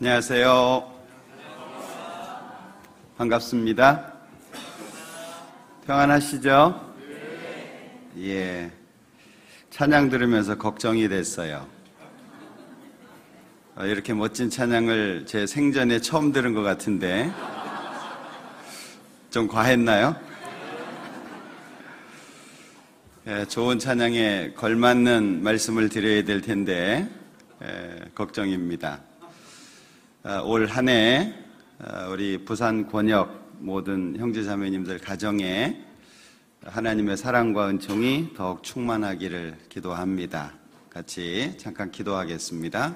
안녕하세요. 반갑습니다. 평안하시죠? 예. 찬양 들으면서 걱정이 됐어요. 이렇게 멋진 찬양을 제 생전에 처음 들은 것 같은데 좀 과했나요? 예, 좋은 찬양에 걸맞는 말씀을 드려야 될 텐데 걱정입니다. 올 한 해 우리 부산 권역 모든 형제자매님들 가정에 하나님의 사랑과 은총이 더욱 충만하기를 기도합니다. 같이 잠깐 기도하겠습니다.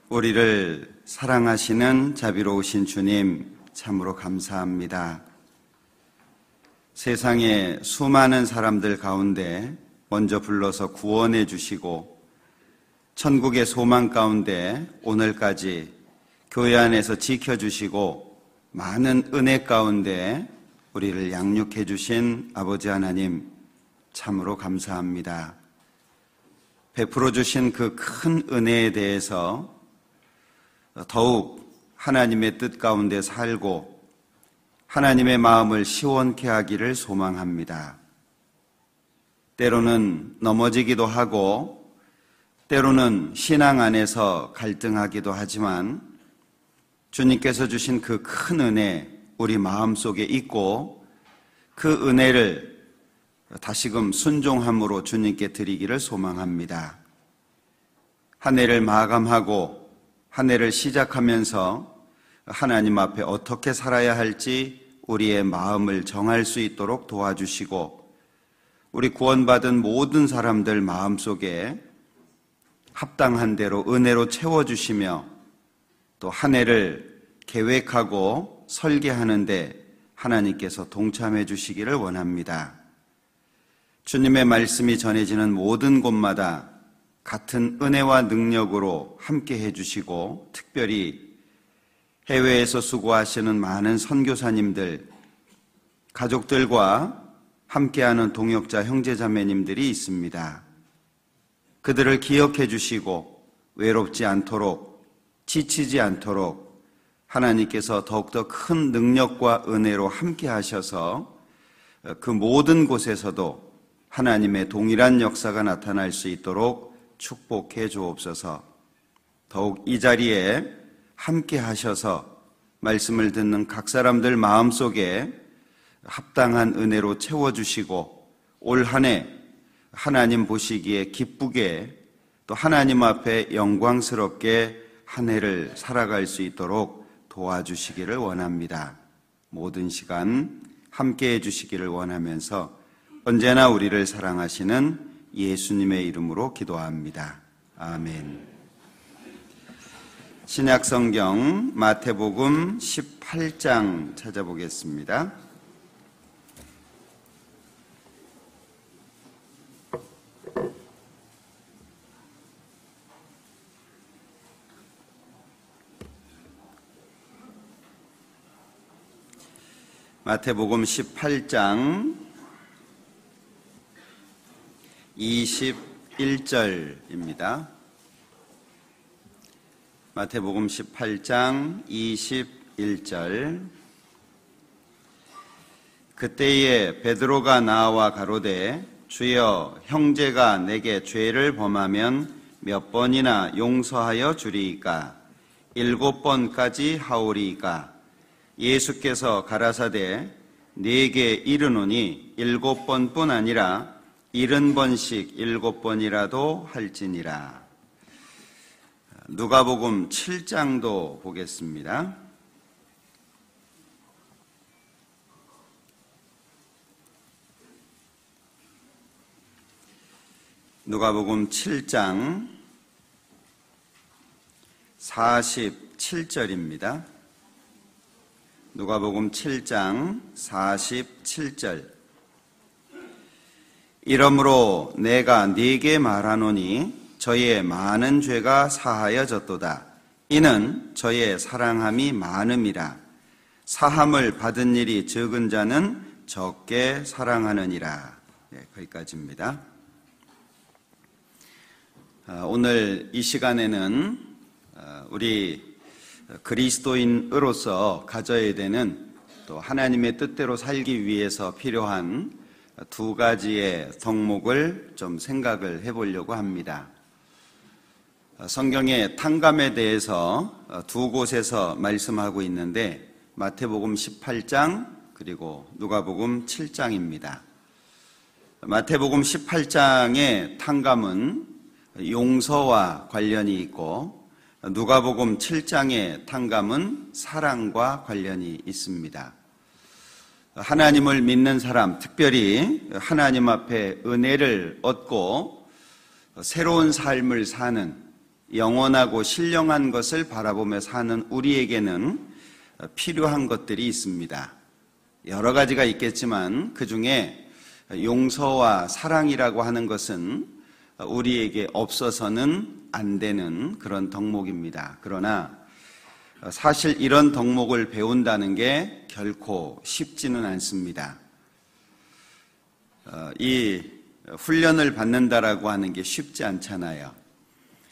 우리를 사랑하시는 자비로우신 주님, 참으로 감사합니다. 세상의 수많은 사람들 가운데 먼저 불러서 구원해 주시고 천국의 소망 가운데 오늘까지 교회 안에서 지켜주시고 많은 은혜 가운데 우리를 양육해 주신 아버지 하나님, 참으로 감사합니다. 베풀어 주신 그 큰 은혜에 대해서 더욱 하나님의 뜻 가운데 살고 하나님의 마음을 시원케 하기를 소망합니다. 때로는 넘어지기도 하고 때로는 신앙 안에서 갈등하기도 하지만 주님께서 주신 그 큰 은혜 우리 마음속에 있고 그 은혜를 다시금 순종함으로 주님께 드리기를 소망합니다. 한 해를 마감하고 한 해를 시작하면서 하나님 앞에 어떻게 살아야 할지 우리의 마음을 정할 수 있도록 도와주시고 우리 구원받은 모든 사람들 마음속에 합당한 대로 은혜로 채워주시며 또 한 해를 계획하고 설계하는데 하나님께서 동참해 주시기를 원합니다. 주님의 말씀이 전해지는 모든 곳마다 같은 은혜와 능력으로 함께 해주시고 특별히 해외에서 수고하시는 많은 선교사님들, 가족들과 함께하는 동역자 형제자매님들이 있습니다. 그들을 기억해 주시고 외롭지 않도록 지치지 않도록 하나님께서 더욱더 큰 능력과 은혜로 함께 하셔서 그 모든 곳에서도 하나님의 동일한 역사가 나타날 수 있도록 축복해 주옵소서. 더욱 이 자리에 함께 하셔서 말씀을 듣는 각 사람들 마음속에 합당한 은혜로 채워주시고 올 한 해 하나님 보시기에 기쁘게 또 하나님 앞에 영광스럽게 한 해를 살아갈 수 있도록 도와주시기를 원합니다. 모든 시간 함께 해주시기를 원하면서 언제나 우리를 사랑하시는 예수님의 이름으로 기도합니다. 아멘. 신약성경 마태복음 18장 찾아보겠습니다. 마태복음 18장 21절입니다. 마태복음 18장 21절. 그때에 베드로가 나와 가로되 주여 형제가 내게 죄를 범하면 몇 번이나 용서하여 주리이까? 7번까지 하오리이까? 예수께서 가라사대 네게 이르노니 7번뿐 아니라 70번씩 7번이라도 할지니라. 누가복음 7장도 보겠습니다. 누가복음 7장 47절입니다. 누가복음 7장 47절. 이러므로 내가 네게 말하노니 저의 많은 죄가 사하여졌도다. 이는 저의 사랑함이 많음이라. 사함을 받은 일이 적은 자는 적게 사랑하느니라. 네, 거기까지입니다. 오늘 이 시간에는 우리 그리스도인으로서 가져야 되는 또 하나님의 뜻대로 살기 위해서 필요한 두 가지의 덕목을 좀 생각을 해보려고 합니다. 성경의 탕감에 대해서 두 곳에서 말씀하고 있는데 마태복음 18장 그리고 누가복음 7장입니다. 마태복음 18장의 탕감은 용서와 관련이 있고 누가복음 7장의 탕감은 사랑과 관련이 있습니다. 하나님을 믿는 사람, 특별히 하나님 앞에 은혜를 얻고 새로운 삶을 사는, 영원하고 신령한 것을 바라보며 사는 우리에게는 필요한 것들이 있습니다. 여러 가지가 있겠지만 그 중에 용서와 사랑이라고 하는 것은 우리에게 없어서는 안 되는 그런 덕목입니다. 그러나 사실 이런 덕목을 배운다는 게 결코 쉽지는 않습니다. 이 훈련을 받는다라고 하는 게 쉽지 않잖아요.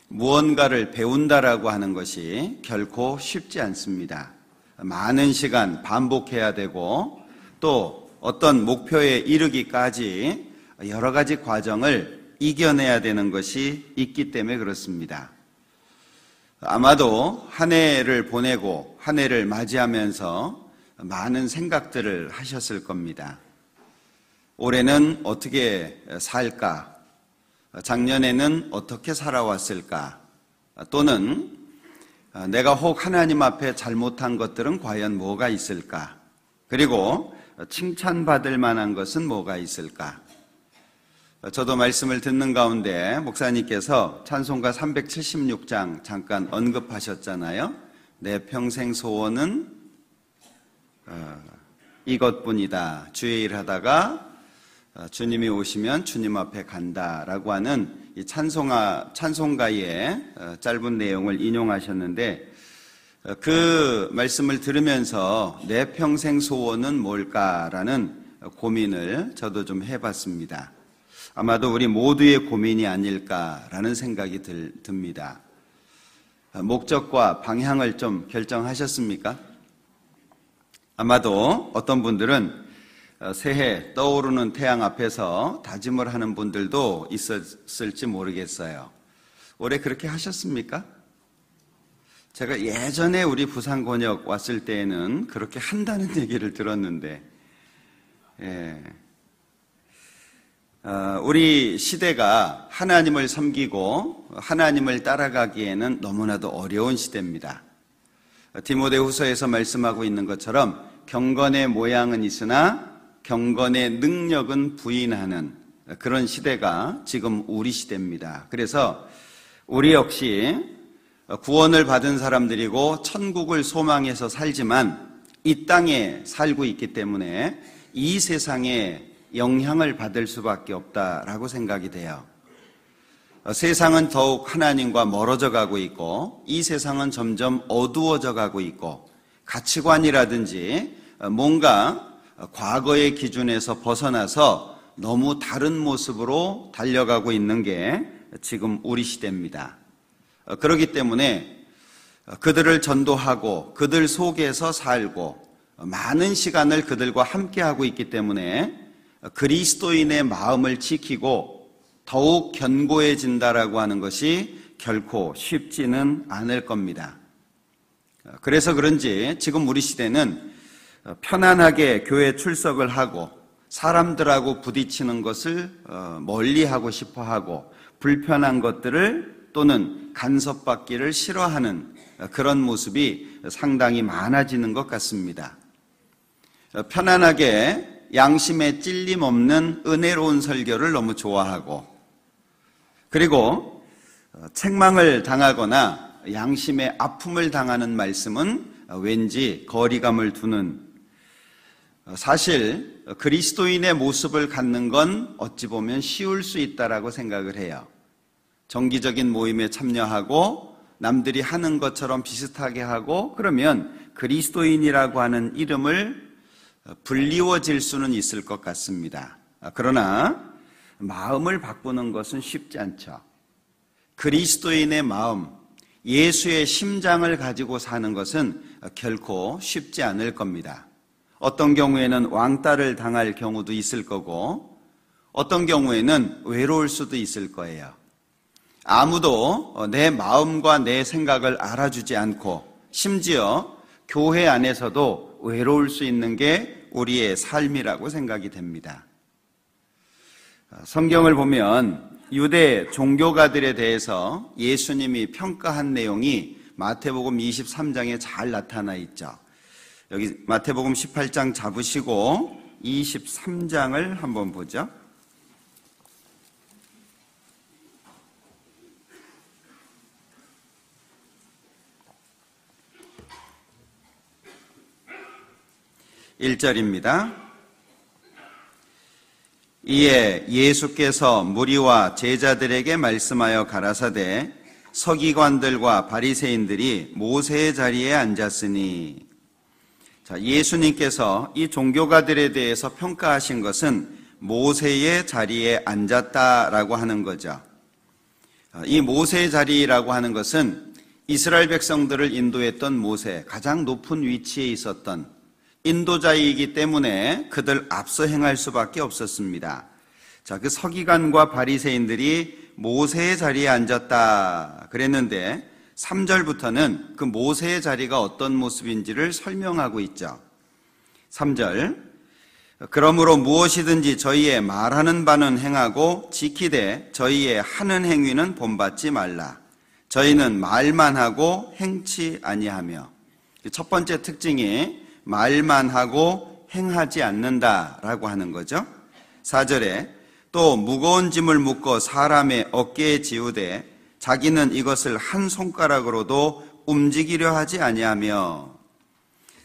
무언가를 배운다라고 하는 것이 결코 쉽지 않습니다. 많은 시간 반복해야 되고 또 어떤 목표에 이르기까지 여러 가지 과정을 이겨내야 되는 것이 있기 때문에 그렇습니다. 아마도 한 해를 보내고 한 해를 맞이하면서 많은 생각들을 하셨을 겁니다. 올해는 어떻게 살까? 작년에는 어떻게 살아왔을까? 또는 내가 혹 하나님 앞에 잘못한 것들은 과연 뭐가 있을까? 그리고 칭찬받을 만한 것은 뭐가 있을까? 저도 말씀을 듣는 가운데 목사님께서 찬송가 376장 잠깐 언급하셨잖아요. 내 평생 소원은 이것뿐이다. 주의 일 하다가 주님이 오시면 주님 앞에 간다라고 하는 이 찬송가의 짧은 내용을 인용하셨는데 그 말씀을 들으면서 내 평생 소원은 뭘까라는 고민을 저도 좀 해봤습니다. 아마도 우리 모두의 고민이 아닐까라는 생각이 듭니다. 목적과 방향을 좀 결정하셨습니까? 아마도 어떤 분들은 새해 떠오르는 태양 앞에서 다짐을 하는 분들도 있었을지 모르겠어요. 올해 그렇게 하셨습니까? 제가 예전에 우리 부산권역 왔을 때에는 그렇게 한다는 얘기를 들었는데 우리 시대가 하나님을 섬기고 하나님을 따라가기에는 너무나도 어려운 시대입니다. 디모데후서에서 말씀하고 있는 것처럼 경건의 모양은 있으나 경건의 능력은 부인하는 그런 시대가 지금 우리 시대입니다. 그래서 우리 역시 구원을 받은 사람들이고 천국을 소망해서 살지만 이 땅에 살고 있기 때문에 이 세상에 영향을 받을 수밖에 없다라고 생각이 돼요. 세상은 더욱 하나님과 멀어져 가고 있고 이 세상은 점점 어두워져 가고 있고 가치관이라든지 뭔가 과거의 기준에서 벗어나서 너무 다른 모습으로 달려가고 있는 게 지금 우리 시대입니다. 그렇기 때문에 그들을 전도하고 그들 속에서 살고 많은 시간을 그들과 함께하고 있기 때문에 그리스도인의 마음을 지키고 더욱 견고해진다라고 하는 것이 결코 쉽지는 않을 겁니다. 그래서 그런지 지금 우리 시대는 편안하게 교회 출석을 하고 사람들하고 부딪히는 것을 멀리하고 싶어하고 불편한 것들을 또는 간섭받기를 싫어하는 그런 모습이 상당히 많아지는 것 같습니다. 편안하게 양심에 찔림 없는 은혜로운 설교를 너무 좋아하고 그리고 책망을 당하거나 양심의 아픔을 당하는 말씀은 왠지 거리감을 두는 사실 그리스도인의 모습을 갖는 건 어찌 보면 쉬울 수 있다라고 생각을 해요. 정기적인 모임에 참여하고 남들이 하는 것처럼 비슷하게 하고 그러면 그리스도인이라고 하는 이름을 불리워질 수는 있을 것 같습니다. 그러나 마음을 바꾸는 것은 쉽지 않죠. 그리스도인의 마음, 예수의 심장을 가지고 사는 것은 결코 쉽지 않을 겁니다. 어떤 경우에는 왕따를 당할 경우도 있을 거고 어떤 경우에는 외로울 수도 있을 거예요. 아무도 내 마음과 내 생각을 알아주지 않고 심지어 교회 안에서도 외로울 수 있는 게 우리의 삶이라고 생각이 됩니다. 성경을 보면 유대 종교가들에 대해서 예수님이 평가한 내용이 마태복음 23장에 잘 나타나 있죠. 여기 마태복음 18장 잡으시고 23장을 한번 보죠. (1절입니다) 이에 예수께서 무리와 제자들에게 말씀하여 가라사대 서기관들과 바리새인들이 모세의 자리에 앉았으니. 자, 예수님께서 이 종교가들에 대해서 평가하신 것은 모세의 자리에 앉았다라고 하는 거죠. 이 모세의 자리라고 하는 것은 이스라엘 백성들을 인도했던 모세, 가장 높은 위치에 있었던 인도자이기 때문에 그들 앞서 행할 수밖에 없었습니다. 자, 그 서기관과 바리새인들이 모세의 자리에 앉았다 그랬는데 3절부터는 그 모세의 자리가 어떤 모습인지를 설명하고 있죠. 3절, 그러므로 무엇이든지 저희의 말하는 바는 행하고 지키되 저희의 하는 행위는 본받지 말라. 저희는 말만 하고 행치 아니하며. 첫 번째 특징이 말만 하고 행하지 않는다라고 하는 거죠. 4절에 또 무거운 짐을 묶어 사람의 어깨에 지우되 자기는 이것을 한 손가락으로도 움직이려 하지 아니하며.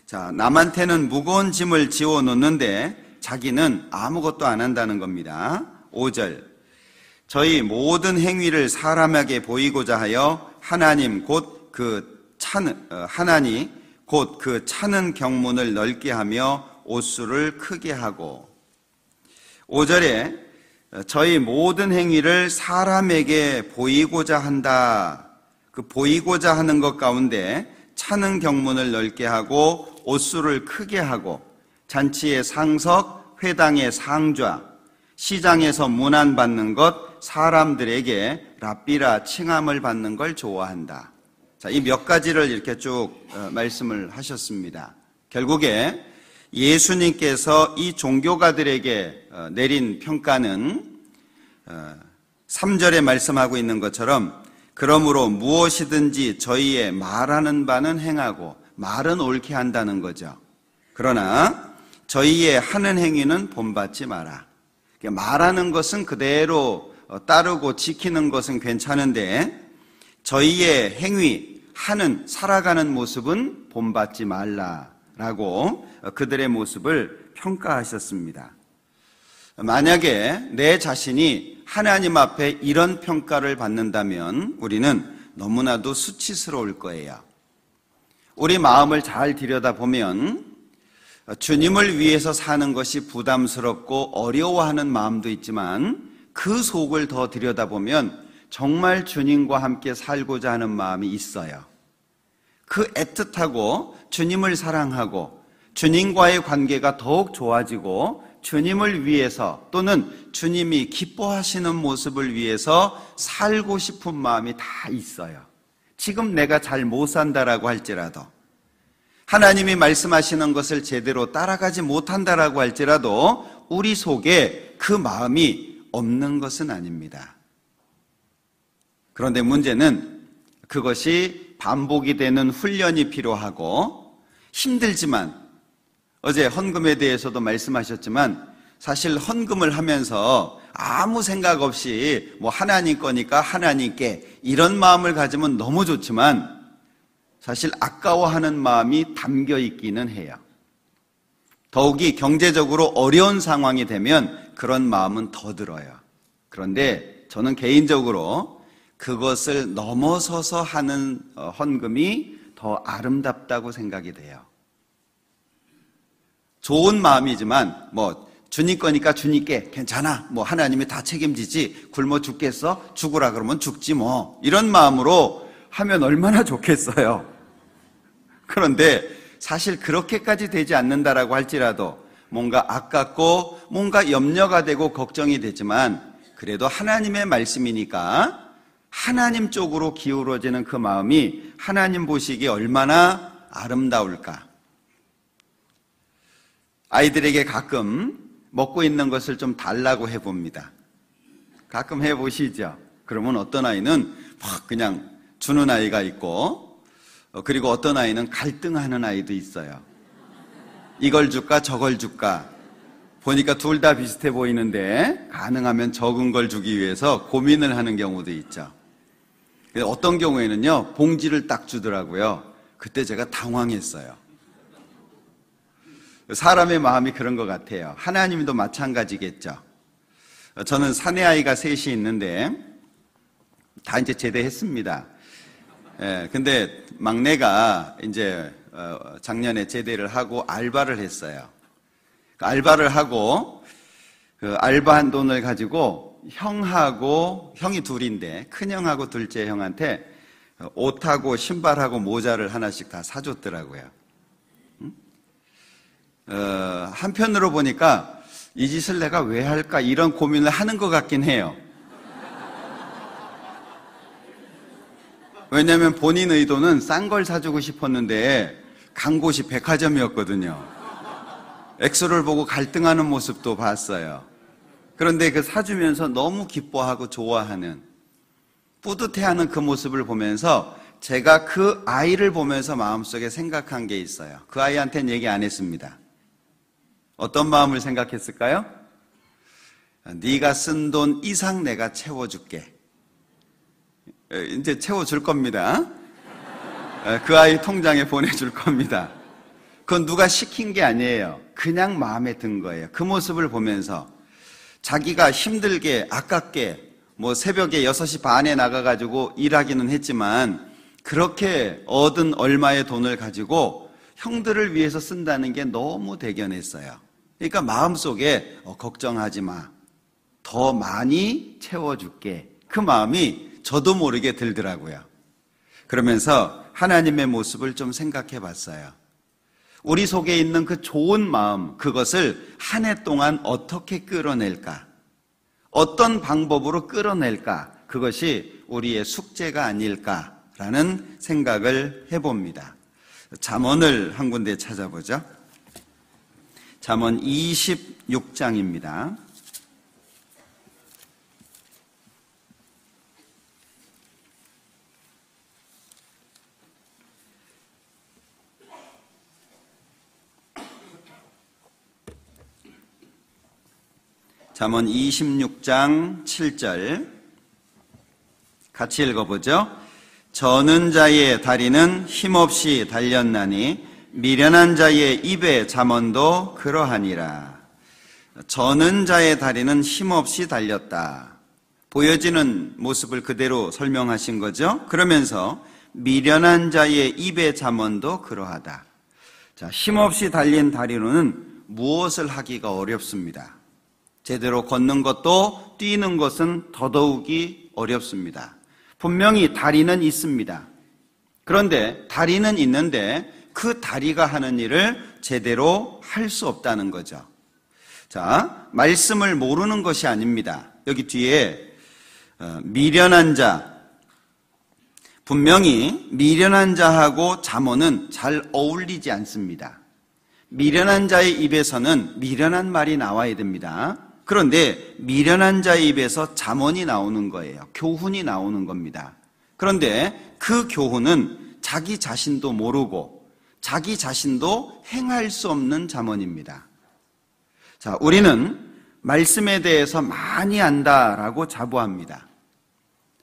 자, 남한테는 무거운 짐을 지워 놓는데 자기는 아무것도 안 한다는 겁니다. 5절, 저희 모든 행위를 사람에게 보이고자 하여 하나님 곧 그 차는 경문을 넓게 하며 옷수를 크게 하고. 5절에 저희 모든 행위를 사람에게 보이고자 한다. 그 보이고자 하는 것 가운데 차는 경문을 넓게 하고 옷수를 크게 하고 잔치의 상석, 회당의 상좌, 시장에서 문안받는 것, 사람들에게 랍비라 칭함을 받는 걸 좋아한다. 자, 이 몇 가지를 이렇게 쭉 말씀을 하셨습니다. 결국에 예수님께서 이 종교가들에게 내린 평가는 3절에 말씀하고 있는 것처럼 그러므로 무엇이든지 저희의 말하는 바는 행하고, 말은 옳게 한다는 거죠. 그러나 저희의 하는 행위는 본받지 마라. 말하는 것은 그대로 따르고 지키는 것은 괜찮은데 저희의 행위, 하는, 살아가는 모습은 본받지 말라라고 그들의 모습을 평가하셨습니다. 만약에 내 자신이 하나님 앞에 이런 평가를 받는다면 우리는 너무나도 수치스러울 거예요. 우리 마음을 잘 들여다보면 주님을 위해서 사는 것이 부담스럽고 어려워하는 마음도 있지만 그 속을 더 들여다보면 정말 주님과 함께 살고자 하는 마음이 있어요. 그 애틋하고 주님을 사랑하고 주님과의 관계가 더욱 좋아지고 주님을 위해서 또는 주님이 기뻐하시는 모습을 위해서 살고 싶은 마음이 다 있어요. 지금 내가 잘 못 산다라고 할지라도, 하나님이 말씀하시는 것을 제대로 따라가지 못한다라고 할지라도 우리 속에 그 마음이 없는 것은 아닙니다. 그런데 문제는 그것이 반복이 되는 훈련이 필요하고 힘들지만, 어제 헌금에 대해서도 말씀하셨지만 사실 헌금을 하면서 아무 생각 없이 하나님 거니까 하나님께 이런 마음을 가지면 너무 좋지만 사실 아까워하는 마음이 담겨 있기는 해요. 더욱이 경제적으로 어려운 상황이 되면 그런 마음은 더 들어요. 그런데 저는 개인적으로 그것을 넘어서서 하는 헌금이 더 아름답다고 생각이 돼요. 좋은 마음이지만 주님 거니까 주님께 괜찮아. 뭐 하나님이 다 책임지지. 굶어 죽겠어? 죽으라 그러면 죽지 뭐. 이런 마음으로 하면 얼마나 좋겠어요. 그런데 사실 그렇게까지 되지 않는다라고 할지라도 뭔가 아깝고 뭔가 염려가 되고 걱정이 되지만 그래도 하나님의 말씀이니까 하나님 쪽으로 기울어지는 그 마음이 하나님 보시기에 얼마나 아름다울까. 아이들에게 가끔 먹고 있는 것을 좀 달라고 해봅니다. 가끔 해보시죠. 그러면 어떤 아이는 막 그냥 주는 아이가 있고, 그리고 어떤 아이는 갈등하는 아이도 있어요. 이걸 줄까 저걸 줄까. 보니까 둘 다 비슷해 보이는데 가능하면 적은 걸 주기 위해서 고민을 하는 경우도 있죠. 어떤 경우에는요, 봉지를 딱 주더라고요. 그때 제가 당황했어요. 사람의 마음이 그런 것 같아요. 하나님도 마찬가지겠죠. 저는 사내 아이가 셋이 있는데 다 이제 제대했습니다. 근데 막내가 이제 작년에 제대를 하고 알바를 했어요. 알바를 하고 그 알바한 돈을 가지고 형이 둘인데 큰형하고 둘째 형한테 옷하고 신발하고 모자를 하나씩 다 사줬더라고요. 한편으로 보니까 이 짓을 내가 왜 할까 이런 고민을 하는 것 같긴 해요. 왜냐하면 본인 의도는 싼 걸 사주고 싶었는데 간 곳이 백화점이었거든요. 엑소를 보고 갈등하는 모습도 봤어요. 그런데 그 사주면서 너무 기뻐하고 좋아하는, 뿌듯해하는 그 모습을 보면서 제가 그 아이를 보면서 마음속에 생각한 게 있어요. 그 아이한테는 얘기 안 했습니다. 어떤 마음을 생각했을까요? 네가 쓴 돈 이상 내가 채워줄게. 이제 채워줄 겁니다. 그 아이 통장에 보내줄 겁니다. 그건 누가 시킨 게 아니에요. 그냥 마음에 든 거예요. 그 모습을 보면서 자기가 힘들게 아깝게 뭐 새벽에 6시 반에 나가가지고 일하기는 했지만 그렇게 얻은 얼마의 돈을 가지고 형들을 위해서 쓴다는 게 너무 대견했어요. 그러니까 마음속에 걱정하지 마. 더 많이 채워줄게. 그 마음이 저도 모르게 들더라고요. 그러면서 하나님의 모습을 좀 생각해 봤어요. 우리 속에 있는 그 좋은 마음, 그것을 한 해 동안 어떻게 끌어낼까? 어떤 방법으로 끌어낼까? 그것이 우리의 숙제가 아닐까라는 생각을 해봅니다. 잠언을 한 군데 찾아보죠. 잠언 26장입니다. 잠언 26장 7절 같이 읽어보죠. 저는 자의 다리는 힘없이 달렸나니 미련한 자의 입의 잠언도 그러하니라. 저는 자의 다리는 힘없이 달렸다. 보여지는 모습을 그대로 설명하신 거죠. 그러면서 미련한 자의 입의 잠언도 그러하다. 자, 힘없이 달린 다리로는 무엇을 하기가 어렵습니다. 제대로 걷는 것도 뛰는 것은 더더욱이 어렵습니다. 분명히 다리는 있습니다. 그런데 다리는 있는데 그 다리가 하는 일을 제대로 할 수 없다는 거죠. 자, 말씀을 모르는 것이 아닙니다. 여기 뒤에 미련한 자, 분명히 미련한 자하고 잠언은 잘 어울리지 않습니다. 미련한 자의 입에서는 미련한 말이 나와야 됩니다. 그런데 미련한 자의 입에서 잠언이 나오는 거예요. 교훈이 나오는 겁니다. 그런데 그 교훈은 자기 자신도 모르고 자기 자신도 행할 수 없는 잠언입니다. 자, 우리는 말씀에 대해서 많이 안다라고 자부합니다.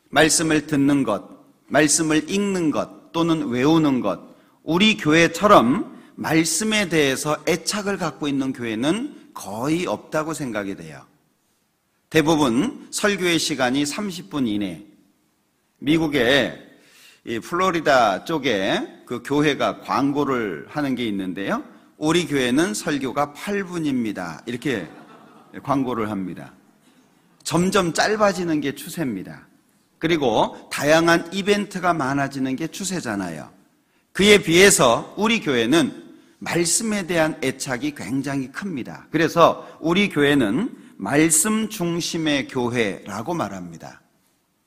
말씀을 듣는 것, 말씀을 읽는 것 또는 외우는 것, 우리 교회처럼 말씀에 대해서 애착을 갖고 있는 교회는 거의 없다고 생각이 돼요. 대부분 설교의 시간이 30분 이내. 미국의 이 플로리다 쪽에 그 교회가 광고를 하는 게 있는데요. 우리 교회는 설교가 8분입니다. 이렇게 광고를 합니다. 점점 짧아지는 게 추세입니다. 그리고 다양한 이벤트가 많아지는 게 추세잖아요. 그에 비해서 우리 교회는 말씀에 대한 애착이 굉장히 큽니다. 그래서 우리 교회는 말씀 중심의 교회라고 말합니다.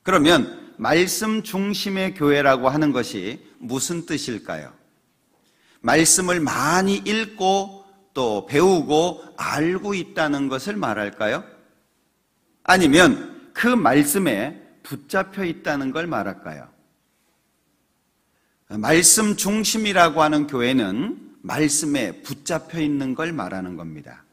그러면 말씀 중심의 교회라고 하는 것이 무슨 뜻일까요? 말씀을 많이 읽고 또 배우고 알고 있다는 것을 말할까요? 아니면 그 말씀에 붙잡혀 있다는 걸 말할까요? 말씀 중심이라고 하는 교회는 말씀에 붙잡혀 있는 걸 말하는 겁니다.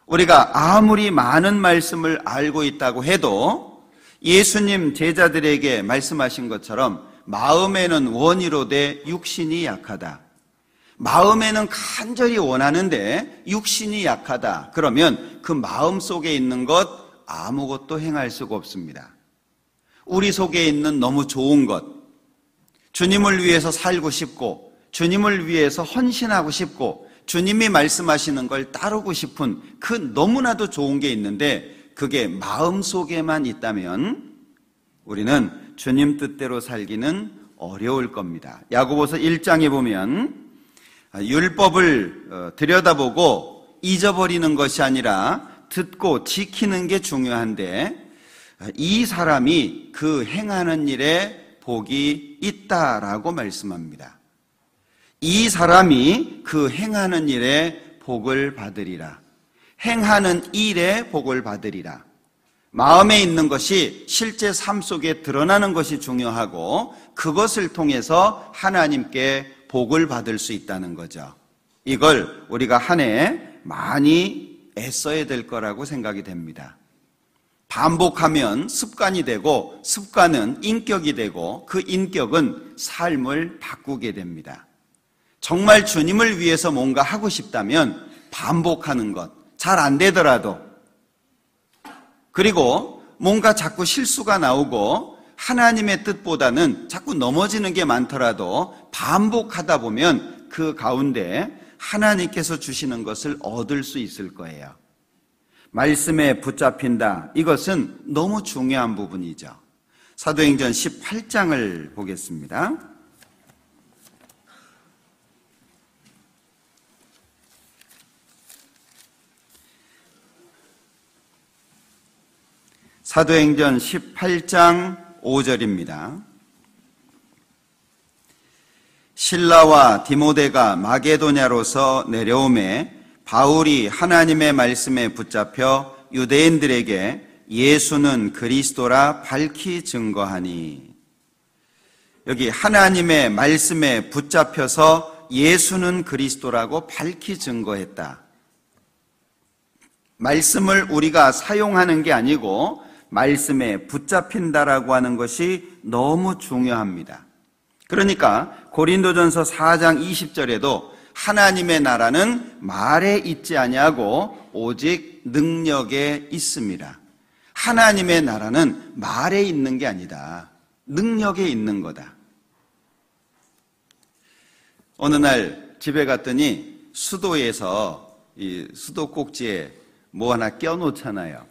우리가 아무리 많은 말씀을 알고 있다고 해도 예수님 제자들에게 말씀하신 것처럼 마음에는 원이로되 육신이 약하다. 마음에는 간절히 원하는데 육신이 약하다. 그러면 그 마음 속에 있는 것 아무것도 행할 수가 없습니다. 우리 속에 있는 너무 좋은 것, 주님을 위해서 살고 싶고 주님을 위해서 헌신하고 싶고 주님이 말씀하시는 걸 따르고 싶은 그 너무나도 좋은 게 있는데 그게 마음속에만 있다면 우리는 주님 뜻대로 살기는 어려울 겁니다. 야고보서 1장에 보면 율법을 들여다보고 잊어버리는 것이 아니라 듣고 지키는 게 중요한데 이 사람이 그 행하는 일에 복이 있다라고 말씀합니다. 이 사람이 그 행하는 일에 복을 받으리라. 행하는 일에 복을 받으리라. 마음에 있는 것이 실제 삶 속에 드러나는 것이 중요하고 그것을 통해서 하나님께 복을 받을 수 있다는 거죠. 이걸 우리가 한 해 많이 애써야 될 거라고 생각이 됩니다. 반복하면 습관이 되고 습관은 인격이 되고 그 인격은 삶을 바꾸게 됩니다. 정말 주님을 위해서 뭔가 하고 싶다면 반복하는 것, 잘 안 되더라도 그리고 뭔가 자꾸 실수가 나오고 하나님의 뜻보다는 자꾸 넘어지는 게 많더라도 반복하다 보면 그 가운데 하나님께서 주시는 것을 얻을 수 있을 거예요. 말씀에 붙잡힌다. 이것은 너무 중요한 부분이죠. 사도행전 18장을 보겠습니다. 사도행전 18장 5절입니다. 실라와 디모데가 마게도냐로서 내려오매 바울이 하나님의 말씀에 붙잡혀 유대인들에게 예수는 그리스도라 밝히 증거하니. 여기 하나님의 말씀에 붙잡혀서 예수는 그리스도라고 밝히 증거했다. 말씀을 우리가 사용하는 게 아니고 말씀에 붙잡힌다라고 하는 것이 너무 중요합니다. 그러니까 고린도전서 4장 20절에도 하나님의 나라는 말에 있지 아니하고 오직 능력에 있습니다. 하나님의 나라는 말에 있는 게 아니다. 능력에 있는 거다. 어느 날 집에 갔더니 수도에서 이 수도 꼭지에 뭐 하나 껴놓잖아요.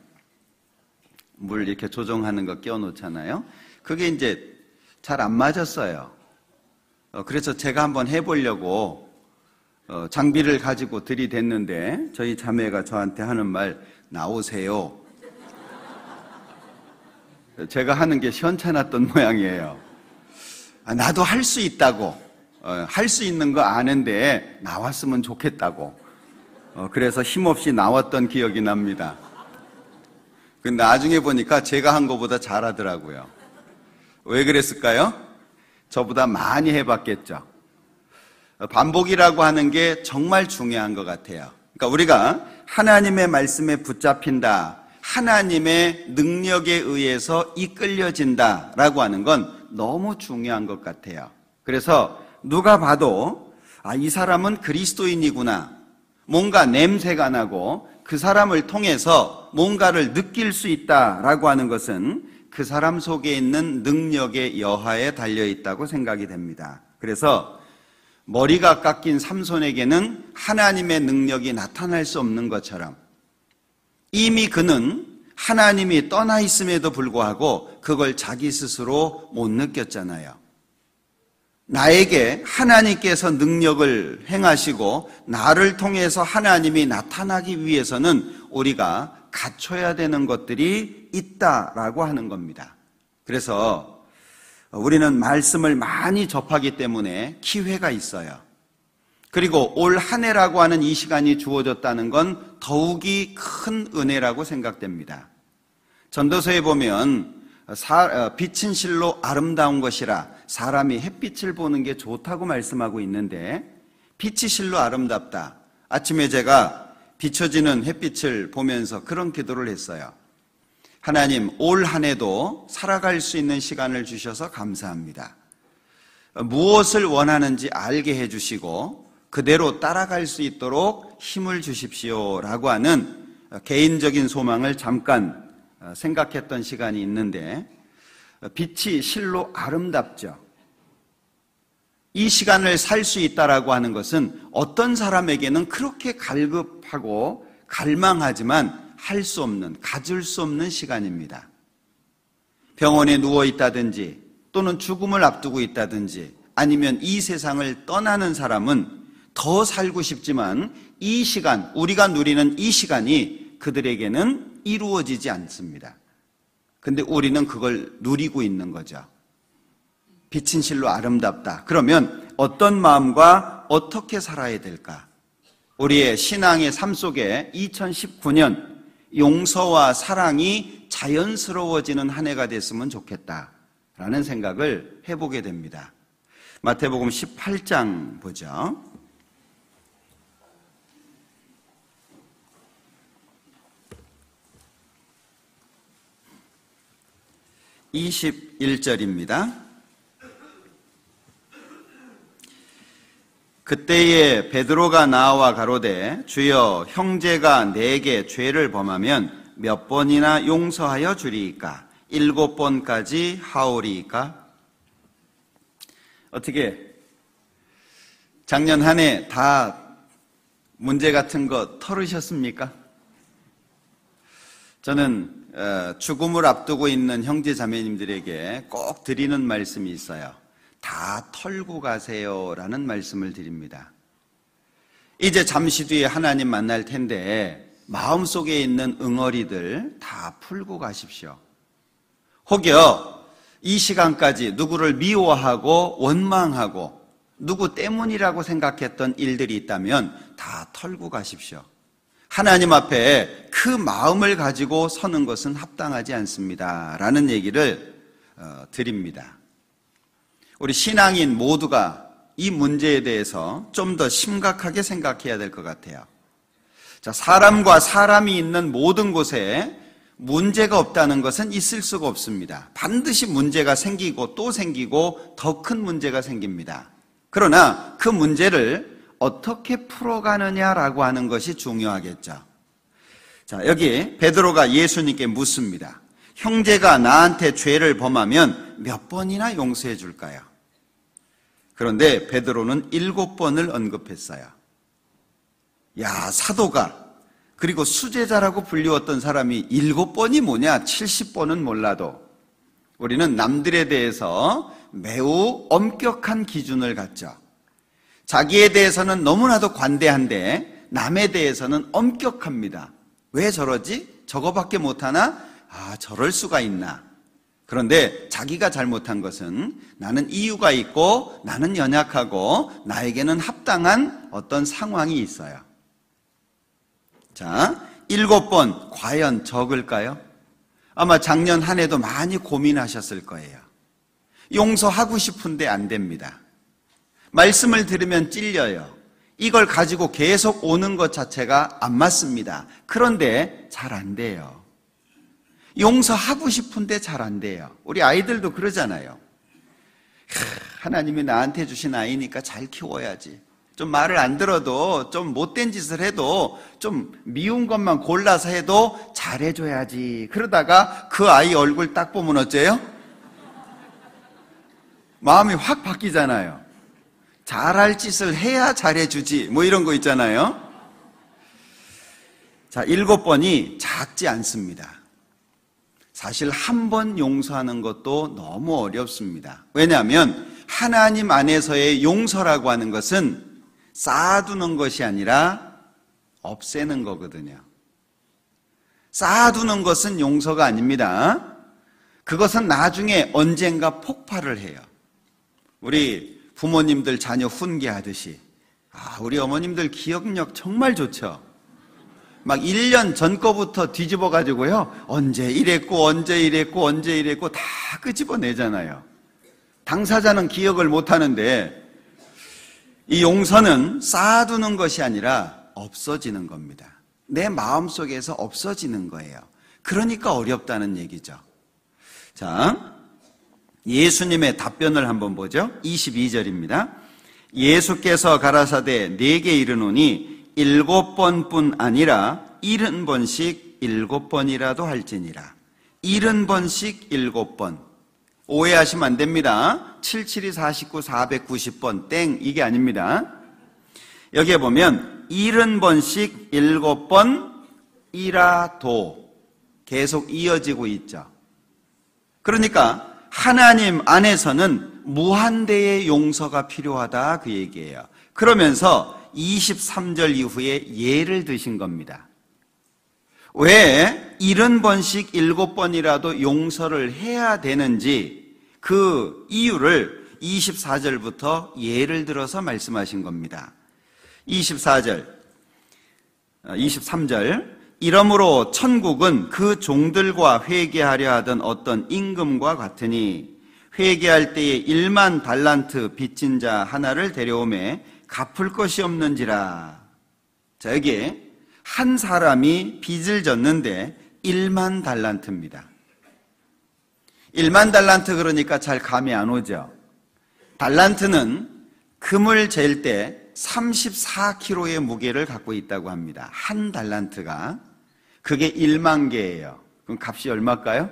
물 이렇게 조정하는 거 껴놓잖아요. 그게 이제 잘 안 맞았어요. 그래서 제가 한번 해보려고 장비를 가지고 들이댔는데 저희 자매가 저한테 하는 말, 나오세요. 제가 하는 게 시원찮았던 모양이에요. 나도 할 수 있다고, 할 수 있는 거 아는데 나왔으면 좋겠다고. 그래서 힘없이 나왔던 기억이 납니다. 근데 나중에 보니까 제가 한 것보다 잘하더라고요. 왜 그랬을까요? 저보다 많이 해봤겠죠. 반복이라고 하는 게 정말 중요한 것 같아요. 그러니까 우리가 하나님의 말씀에 붙잡힌다, 하나님의 능력에 의해서 이끌려진다라고 하는 건 너무 중요한 것 같아요. 그래서 누가 봐도 이 사람은 그리스도인이구나, 뭔가 냄새가 나고 그 사람을 통해서 뭔가를 느낄 수 있다라고 하는 것은 그 사람 속에 있는 능력의 여하에 달려있다고 생각이 됩니다. 그래서 머리가 깎인 삼손에게는 하나님의 능력이 나타날 수 없는 것처럼 이미 그는 하나님이 떠나 있음에도 불구하고 그걸 자기 스스로 못 느꼈잖아요. 나에게 하나님께서 능력을 행하시고 나를 통해서 하나님이 나타나기 위해서는 우리가 갖춰야 되는 것들이 있다라고 하는 겁니다. 그래서 우리는 말씀을 많이 접하기 때문에 기회가 있어요. 그리고 올 한 해라고 하는 이 시간이 주어졌다는 건 더욱이 큰 은혜라고 생각됩니다. 전도서에 보면 빛은 실로 아름다운 것이라 사람이 햇빛을 보는 게 좋다고 말씀하고 있는데, 빛이 실로 아름답다. 아침에 제가 비춰지는 햇빛을 보면서 그런 기도를 했어요. 하나님, 올 한 해도 살아갈 수 있는 시간을 주셔서 감사합니다. 무엇을 원하는지 알게 해주시고 그대로 따라갈 수 있도록 힘을 주십시오라고 하는 개인적인 소망을 잠깐 생각했던 시간이 있는데, 빛이 실로 아름답죠. 이 시간을 살 수 있다라고 하는 것은 어떤 사람에게는 그렇게 갈급하고 갈망하지만 할 수 없는, 가질 수 없는 시간입니다. 병원에 누워 있다든지 또는 죽음을 앞두고 있다든지 아니면 이 세상을 떠나는 사람은 더 살고 싶지만 이 시간, 우리가 누리는 이 시간이 그들에게는 이루어지지 않습니다. 근데 우리는 그걸 누리고 있는 거죠. 빛은 실로 아름답다. 그러면 어떤 마음과 어떻게 살아야 될까? 우리의 신앙의 삶 속에 2019년 용서와 사랑이 자연스러워지는 한 해가 됐으면 좋겠다라는 생각을 해보게 됩니다. 마태복음 18장 보죠. 21절입니다. 그때에 베드로가 나와 가로되 주여 형제가 내게 죄를 범하면 몇 번이나 용서하여 주리이까? 7번까지 하오리이까? 어떻게 작년 한 해 다 문제 같은 거 털으셨습니까? 저는 죽음을 앞두고 있는 형제 자매님들에게 꼭 드리는 말씀이 있어요. 다 털고 가세요라는 말씀을 드립니다. 이제 잠시 뒤에 하나님 만날 텐데 마음속에 있는 응어리들 다 풀고 가십시오. 혹여 이 시간까지 누구를 미워하고 원망하고 누구 때문이라고 생각했던 일들이 있다면 다 털고 가십시오. 하나님 앞에 그 마음을 가지고 서는 것은 합당하지 않습니다 라는 얘기를 드립니다. 우리 신앙인 모두가 이 문제에 대해서 좀 더 심각하게 생각해야 될 것 같아요. 자, 사람과 사람이 있는 모든 곳에 문제가 없다는 것은 있을 수가 없습니다. 반드시 문제가 생기고 또 생기고 더 큰 문제가 생깁니다. 그러나 그 문제를 어떻게 풀어가느냐라고 하는 것이 중요하겠죠. 자, 여기 베드로가 예수님께 묻습니다. 형제가 나한테 죄를 범하면 몇 번이나 용서해 줄까요? 그런데 베드로는 7번을 언급했어요. 야, 사도가 그리고 수제자라고 불리웠던 사람이 7번이 뭐냐? 70번은 몰라도 우리는 남들에 대해서 매우 엄격한 기준을 갖죠. 자기에 대해서는 너무나도 관대한데 남에 대해서는 엄격합니다. 왜 저러지? 저거밖에 못하나? 아, 저럴 수가 있나? 그런데 자기가 잘못한 것은 나는 이유가 있고 나는 연약하고 나에게는 합당한 어떤 상황이 있어요. 자, 7번 과연 적을까요? 아마 작년 한 해도 많이 고민하셨을 거예요. 용서하고 싶은데 안 됩니다. 말씀을 들으면 찔려요. 이걸 가지고 계속 오는 것 자체가 안 맞습니다. 그런데 잘 안 돼요. 용서하고 싶은데 잘 안 돼요. 우리 아이들도 그러잖아요. 하나님이 나한테 주신 아이니까 잘 키워야지. 좀 말을 안 들어도 좀 못된 짓을 해도 좀 미운 것만 골라서 해도 잘해줘야지. 그러다가 그 아이 얼굴 딱 보면 어째요? 마음이 확 바뀌잖아요. 잘할 짓을 해야 잘해주지. 뭐 이런 거 있잖아요. 자, 7번이 작지 않습니다. 사실 한 번 용서하는 것도 너무 어렵습니다. 왜냐하면 하나님 안에서의 용서라고 하는 것은 쌓아두는 것이 아니라 없애는 거거든요. 쌓아두는 것은 용서가 아닙니다. 그것은 나중에 언젠가 폭발을 해요. 우리 부모님들 자녀 훈계하듯이, 우리 어머님들 기억력 정말 좋죠. 막 1년 전 거부터 뒤집어 가지고요, 언제 이랬고 다 끄집어내잖아요. 당사자는 기억을 못하는데, 이 용서는 쌓아두는 것이 아니라 없어지는 겁니다. 내 마음속에서 없어지는 거예요. 그러니까 어렵다는 얘기죠. 자, 예수님의 답변을 한번 보죠. 22절입니다. 예수께서 가라사대 내게 이르노니 7번뿐 아니라 70번씩 7번이라도 할지니라. 70번씩 7번. 오해하시면 안 됩니다. 772 49 490번 땡, 이게 아닙니다. 여기에 보면 70번씩 7번이라도 계속 이어지고 있죠. 그러니까 하나님 안에서는 무한대의 용서가 필요하다, 그 얘기예요. 그러면서 23절 이후에 예를 드신 겁니다. 왜 70번씩 7번이라도 용서를 해야 되는지 그 이유를 24절부터 예를 들어서 말씀하신 겁니다. 23절 이러므로 천국은 그 종들과 회개하려 하던 어떤 임금과 같으니 회개할 때에 1만 달란트 빚진 자 하나를 데려오매 갚을 것이 없는지라. 자, 여기에 한 사람이 빚을 졌는데 1만 달란트입니다. 1만 달란트 그러니까 잘 감이 안 오죠. 달란트는 금을 잴 때 34kg의 무게를 갖고 있다고 합니다. 한 달란트가. 그게 1만 개예요. 그럼 값이 얼마일까요?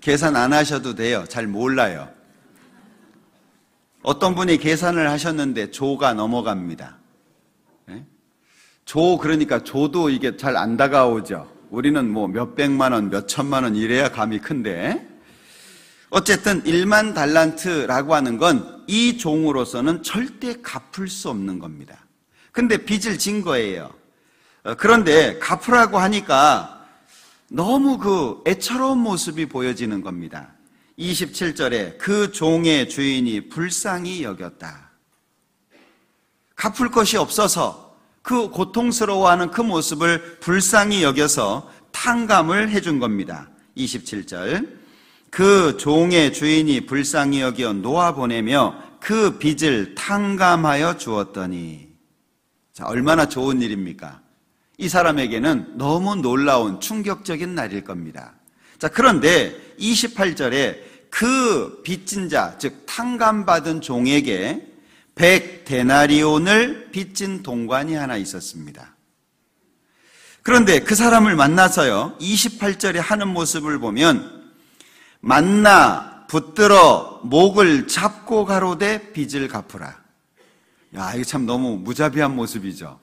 계산 안 하셔도 돼요. 잘 몰라요. 어떤 분이 계산을 하셨는데 조가 넘어갑니다. 조, 그러니까 조도 이게 잘 안 다가오죠. 우리는 뭐 몇백만 원, 몇천만 원 이래야 감이 큰데, 어쨌든 1만 달란트라고 하는 건 이 종으로서는 절대 갚을 수 없는 겁니다. 근데 빚을 진 거예요. 그런데 갚으라고 하니까 너무 그 애처로운 모습이 보여지는 겁니다. 27절에 그 종의 주인이 불쌍히 여겼다. 갚을 것이 없어서 그 고통스러워하는 그 모습을 불쌍히 여겨서 탕감을 해준 겁니다. 27절 그 종의 주인이 불쌍히 여겨 놓아보내며 그 빚을 탕감하여 주었더니, 자, 얼마나 좋은 일입니까? 이 사람에게는 너무 놀라운 충격적인 날일 겁니다. 자, 그런데 28절에 그 빚진 자, 즉 탕감받은 종에게 100데나리온을 빚진 동관이 하나 있었습니다. 그런데 그 사람을 만나서요, 28절에 하는 모습을 보면 만나 붙들어 목을 잡고 가로되 빚을 갚으라. 야, 이거 참 너무 무자비한 모습이죠.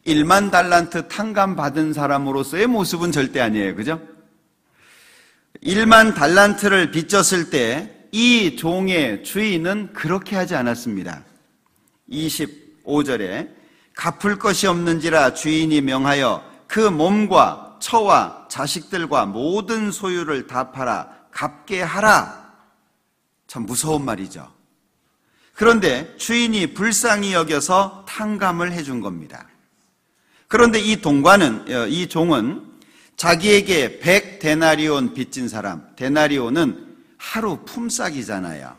1만 달란트 탕감 받은 사람으로서의 모습은 절대 아니에요. 그죠? 1만 달란트를 빚졌을 때 이 종의 주인은 그렇게 하지 않았습니다. 25절에 갚을 것이 없는지라 주인이 명하여 그 몸과 처와 자식들과 모든 소유를 다 팔아 갚게 하라. 참 무서운 말이죠. 그런데 주인이 불쌍히 여겨서 탕감을 해준 겁니다. 그런데 이 동관은, 이 종은 자기에게 100데나리온 빚진 사람, 데나리온은 하루 품삯이잖아요.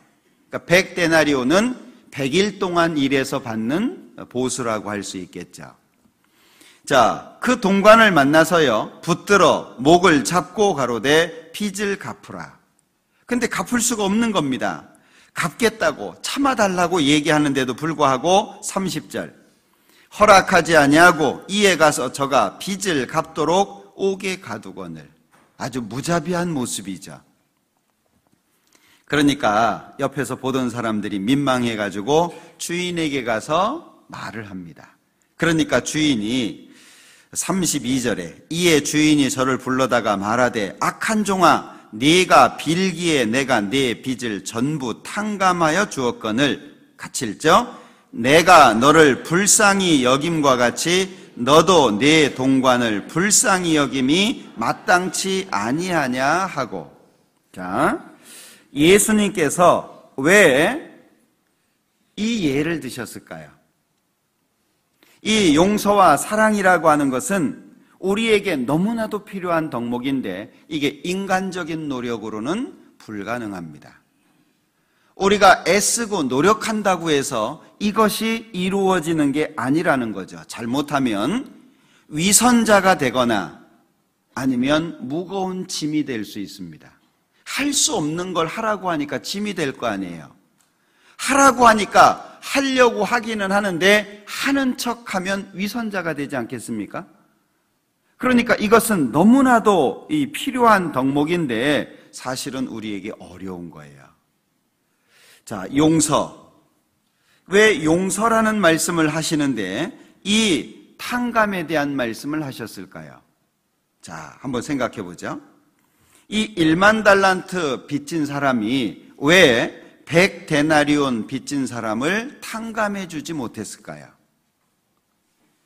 그러니까 100데나리온은 100일 동안 일해서 받는 보수라고 할 수 있겠죠. 자, 그 동관을 만나서요, 붙들어 목을 잡고 가로되 빚을 갚으라. 근데 갚을 수가 없는 겁니다. 갚겠다고 참아달라고 얘기하는데도 불구하고 30절 허락하지 아니하고 이에 가서 저가 빚을 갚도록 옥에 가두거늘. 아주 무자비한 모습이죠. 그러니까 옆에서 보던 사람들이 민망해가지고 주인에게 가서 말을 합니다. 그러니까 주인이 32절에 이에 주인이 저를 불러다가 말하되 악한 종아 네가 빌기에 내가 네 빚을 전부 탕감하여 주었거늘 같이 읽죠. 내가 너를 불쌍히 여김과 같이 너도 네 동관을 불쌍히 여김이 마땅치 아니하냐 하고. 자, 예수님께서 왜 이 예를 드셨을까요? 이 용서와 사랑이라고 하는 것은 우리에게 너무나도 필요한 덕목인데 이게 인간적인 노력으로는 불가능합니다. 우리가 애쓰고 노력한다고 해서 이것이 이루어지는 게 아니라는 거죠. 잘못하면 위선자가 되거나 아니면 무거운 짐이 될 수 있습니다. 할 수 없는 걸 하라고 하니까 짐이 될 거 아니에요. 하라고 하니까 하려고 하기는 하는데 하는 척하면 위선자가 되지 않겠습니까? 그러니까 이것은 너무나도 이 필요한 덕목인데 사실은 우리에게 어려운 거예요. 자, 용서. 왜 용서라는 말씀을 하시는데 이 탕감에 대한 말씀을 하셨을까요? 자, 한번 생각해 보죠. 이 1만 달란트 빚진 사람이 왜 100데나리온 빚진 사람을 탕감해 주지 못했을까요?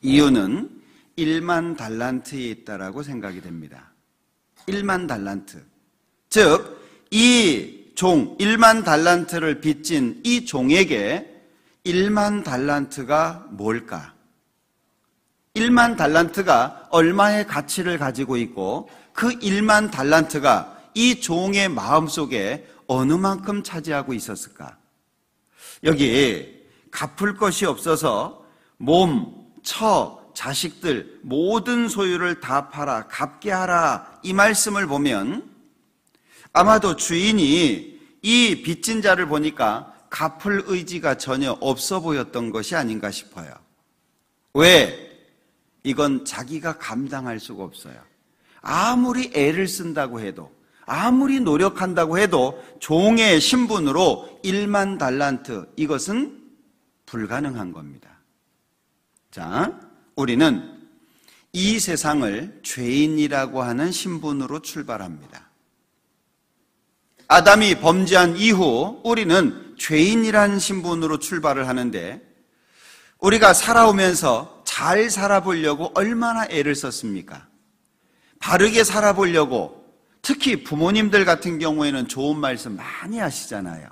이유는 1만 달란트에 있다라고 생각이 됩니다. 1만 달란트. 즉, 이 종, 1만 달란트를 빚진 이 종에게 1만 달란트가 뭘까? 1만 달란트가 얼마의 가치를 가지고 있고 그 1만 달란트가 이 종의 마음속에 어느 만큼 차지하고 있었을까? 여기 갚을 것이 없어서 몸, 처, 자식들 모든 소유를 다 팔아 갚게 하라 이 말씀을 보면 아마도 주인이 이 빚진 자를 보니까 갚을 의지가 전혀 없어 보였던 것이 아닌가 싶어요. 왜? 이건 자기가 감당할 수가 없어요. 아무리 애를 쓴다고 해도 아무리 노력한다고 해도 종의 신분으로 1만 달란트 이것은 불가능한 겁니다. 자, 우리는 이 세상을 죄인이라고 하는 신분으로 출발합니다. 아담이 범죄한 이후 우리는 죄인이라는 신분으로 출발을 하는데 우리가 살아오면서 잘 살아보려고 얼마나 애를 썼습니까? 바르게 살아보려고 특히 부모님들 같은 경우에는 좋은 말씀 많이 하시잖아요.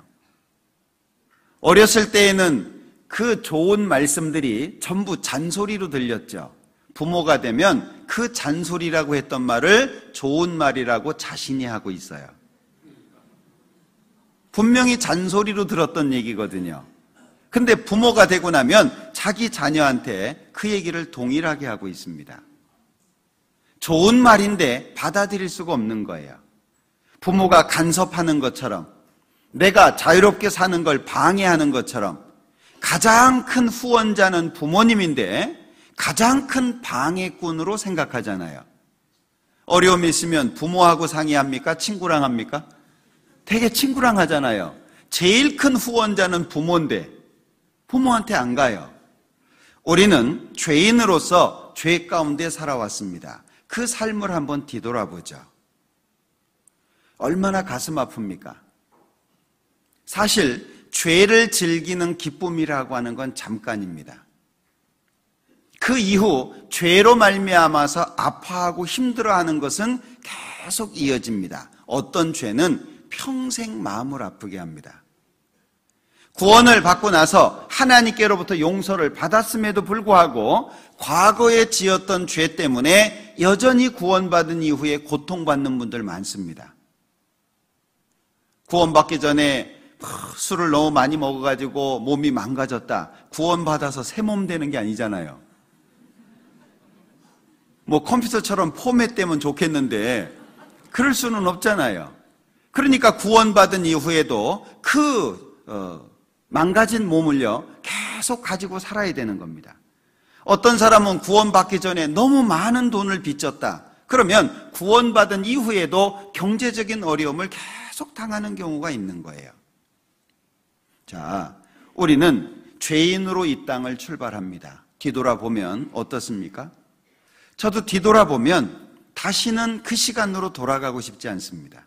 어렸을 때에는 그 좋은 말씀들이 전부 잔소리로 들렸죠. 부모가 되면 그 잔소리라고 했던 말을 좋은 말이라고 자신이 하고 있어요. 분명히 잔소리로 들었던 얘기거든요. 근데 부모가 되고 나면 자기 자녀한테 그 얘기를 동일하게 하고 있습니다. 좋은 말인데 받아들일 수가 없는 거예요. 부모가 간섭하는 것처럼 내가 자유롭게 사는 걸 방해하는 것처럼 가장 큰 후원자는 부모님인데 가장 큰 방해꾼으로 생각하잖아요. 어려움이 있으면 부모하고 상의합니까? 친구랑 합니까? 되게 친구랑 하잖아요. 제일 큰 후원자는 부모인데 부모한테 안 가요. 우리는 죄인으로서 죄 가운데 살아왔습니다. 그 삶을 한번 뒤돌아보죠. 얼마나 가슴 아픕니까? 사실 죄를 즐기는 기쁨이라고 하는 건 잠깐입니다. 그 이후 죄로 말미암아서 아파하고 힘들어하는 것은 계속 이어집니다. 어떤 죄는 평생 마음을 아프게 합니다. 구원을 받고 나서 하나님께로부터 용서를 받았음에도 불구하고 과거에 지었던 죄 때문에 여전히 구원받은 이후에 고통받는 분들 많습니다. 구원받기 전에 술을 너무 많이 먹어가지고 몸이 망가졌다. 구원받아서 새 몸 되는 게 아니잖아요. 뭐 컴퓨터처럼 포맷되면 좋겠는데 그럴 수는 없잖아요. 그러니까 구원받은 이후에도 망가진 몸을요 계속 가지고 살아야 되는 겁니다. 어떤 사람은 구원받기 전에 너무 많은 돈을 빚졌다. 그러면 구원받은 이후에도 경제적인 어려움을 계속 당하는 경우가 있는 거예요. 자, 우리는 죄인으로 이 땅을 출발합니다. 뒤돌아보면 어떻습니까? 저도 뒤돌아보면 다시는 그 시간으로 돌아가고 싶지 않습니다.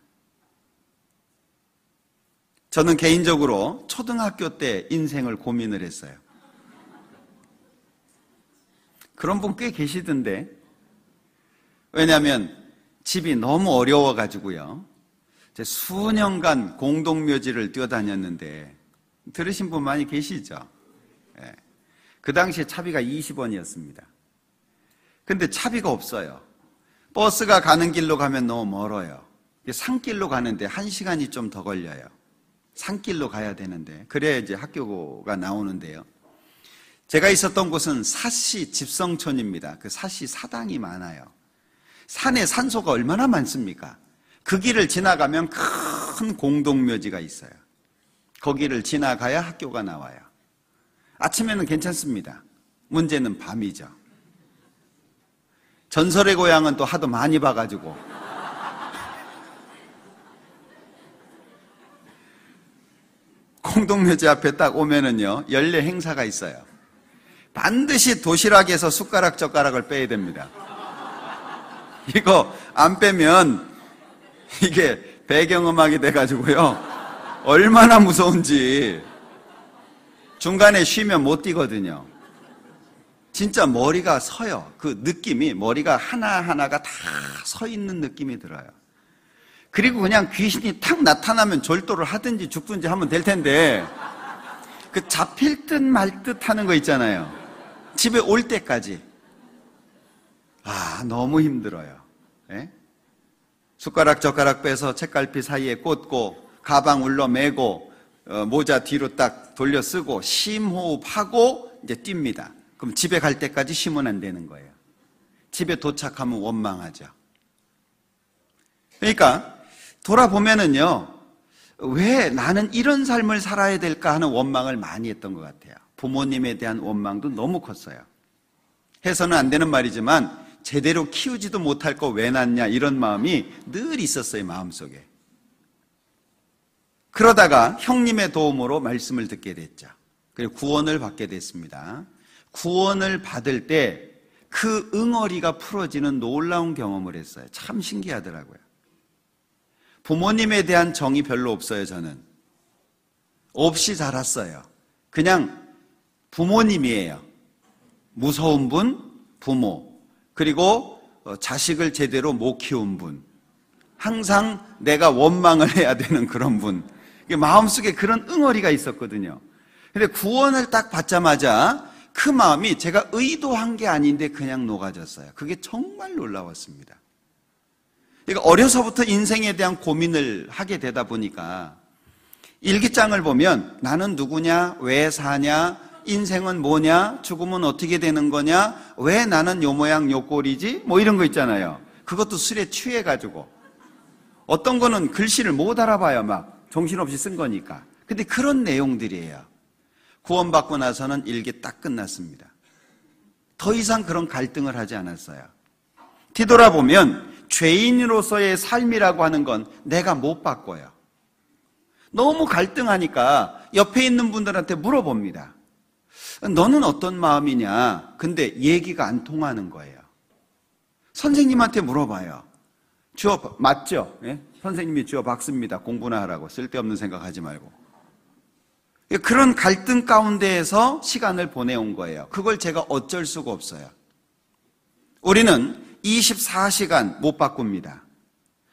저는 개인적으로 초등학교 때 인생을 고민을 했어요. 그런 분 꽤 계시던데. 왜냐하면 집이 너무 어려워가지고요. 수년간 공동묘지를 뛰어다녔는데, 들으신 분 많이 계시죠? 예. 그 당시에 차비가 20원이었습니다. 근데 차비가 없어요. 버스가 가는 길로 가면 너무 멀어요. 산길로 가는데 1시간이 좀 더 걸려요. 산길로 가야 되는데, 그래야 이제 학교가 나오는데요. 제가 있었던 곳은 사시 집성촌입니다. 그 사시 사당이 많아요. 산에 산소가 얼마나 많습니까? 그 길을 지나가면 큰 공동묘지가 있어요. 거기를 지나가야 학교가 나와요. 아침에는 괜찮습니다. 문제는 밤이죠. 전설의 고향은 또 하도 많이 봐가지고 공동묘지 앞에 딱 오면은요, 연례 행사가 있어요. 반드시 도시락에서 숟가락 젓가락을 빼야 됩니다. 이거 안 빼면 이게 배경음악이 돼가지고요, 얼마나 무서운지. 중간에 쉬면 못 뛰거든요. 진짜 머리가 서요. 그 느낌이, 머리가 하나하나가 다 서 있는 느낌이 들어요. 그리고 그냥 귀신이 탁 나타나면 절도를 하든지 죽든지 하면 될 텐데, 그 잡힐 듯 말 듯 하는 거 있잖아요. 집에 올 때까지. 너무 힘들어요. 예? 숟가락 젓가락 빼서 책갈피 사이에 꽂고, 가방 울러매고, 모자 뒤로 딱 돌려 쓰고, 심호흡하고 이제 뜁니다. 그럼 집에 갈 때까지 쉬면 안 되는 거예요. 집에 도착하면 원망하죠. 그러니까 돌아보면은요, 왜 나는 이런 삶을 살아야 될까 하는 원망을 많이 했던 것 같아요. 부모님에 대한 원망도 너무 컸어요. 해서는 안 되는 말이지만 제대로 키우지도 못할 거 왜 낳냐, 이런 마음이 늘 있었어요, 마음속에. 그러다가 형님의 도움으로 말씀을 듣게 됐죠. 그리고 구원을 받게 됐습니다. 구원을 받을 때 그 응어리가 풀어지는 놀라운 경험을 했어요. 참 신기하더라고요. 부모님에 대한 정이 별로 없어요, 저는. 없이 자랐어요. 그냥 부모님이에요. 무서운 분, 부모. 그리고 자식을 제대로 못 키운 분. 항상 내가 원망을 해야 되는 그런 분. 마음속에 그런 응어리가 있었거든요. 근데 구원을 딱 받자마자 그 마음이 제가 의도한 게 아닌데 그냥 녹아졌어요. 그게 정말 놀라웠습니다. 그러니까 어려서부터 인생에 대한 고민을 하게 되다 보니까 일기장을 보면 나는 누구냐, 왜 사냐, 인생은 뭐냐, 죽으면 어떻게 되는 거냐, 왜 나는 요 모양 요 꼴이지, 뭐 이런 거 있잖아요. 그것도 술에 취해가지고 어떤 거는 글씨를 못 알아봐요. 막 정신없이 쓴 거니까. 근데 그런 내용들이에요. 구원받고 나서는 일기 딱 끝났습니다. 더 이상 그런 갈등을 하지 않았어요. 뒤돌아보면 죄인으로서의 삶이라고 하는 건 내가 못 바꿔요. 너무 갈등하니까 옆에 있는 분들한테 물어봅니다. 너는 어떤 마음이냐? 근데 얘기가 안 통하는 거예요. 선생님한테 물어봐요. 주어 맞죠? 예? 선생님이 주어 박습니다. 공부나 하라고. 쓸데없는 생각하지 말고. 그런 갈등 가운데에서 시간을 보내온 거예요. 그걸 제가 어쩔 수가 없어요. 우리는 24시간 못 바꿉니다.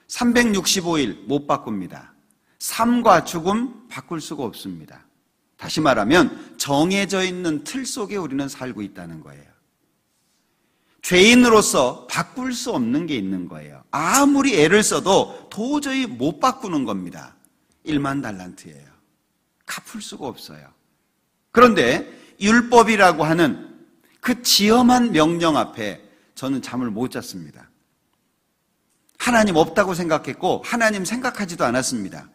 365일 못 바꿉니다. 삶과 죽음 바꿀 수가 없습니다. 다시 말하면 정해져 있는 틀 속에 우리는 살고 있다는 거예요. 죄인으로서 바꿀 수 없는 게 있는 거예요. 아무리 애를 써도 도저히 못 바꾸는 겁니다. 1만 달란트예요. 갚을 수가 없어요. 그런데 율법이라고 하는 그 지엄한 명령 앞에 저는 잠을 못 잤습니다. 하나님 없다고 생각했고 하나님 생각하지도 않았습니다.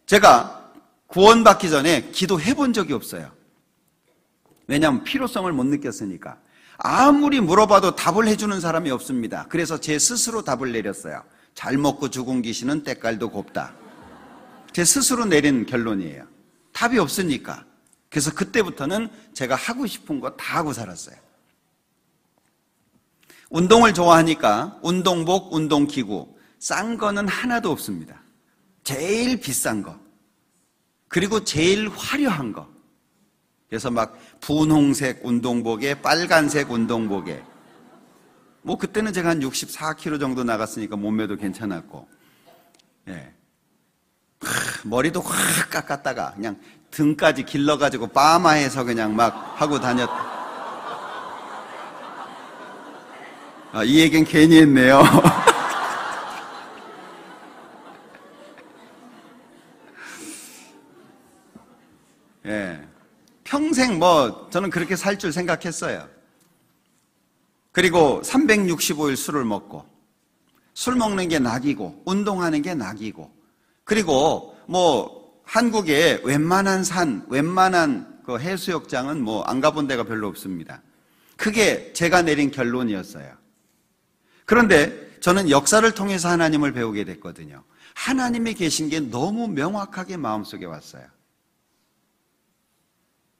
제가 구원받기 전에 기도해 본 적이 없어요. 왜냐하면 필요성을 못 느꼈으니까. 아무리 물어봐도 답을 해주는 사람이 없습니다. 그래서 제 스스로 답을 내렸어요. 잘 먹고 죽은 귀신은 때깔도 곱다. 제 스스로 내린 결론이에요. 답이 없으니까. 그래서 그때부터는 제가 하고 싶은 거 다 하고 살았어요. 운동을 좋아하니까 운동복, 운동기구 싼 거는 하나도 없습니다. 제일 비싼 거, 그리고 제일 화려한 거. 그래서 막 분홍색 운동복에 빨간색 운동복에, 뭐 그때는 제가 한 64kg 정도 나갔으니까 몸매도 괜찮았고, 예. 머리도 확 깎았다가 그냥 등까지 길러가지고 파마해서 그냥 막 하고 다녔다. 이 얘기는 괜히 했네요. 예. 평생 저는 그렇게 살 줄 생각했어요. 그리고 365일 술을 먹고, 술 먹는 게 낙이고, 운동하는 게 낙이고, 그리고 한국에 웬만한 그 해수욕장은 안 가본 데가 별로 없습니다. 그게 제가 내린 결론이었어요. 그런데 저는 역사를 통해서 하나님을 배우게 됐거든요. 하나님이 계신 게 너무 명확하게 마음속에 왔어요.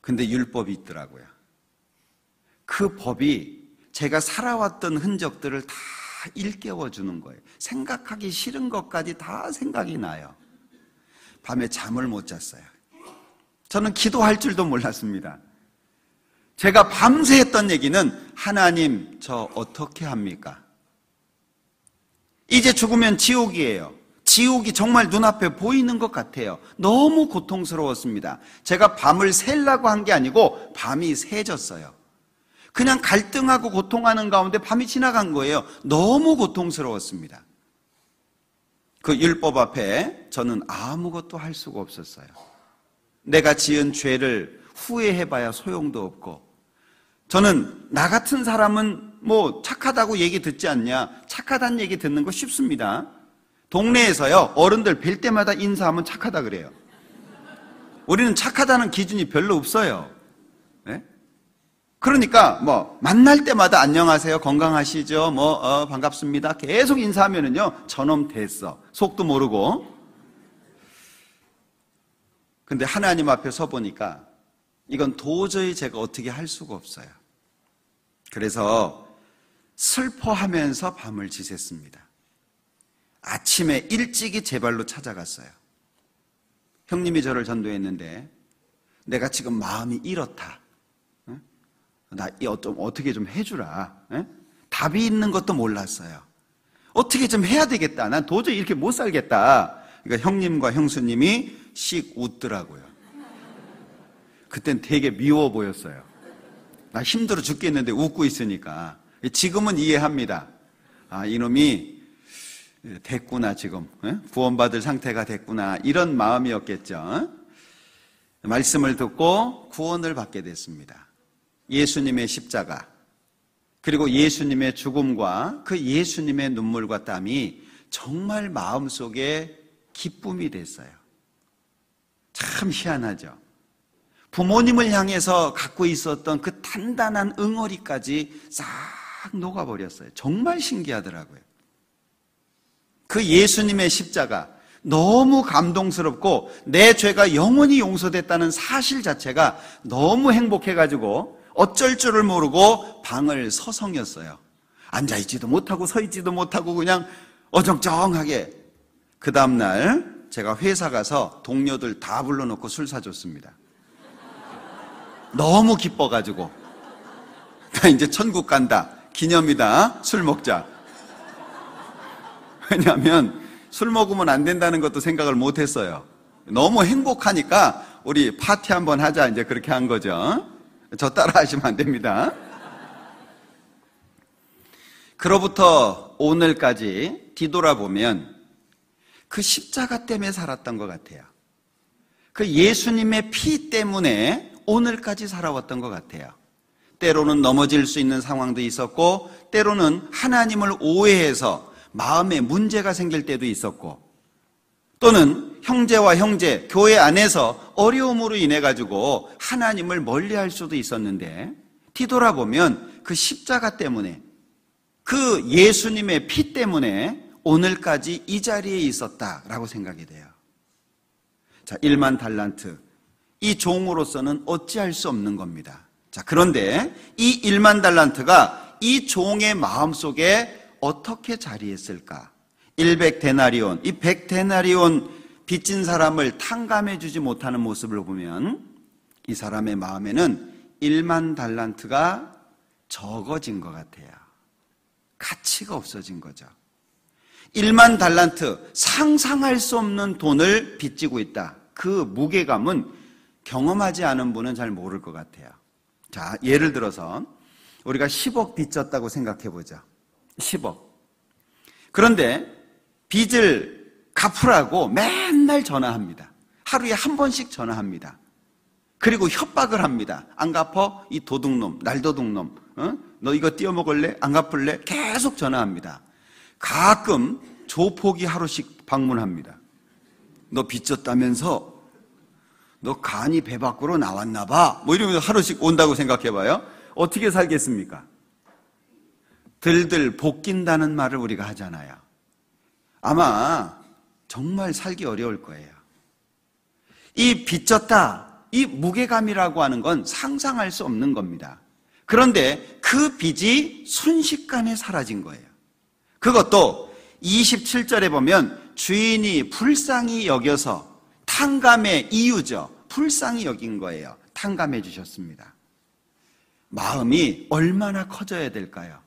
근데 율법이 있더라고요. 그 법이 제가 살아왔던 흔적들을 다 일깨워 주는 거예요. 생각하기 싫은 것까지 다 생각이 나요. 밤에 잠을 못 잤어요. 저는 기도할 줄도 몰랐습니다. 제가 밤새 했던 얘기는, 하나님, 저 어떻게 합니까? 이제 죽으면 지옥이에요. 지옥이 정말 눈앞에 보이는 것 같아요. 너무 고통스러웠습니다. 제가 밤을 새려고 한 게 아니고 밤이 새졌어요. 그냥 갈등하고 고통하는 가운데 밤이 지나간 거예요. 너무 고통스러웠습니다. 그 율법 앞에 저는 아무것도 할 수가 없었어요. 내가 지은 죄를 후회해봐야 소용도 없고, 저는 나 같은 사람은 착하다고 얘기 듣지 않냐, 착하다는 얘기 듣는 거 쉽습니다. 동네에서요, 어른들 뵐 때마다 인사하면 착하다 그래요. 우리는 착하다는 기준이 별로 없어요. 네? 그러니까 만날 때마다 안녕하세요, 건강하시죠, 반갑습니다 계속 인사하면은요, 저놈 됐어, 속도 모르고. 근데 하나님 앞에 서 보니까 이건 도저히 제가 어떻게 할 수가 없어요. 그래서 슬퍼하면서 밤을 지샜습니다. 아침에 일찍이 제 발로 찾아갔어요. 형님이 저를 전도했는데, 내가 지금 마음이 이렇다, 나 어떻게 좀 해주라. 답이 있는 것도 몰랐어요. 어떻게 좀 해야 되겠다, 난 도저히 이렇게 못 살겠다. 그러니까 형님과 형수님이 씩 웃더라고요. 그땐 되게 미워 보였어요. 나 힘들어 죽겠는데 웃고 있으니까. 지금은 이해합니다. 이놈이 됐구나, 지금 구원받을 상태가 됐구나, 이런 마음이었겠죠. 말씀을 듣고 구원을 받게 됐습니다. 예수님의 십자가, 그리고 예수님의 죽음과 그 예수님의 눈물과 땀이 정말 마음속에 기쁨이 됐어요. 참 희한하죠. 부모님을 향해서 갖고 있었던 그 단단한 응어리까지 싹 녹아버렸어요. 정말 신기하더라고요. 그 예수님의 십자가, 너무 감동스럽고 내 죄가 영원히 용서됐다는 사실 자체가 너무 행복해가지고 어쩔 줄을 모르고 방을 서성였어요. 앉아있지도 못하고 서있지도 못하고 그냥 어정쩡하게. 그 다음날 제가 회사 가서 동료들 다 불러놓고 술 사줬습니다. 너무 기뻐가지고, 나 이제 천국 간다, 기념이다, 술 먹자. 왜냐하면 술 먹으면 안 된다는 것도 생각을 못했어요. 너무 행복하니까 우리 파티 한번 하자, 이제 그렇게 한 거죠. 저 따라 하시면 안 됩니다. 그로부터 오늘까지 뒤돌아보면 그 십자가 때문에 살았던 것 같아요. 그 예수님의 피 때문에 오늘까지 살아왔던 것 같아요. 때로는 넘어질 수 있는 상황도 있었고, 때로는 하나님을 오해해서 마음에 문제가 생길 때도 있었고, 또는 형제와 형제, 교회 안에서 어려움으로 인해 가지고 하나님을 멀리할 수도 있었는데, 뒤돌아보면 그 십자가 때문에, 그 예수님의 피 때문에 오늘까지 이 자리에 있었다라고 생각이 돼요. 자, 1만 달란트, 이 종으로서는 어찌할 수 없는 겁니다. 자, 그런데 이 1만 달란트가 이 종의 마음속에 어떻게 자리했을까? 100데나리온, 이 100데나리온 빚진 사람을 탕감해 주지 못하는 모습을 보면 이 사람의 마음에는 1만 달란트가 적어진 것 같아요. 가치가 없어진 거죠. 1만 달란트, 상상할 수 없는 돈을 빚지고 있다. 그 무게감은 경험하지 않은 분은 잘 모를 것 같아요. 자, 예를 들어서 우리가 10억 빚졌다고 생각해 보자. 10억. 그런데 빚을 갚으라고 맨날 전화합니다. 하루에 한 번씩 전화합니다. 그리고 협박을 합니다. 안 갚어? 이 도둑놈, 날도둑놈. 너 이거 띄어먹을래? 안 갚을래? 계속 전화합니다. 가끔 조폭이 하루씩 방문합니다. 너 빚졌다면서? 너 간이 배 밖으로 나왔나 봐. 뭐 이러면서 하루씩 온다고 생각해봐요. 어떻게 살겠습니까? 들들 볶인다는 말을 우리가 하잖아요. 아마 정말 살기 어려울 거예요. 이 빚졌다, 이 무게감이라고 하는 건 상상할 수 없는 겁니다. 그런데 그 빚이 순식간에 사라진 거예요. 그것도 27절에 보면 주인이 불쌍히 여겨서 탕감의 이유죠. 불쌍히 여긴 거예요. 탕감해 주셨습니다. 마음이 얼마나 커져야 될까요?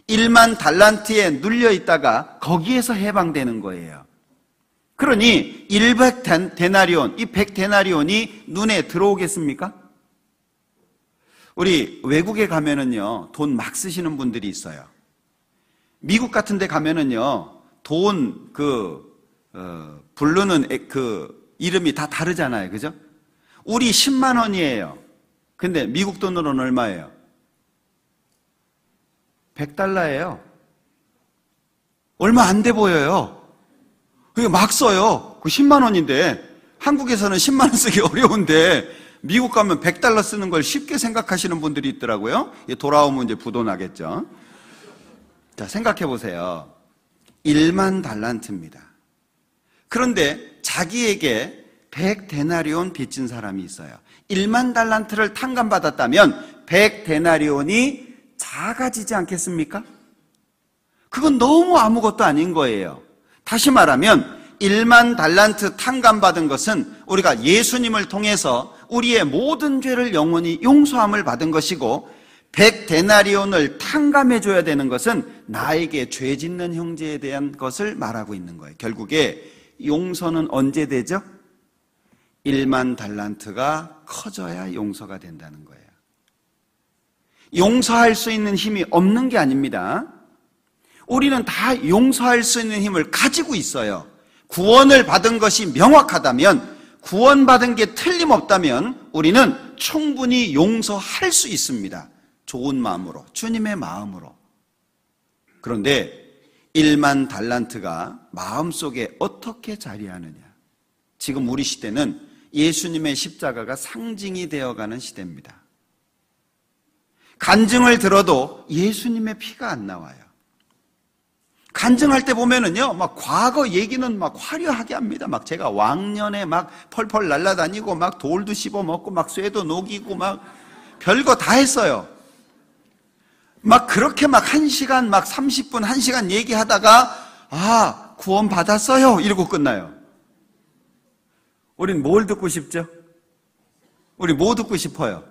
1만 달란트에 눌려 있다가 거기에서 해방되는 거예요. 그러니 100데나리온, 이 100데나리온이 눈에 들어오겠습니까? 우리 외국에 가면은요, 돈 막 쓰시는 분들이 있어요. 미국 같은 데 가면은요, 돈 부르는 이름이 다 다르잖아요. 그죠? 우리 10만 원이에요. 근데 미국 돈으로는 얼마예요? 100달러예요. 얼마 안 돼 보여요. 그게 막 써요. 그 10만 원인데 한국에서는 10만 원 쓰기 어려운데 미국 가면 100달러 쓰는 걸 쉽게 생각하시는 분들이 있더라고요. 돌아오면 이제 부도 나겠죠. 자, 생각해 보세요. 1만 달란트입니다. 그런데 자기에게 100데나리온 빚진 사람이 있어요. 1만 달란트를 탕감받았다면 100데나리온이 작아지지 않겠습니까? 그건 너무 아무것도 아닌 거예요. 다시 말하면 1만 달란트 탕감받은 것은 우리가 예수님을 통해서 우리의 모든 죄를 영원히 용서함을 받은 것이고 100데나리온을 탕감해 줘야 되는 것은 나에게 죄 짓는 형제에 대한 것을 말하고 있는 거예요. 결국에 용서는 언제 되죠? 1만 달란트가 커져야 용서가 된다는 거예요. 용서할 수 있는 힘이 없는 게 아닙니다. 우리는 다 용서할 수 있는 힘을 가지고 있어요. 구원을 받은 것이 명확하다면, 구원받은 게 틀림없다면 우리는 충분히 용서할 수 있습니다. 좋은 마음으로, 주님의 마음으로. 그런데 1만 달란트가 마음속에 어떻게 자리하느냐. 지금 우리 시대는 예수님의 십자가가 상징이 되어가는 시대입니다. 간증을 들어도 예수님의 피가 안 나와요. 간증할 때 보면은요, 막 과거 얘기는 막 화려하게 합니다. 막 제가 왕년에 막 펄펄 날아다니고 막 돌도 씹어 먹고 막 쇠도 녹이고 막 별거 다 했어요. 막 그렇게 막 1시간 막 30분 1시간 얘기하다가 구원 받았어요 이러고 끝나요. 우린 뭘 듣고 싶죠? 우리 뭐 듣고 싶어요?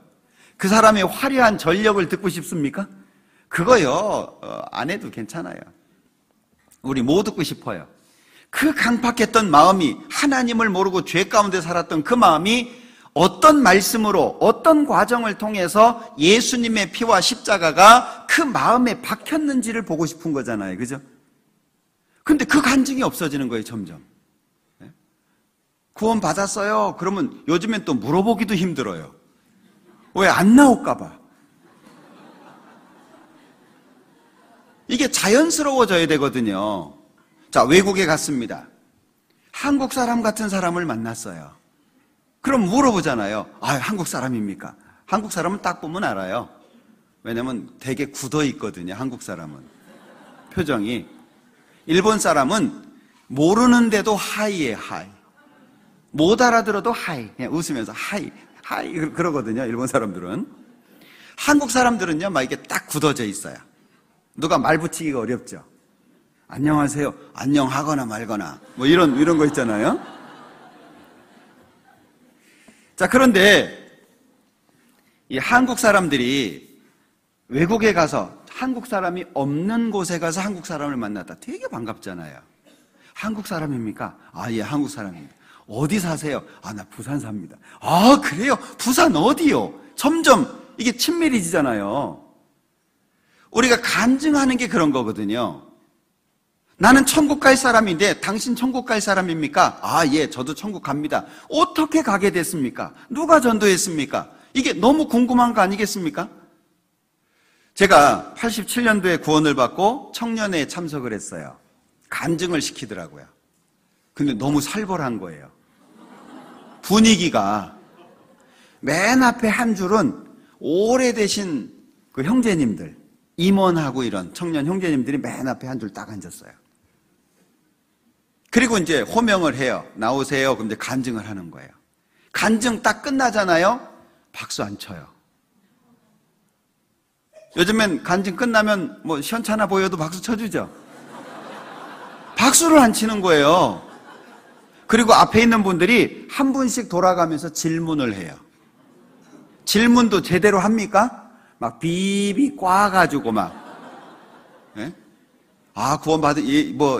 그 사람의 화려한 전력을 듣고 싶습니까? 그거요 안 해도 괜찮아요. 우리 뭐 듣고 싶어요? 그 강팍했던 마음이, 하나님을 모르고 죄 가운데 살았던 그 마음이 어떤 말씀으로, 어떤 과정을 통해서 예수님의 피와 십자가가 그 마음에 박혔는지를 보고 싶은 거잖아요. 그죠? 근데 그 간증이 없어지는 거예요, 점점. 구원 받았어요. 그러면 요즘엔 또 물어보기도 힘들어요. 왜 안 나올까 봐. 이게 자연스러워져야 되거든요. 자, 외국에 갔습니다. 한국 사람 같은 사람을 만났어요. 그럼 물어보잖아요. 한국 사람입니까? 한국 사람은 딱 보면 알아요. 왜냐면 되게 굳어 있거든요, 한국 사람은. 표정이. 일본 사람은 모르는데도 하이에 하이. 못 알아들어도 하이. 그냥 웃으면서 하이, 하이 그러거든요, 일본 사람들은. 한국 사람들은요, 막 이게 딱 굳어져 있어요. 누가 말 붙이기가 어렵죠. 안녕하세요. 안녕하거나 말거나. 뭐 이런 거 있잖아요. 자, 그런데 이 한국 사람들이 외국에 가서 한국 사람이 없는 곳에 가서 한국 사람을 만났다. 되게 반갑잖아요. 한국 사람입니까? 아, 예, 한국 사람입니다. 어디 사세요? 아, 나 부산 삽니다. 아, 그래요? 부산 어디요? 점점 이게 친밀해지잖아요. 우리가 간증하는 게 그런 거거든요. 나는 천국 갈 사람인데 당신 천국 갈 사람입니까? 아, 예, 저도 천국 갑니다. 어떻게 가게 됐습니까? 누가 전도했습니까? 이게 너무 궁금한 거 아니겠습니까? 제가 87년도에 구원을 받고 청년회에 참석을 했어요. 간증을 시키더라고요. 근데 너무 살벌한 거예요. 분위기가 맨 앞에 한 줄은 오래되신 그 형제님들, 임원하고 이런 청년 형제님들이 맨 앞에 한 줄 딱 앉았어요. 그리고 이제 호명을 해요. 나오세요. 그럼 이제 간증을 하는 거예요. 간증 딱 끝나잖아요. 박수 안 쳐요. 요즘엔 간증 끝나면 뭐 시원찮아 보여도 박수 쳐주죠. 박수를 안 치는 거예요. 그리고 앞에 있는 분들이 한 분씩 돌아가면서 질문을 해요. 질문도 제대로 합니까? 막 비비 꽈가지고 막. 예? 아, 구원받은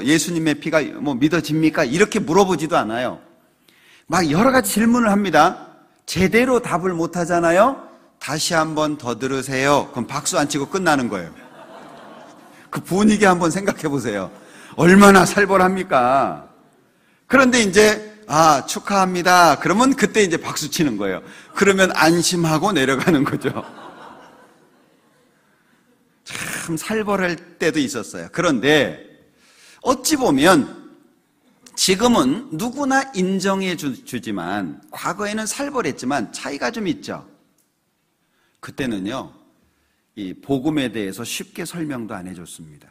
예수님의 피가 뭐 믿어집니까? 이렇게 물어보지도 않아요. 막 여러 가지 질문을 합니다. 제대로 답을 못 하잖아요. 다시 한번 더 들으세요. 그럼 박수 안 치고 끝나는 거예요. 그 분위기 한번 생각해 보세요. 얼마나 살벌합니까? 그런데 이제 축하합니다. 그러면 그때 이제 박수 치는 거예요. 그러면 안심하고 내려가는 거죠. 참 살벌할 때도 있었어요. 그런데 어찌 보면 지금은 누구나 인정해 주지만 과거에는 살벌했지만 차이가 좀 있죠. 그때는요, 이 복음에 대해서 쉽게 설명도 안 해줬습니다.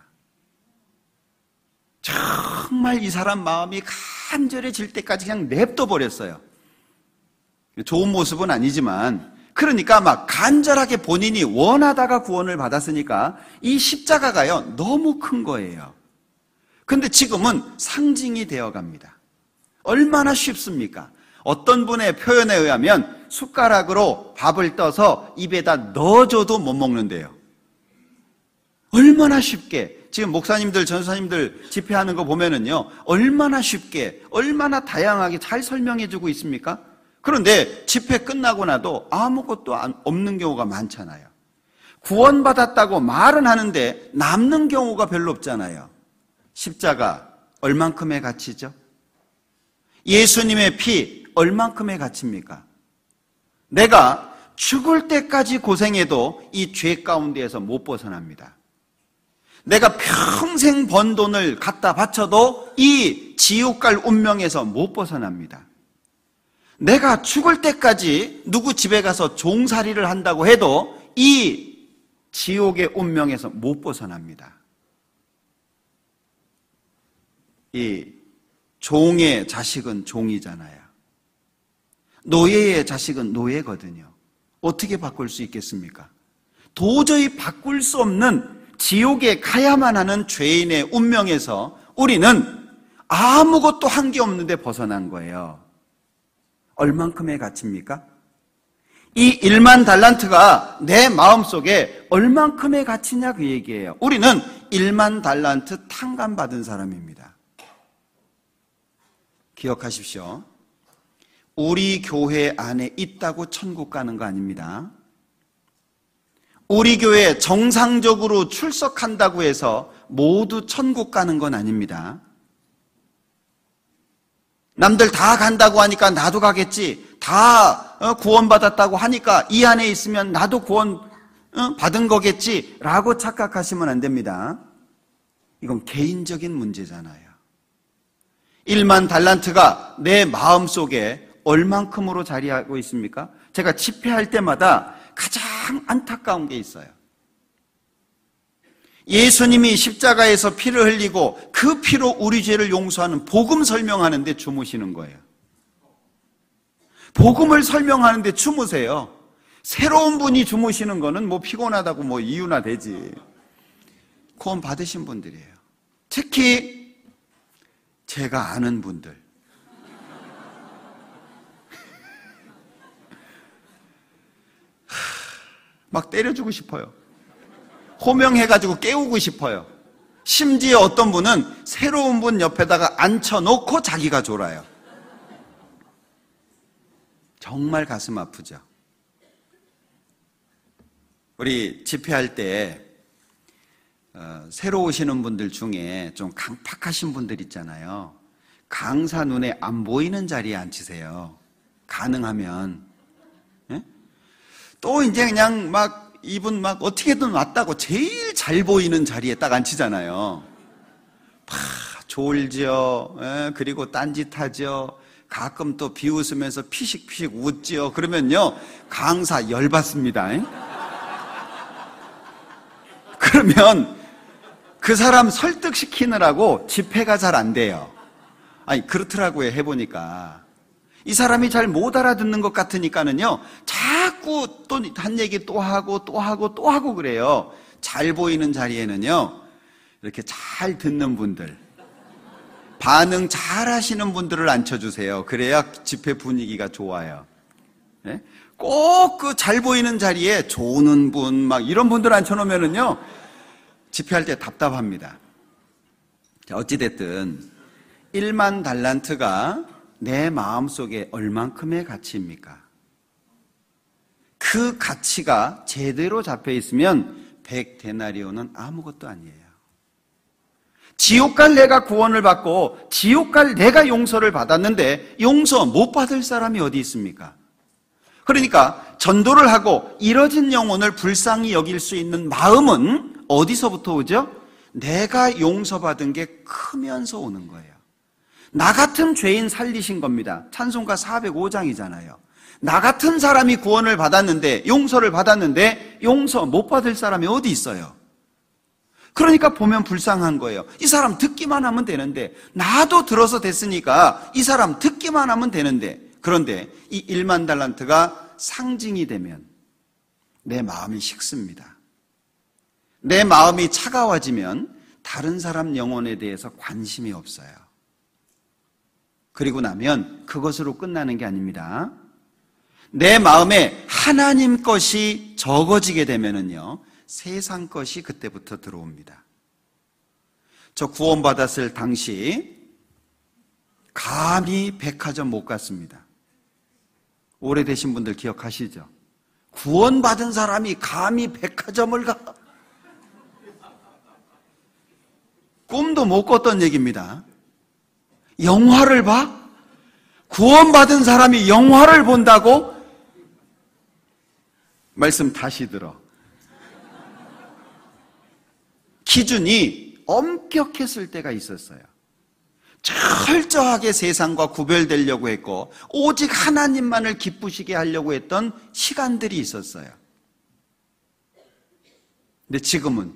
정말 이 사람 마음이 간절해질 때까지 그냥 냅둬 버렸어요. 좋은 모습은 아니지만, 그러니까 막 간절하게 본인이 원하다가 구원을 받았으니까 이 십자가가요, 너무 큰 거예요. 근데 지금은 상징이 되어 갑니다. 얼마나 쉽습니까? 어떤 분의 표현에 의하면 숟가락으로 밥을 떠서 입에다 넣어줘도 못 먹는데요. 얼마나 쉽게, 지금 목사님들, 전사님들 집회하는 거 보면은요, 얼마나 쉽게, 얼마나 다양하게 잘 설명해주고 있습니까? 그런데 집회 끝나고 나도 아무것도 없는 경우가 많잖아요. 구원받았다고 말은 하는데 남는 경우가 별로 없잖아요. 십자가 얼만큼의 가치죠? 예수님의 피 얼만큼의 가치입니까? 내가 죽을 때까지 고생해도 이 죄 가운데에서 못 벗어납니다. 내가 평생 번 돈을 갖다 바쳐도 이 지옥 갈 운명에서 못 벗어납니다. 내가 죽을 때까지 누구 집에 가서 종살이를 한다고 해도 이 지옥의 운명에서 못 벗어납니다. 이 종의 자식은 종이잖아요. 노예의 자식은 노예거든요. 어떻게 바꿀 수 있겠습니까? 도저히 바꿀 수 없는 지옥에 가야만 하는 죄인의 운명에서 우리는 아무것도 한 게 없는데 벗어난 거예요. 얼만큼의 가치입니까? 이 1만 달란트가 내 마음속에 얼만큼의 가치냐 그 얘기예요. 우리는 1만 달란트 탕감받은 사람입니다. 기억하십시오. 우리 교회 안에 있다고 천국 가는 거 아닙니다. 우리 교회에 정상적으로 출석한다고 해서 모두 천국 가는 건 아닙니다. 남들 다 간다고 하니까 나도 가겠지. 다 구원받았다고 하니까 이 안에 있으면 나도 구원 받은 거겠지 라고 착각하시면 안 됩니다. 이건 개인적인 문제잖아요. 1만 달란트가 내 마음속에 얼만큼으로 자리하고 있습니까? 제가 집회할 때마다 가장 안타까운 게 있어요. 예수님이 십자가에서 피를 흘리고 그 피로 우리 죄를 용서하는 복음 설명하는데 주무시는 거예요. 복음을 설명하는데 주무세요. 새로운 분이 주무시는 거는 뭐 피곤하다고 뭐 이유나 되지. 구원 받으신 분들이에요. 특히 제가 아는 분들. 막 때려주고 싶어요. 호명해가지고 깨우고 싶어요. 심지어 어떤 분은 새로운 분 옆에다가 앉혀놓고 자기가 졸아요. 정말 가슴 아프죠. 우리 집회할 때 새로 오시는 분들 중에 좀 강팍하신 분들 있잖아요. 강사 눈에 안 보이는 자리에 앉히세요. 가능하면. 예? 또 이제 그냥 막 이분 막 어떻게든 왔다고 제일 잘 보이는 자리에 딱 앉히잖아요. 졸죠. 예? 그리고 딴짓하죠. 가끔 또 비웃으면서 피식피식 웃죠. 그러면요 강사 열받습니다. 예? 그러면 그 사람 설득시키느라고 집회가 잘 안 돼요. 아니 그렇더라고요. 해보니까 이 사람이 잘 못 알아듣는 것 같으니까는요 자꾸 또 한 얘기 또 하고 또 하고 또 하고 그래요. 잘 보이는 자리에는요 이렇게 잘 듣는 분들, 반응 잘 하시는 분들을 앉혀주세요. 그래야 집회 분위기가 좋아요. 네? 꼭 그 잘 보이는 자리에 조는 분 막 이런 분들 앉혀놓으면은요 집회할 때 답답합니다. 자, 어찌됐든 1만 달란트가 내 마음속에 얼만큼의 가치입니까? 그 가치가 제대로 잡혀 있으면 100데나리온은 아무것도 아니에요. 지옥 갈 내가 구원을 받고 지옥 갈 내가 용서를 받았는데 용서 못 받을 사람이 어디 있습니까? 그러니까 전도를 하고 잃어진 영혼을 불쌍히 여길 수 있는 마음은 어디서부터 오죠? 내가 용서받은 게 크면서 오는 거예요. 나 같은 죄인 살리신 겁니다. 찬송가 405장이잖아요. 나 같은 사람이 구원을 받았는데 용서를 받았는데 용서 못 받을 사람이 어디 있어요? 그러니까 보면 불쌍한 거예요. 이 사람 듣기만 하면 되는데 나도 들어서 됐으니까 이 사람 듣기만 하면 되는데 그런데 이 1만 달란트가 상징이 되면 내 마음이 식습니다. 내 마음이 차가워지면 다른 사람 영혼에 대해서 관심이 없어요. 그리고 나면 그것으로 끝나는 게 아닙니다. 내 마음에 하나님 것이 적어지게 되면은요, 세상 것이 그때부터 들어옵니다. 저 구원받았을 당시 감히 백화점 못 갔습니다. 오래되신 분들 기억하시죠? 구원받은 사람이 감히 백화점을 가? 꿈도 못 꿨던 얘기입니다. 영화를 봐? 구원받은 사람이 영화를 본다고? 말씀 다시 들어. 기준이 엄격했을 때가 있었어요. 철저하게 세상과 구별되려고 했고 오직 하나님만을 기쁘시게 하려고 했던 시간들이 있었어요. 근데 지금은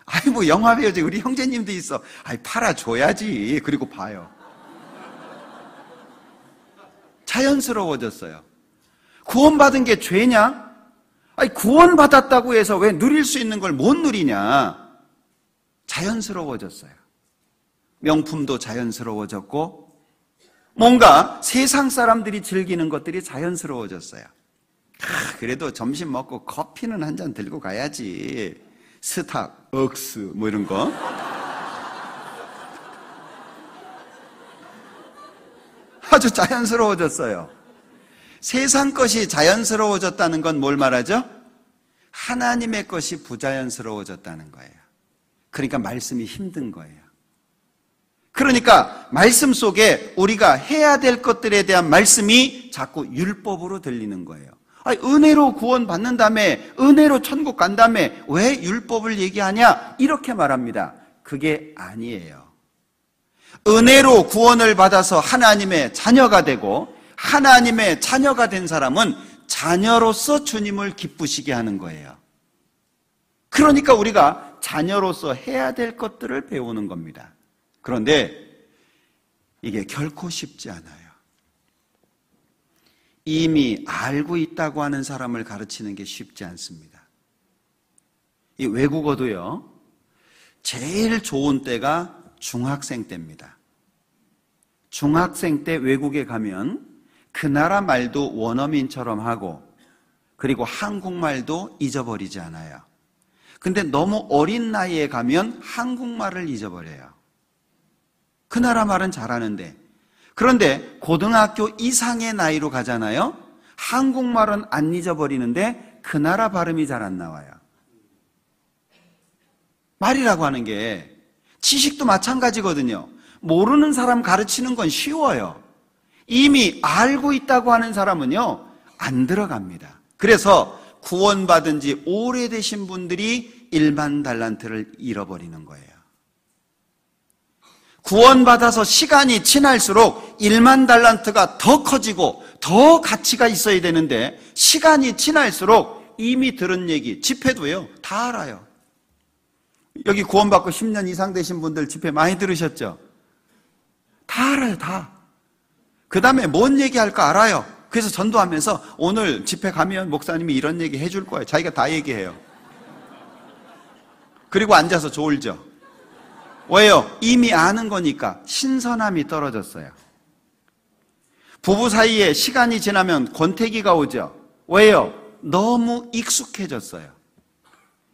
아이 뭐 영화 배우지 우리 형제님도 있어. 아이 팔아줘야지. 그리고 봐요. 자연스러워졌어요. 구원받은 게 죄냐? 아니 구원받았다고 해서 왜 누릴 수 있는 걸 못 누리냐? 자연스러워졌어요. 명품도 자연스러워졌고 뭔가 세상 사람들이 즐기는 것들이 자연스러워졌어요. 그래도 점심 먹고 커피는 한 잔 들고 가야지. 스타벅스 뭐 이런 거. 아주 자연스러워졌어요. 세상 것이 자연스러워졌다는 건 뭘 말하죠? 하나님의 것이 부자연스러워졌다는 거예요. 그러니까 말씀이 힘든 거예요. 그러니까 말씀 속에 우리가 해야 될 것들에 대한 말씀이 자꾸 율법으로 들리는 거예요. 아니, 은혜로 구원받는 다음에 은혜로 천국 간 다음에 왜 율법을 얘기하냐? 이렇게 말합니다. 그게 아니에요. 은혜로 구원을 받아서 하나님의 자녀가 되고 하나님의 자녀가 된 사람은 자녀로서 주님을 기쁘시게 하는 거예요. 그러니까 우리가 자녀로서 해야 될 것들을 배우는 겁니다. 그런데 이게 결코 쉽지 않아요. 이미 알고 있다고 하는 사람을 가르치는 게 쉽지 않습니다. 이 외국어도요, 제일 좋은 때가 중학생 때입니다. 중학생 때 외국에 가면 그 나라 말도 원어민처럼 하고, 그리고 한국말도 잊어버리지 않아요. 근데 너무 어린 나이에 가면 한국말을 잊어버려요. 그 나라 말은 잘하는데, 그런데 고등학교 이상의 나이로 가잖아요. 한국말은 안 잊어버리는데 그 나라 발음이 잘 안 나와요. 말이라고 하는 게 지식도 마찬가지거든요. 모르는 사람 가르치는 건 쉬워요. 이미 알고 있다고 하는 사람은요, 안 들어갑니다. 그래서 구원받은 지 오래되신 분들이 1만 달란트를 잃어버리는 거예요. 구원받아서 시간이 지날수록 1만 달란트가 더 커지고 더 가치가 있어야 되는데, 시간이 지날수록 이미 들은 얘기, 집회도요, 다 알아요. 여기 구원받고 10년 이상 되신 분들 집회 많이 들으셨죠? 다 알아요, 다. 그 다음에 뭔 얘기할까 알아요. 그래서 전도하면서 오늘 집회 가면 목사님이 이런 얘기 해줄 거예요. 자기가 다 얘기해요. 그리고 앉아서 졸죠. 왜요? 이미 아는 거니까 신선함이 떨어졌어요. 부부 사이에 시간이 지나면 권태기가 오죠. 왜요? 너무 익숙해졌어요.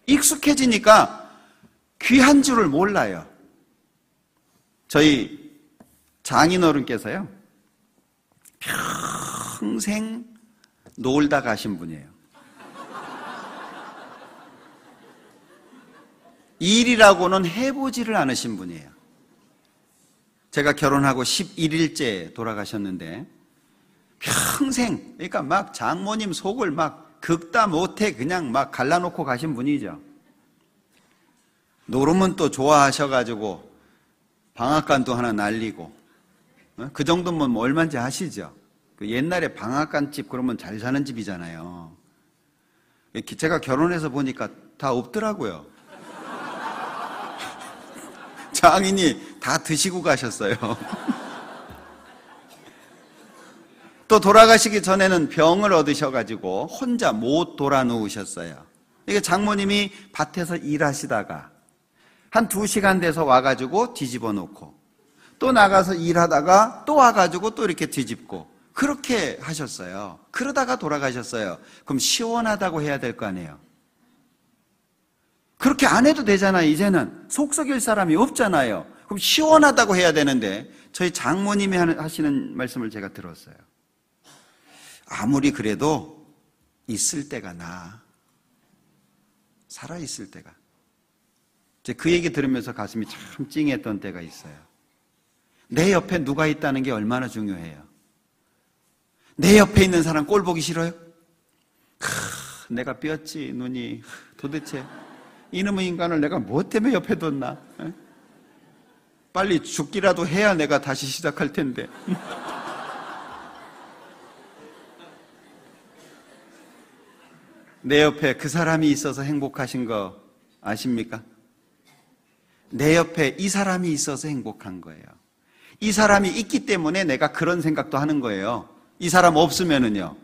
익숙해지니까 귀한 줄을 몰라요. 저희 장인어른께서요, 평생 놀다 가신 분이에요. 일이라고는 해보지를 않으신 분이에요. 제가 결혼하고 11일째 돌아가셨는데, 평생, 그러니까 막 장모님 속을 막 극다 못해 그냥 막 갈라놓고 가신 분이죠. 노름은 또 좋아하셔가지고 방앗간도 하나 날리고, 그 정도면 뭐 얼마인지 아시죠? 그 옛날에 방앗간집 그러면 잘 사는 집이잖아요. 제가 결혼해서 보니까 다 없더라고요. 장인이 다 드시고 가셨어요. 또 돌아가시기 전에는 병을 얻으셔가지고 혼자 못 돌아 누우셨어요. 이게 장모님이 밭에서 일하시다가 한 2시간 돼서 와가지고 뒤집어 놓고, 또 나가서 일하다가 또 와가지고 또 이렇게 뒤집고, 그렇게 하셨어요. 그러다가 돌아가셨어요. 그럼 시원하다고 해야 될 거 아니에요. 그렇게 안 해도 되잖아요. 이제는 속 썩일 사람이 없잖아요. 그럼 시원하다고 해야 되는데, 저희 장모님이 하시는 말씀을 제가 들었어요. 아무리 그래도 있을 때가 나아. 살아있을 때가. 그 얘기 들으면서 가슴이 참 찡했던 때가 있어요. 내 옆에 누가 있다는 게 얼마나 중요해요. 내 옆에 있는 사람 꼴 보기 싫어요? 내가 뼈지 눈이, 도대체 이놈의 인간을 내가 뭐 때문에 옆에 뒀나? 빨리 죽기라도 해야 내가 다시 시작할 텐데. 내 옆에 그 사람이 있어서 행복하신 거 아십니까? 내 옆에 이 사람이 있어서 행복한 거예요. 이 사람이 있기 때문에 내가 그런 생각도 하는 거예요. 이 사람 없으면은요,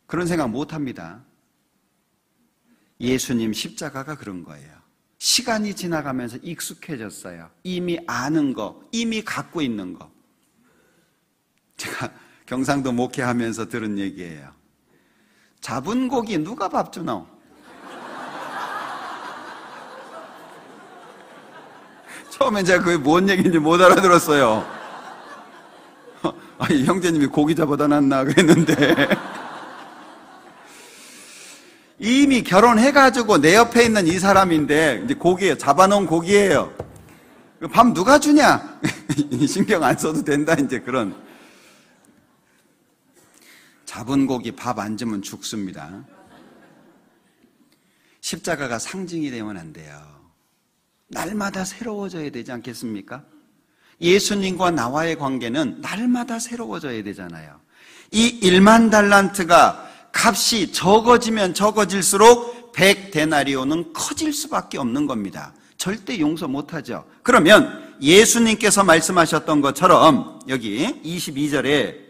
그런 생각 못 합니다. 예수님 십자가가 그런 거예요. 시간이 지나가면서 익숙해졌어요. 이미 아는 거, 이미 갖고 있는 거. 제가 경상도 목회하면서 들은 얘기예요. 잡은 고기 누가 밥 주노? 처음엔 제가 그게 뭔 얘기인지 못 알아들었어요. 아니, 형제님이 고기 잡아다 놨나 그랬는데, 이미 결혼해가지고 내 옆에 있는 이 사람인데, 이제 고기예요. 잡아놓은 고기예요. 밥 누가 주냐? 신경 안 써도 된다, 이제 그런. 잡은 고기 밥 안 주면 죽습니다. 십자가가 상징이 되면 안 돼요. 날마다 새로워져야 되지 않겠습니까? 예수님과 나와의 관계는 날마다 새로워져야 되잖아요. 이 1만 달란트가 값이 적어지면 적어질수록 100데나리오는 커질 수밖에 없는 겁니다. 절대 용서 못하죠. 그러면 예수님께서 말씀하셨던 것처럼 여기 22절에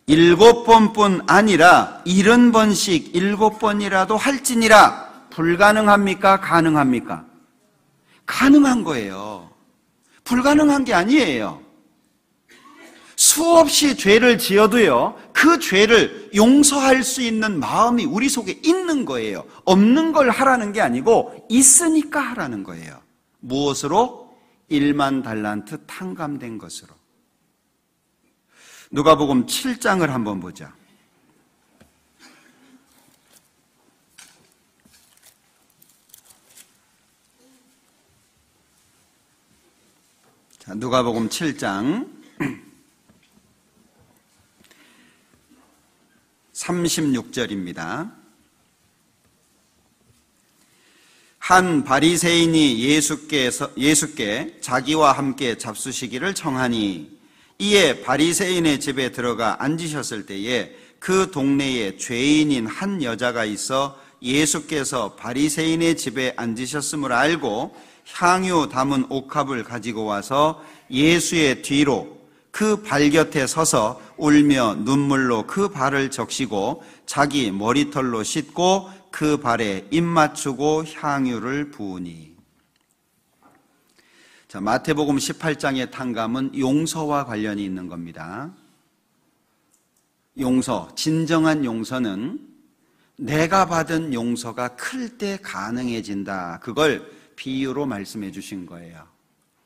7번뿐 아니라 70번씩 7번이라도 할지니라. 불가능합니까? 가능합니까? 가능한 거예요. 불가능한 게 아니에요. 수없이 죄를 지어도요, 그 죄를 용서할 수 있는 마음이 우리 속에 있는 거예요. 없는 걸 하라는 게 아니고 있으니까 하라는 거예요. 무엇으로? 1만 달란트 탕감된 것으로. 누가복음 7장을 한번 보자. 자, 누가복음 7장 36절입니다. 한 바리새인이 예수께 자기와 함께 잡수시기를 청하니 이에 바리새인의 집에 들어가 앉으셨을 때에 그 동네에 죄인인 한 여자가 있어 예수께서 바리새인의 집에 앉으셨음을 알고 향유 담은 옥합을 가지고 와서 예수의 뒤로 그 발 곁에 서서 울며 눈물로 그 발을 적시고 자기 머리털로 씻고 그 발에 입 맞추고 향유를 부으니. 자, 마태복음 18장의 탕감은 용서와 관련이 있는 겁니다. 용서, 진정한 용서는 내가 받은 용서가 클 때 가능해진다. 그걸 비유로 말씀해 주신 거예요.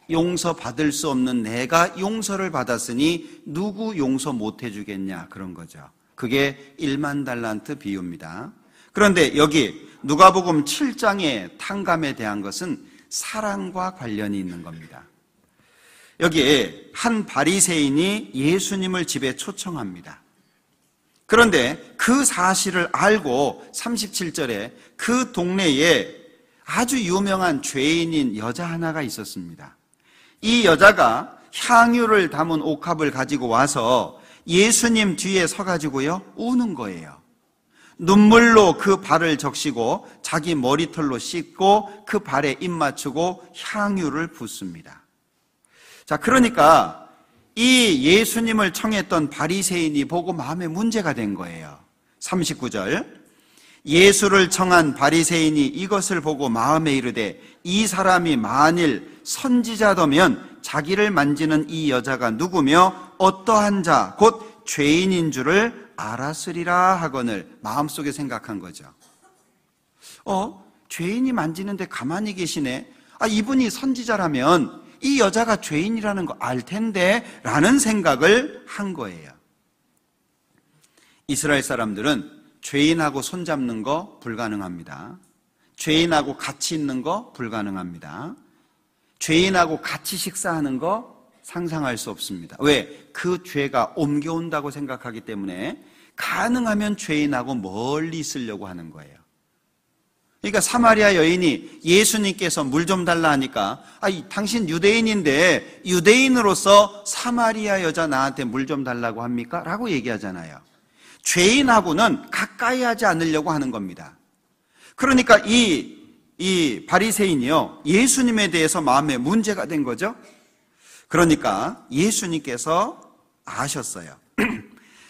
용서 받을 수 없는 내가 용서를 받았으니 누구 용서 못 해주겠냐, 그런 거죠. 그게 1만 달란트 비유입니다. 그런데 여기 누가복음 7장의 탕감에 대한 것은 사랑과 관련이 있는 겁니다. 여기에 한 바리새인이 예수님을 집에 초청합니다. 그런데 그 사실을 알고 37절에 그 동네에 아주 유명한 죄인인 여자 하나가 있었습니다. 이 여자가 향유를 담은 옥합을 가지고 와서 예수님 뒤에 서가지고요, 우는 거예요. 눈물로 그 발을 적시고 자기 머리털로 씻고 그 발에 입 맞추고 향유를 붓습니다. 자, 그러니까 이 예수님을 청했던 바리새인이 보고 마음에 문제가 된 거예요. 39절, 예수를 청한 바리새인이 이것을 보고 마음에 이르되 이 사람이 만일 선지자더면 자기를 만지는 이 여자가 누구며 어떠한 자 곧 죄인인 줄을 알았으리라 하거늘 마음속에 생각한 거죠. 죄인이 만지는데 가만히 계시네. 이분이 선지자라면 이 여자가 죄인이라는 거 알 텐데 라는 생각을 한 거예요. 이스라엘 사람들은 죄인하고 손잡는 거 불가능합니다. 죄인하고 같이 있는 거 불가능합니다. 죄인하고 같이 식사하는 거 상상할 수 없습니다. 왜? 그 죄가 옮겨온다고 생각하기 때문에 가능하면 죄인하고 멀리 있으려고 하는 거예요. 그러니까 사마리아 여인이 예수님께서 물 좀 달라 하니까 당신 유대인인데 유대인으로서 사마리아 여자 나한테 물 좀 달라고 합니까? 라고 얘기하잖아요. 죄인하고는 가까이 하지 않으려고 하는 겁니다. 그러니까 이 바리새인이요, 예수님에 대해서 마음에 문제가 된 거죠. 그러니까 예수님께서 아셨어요.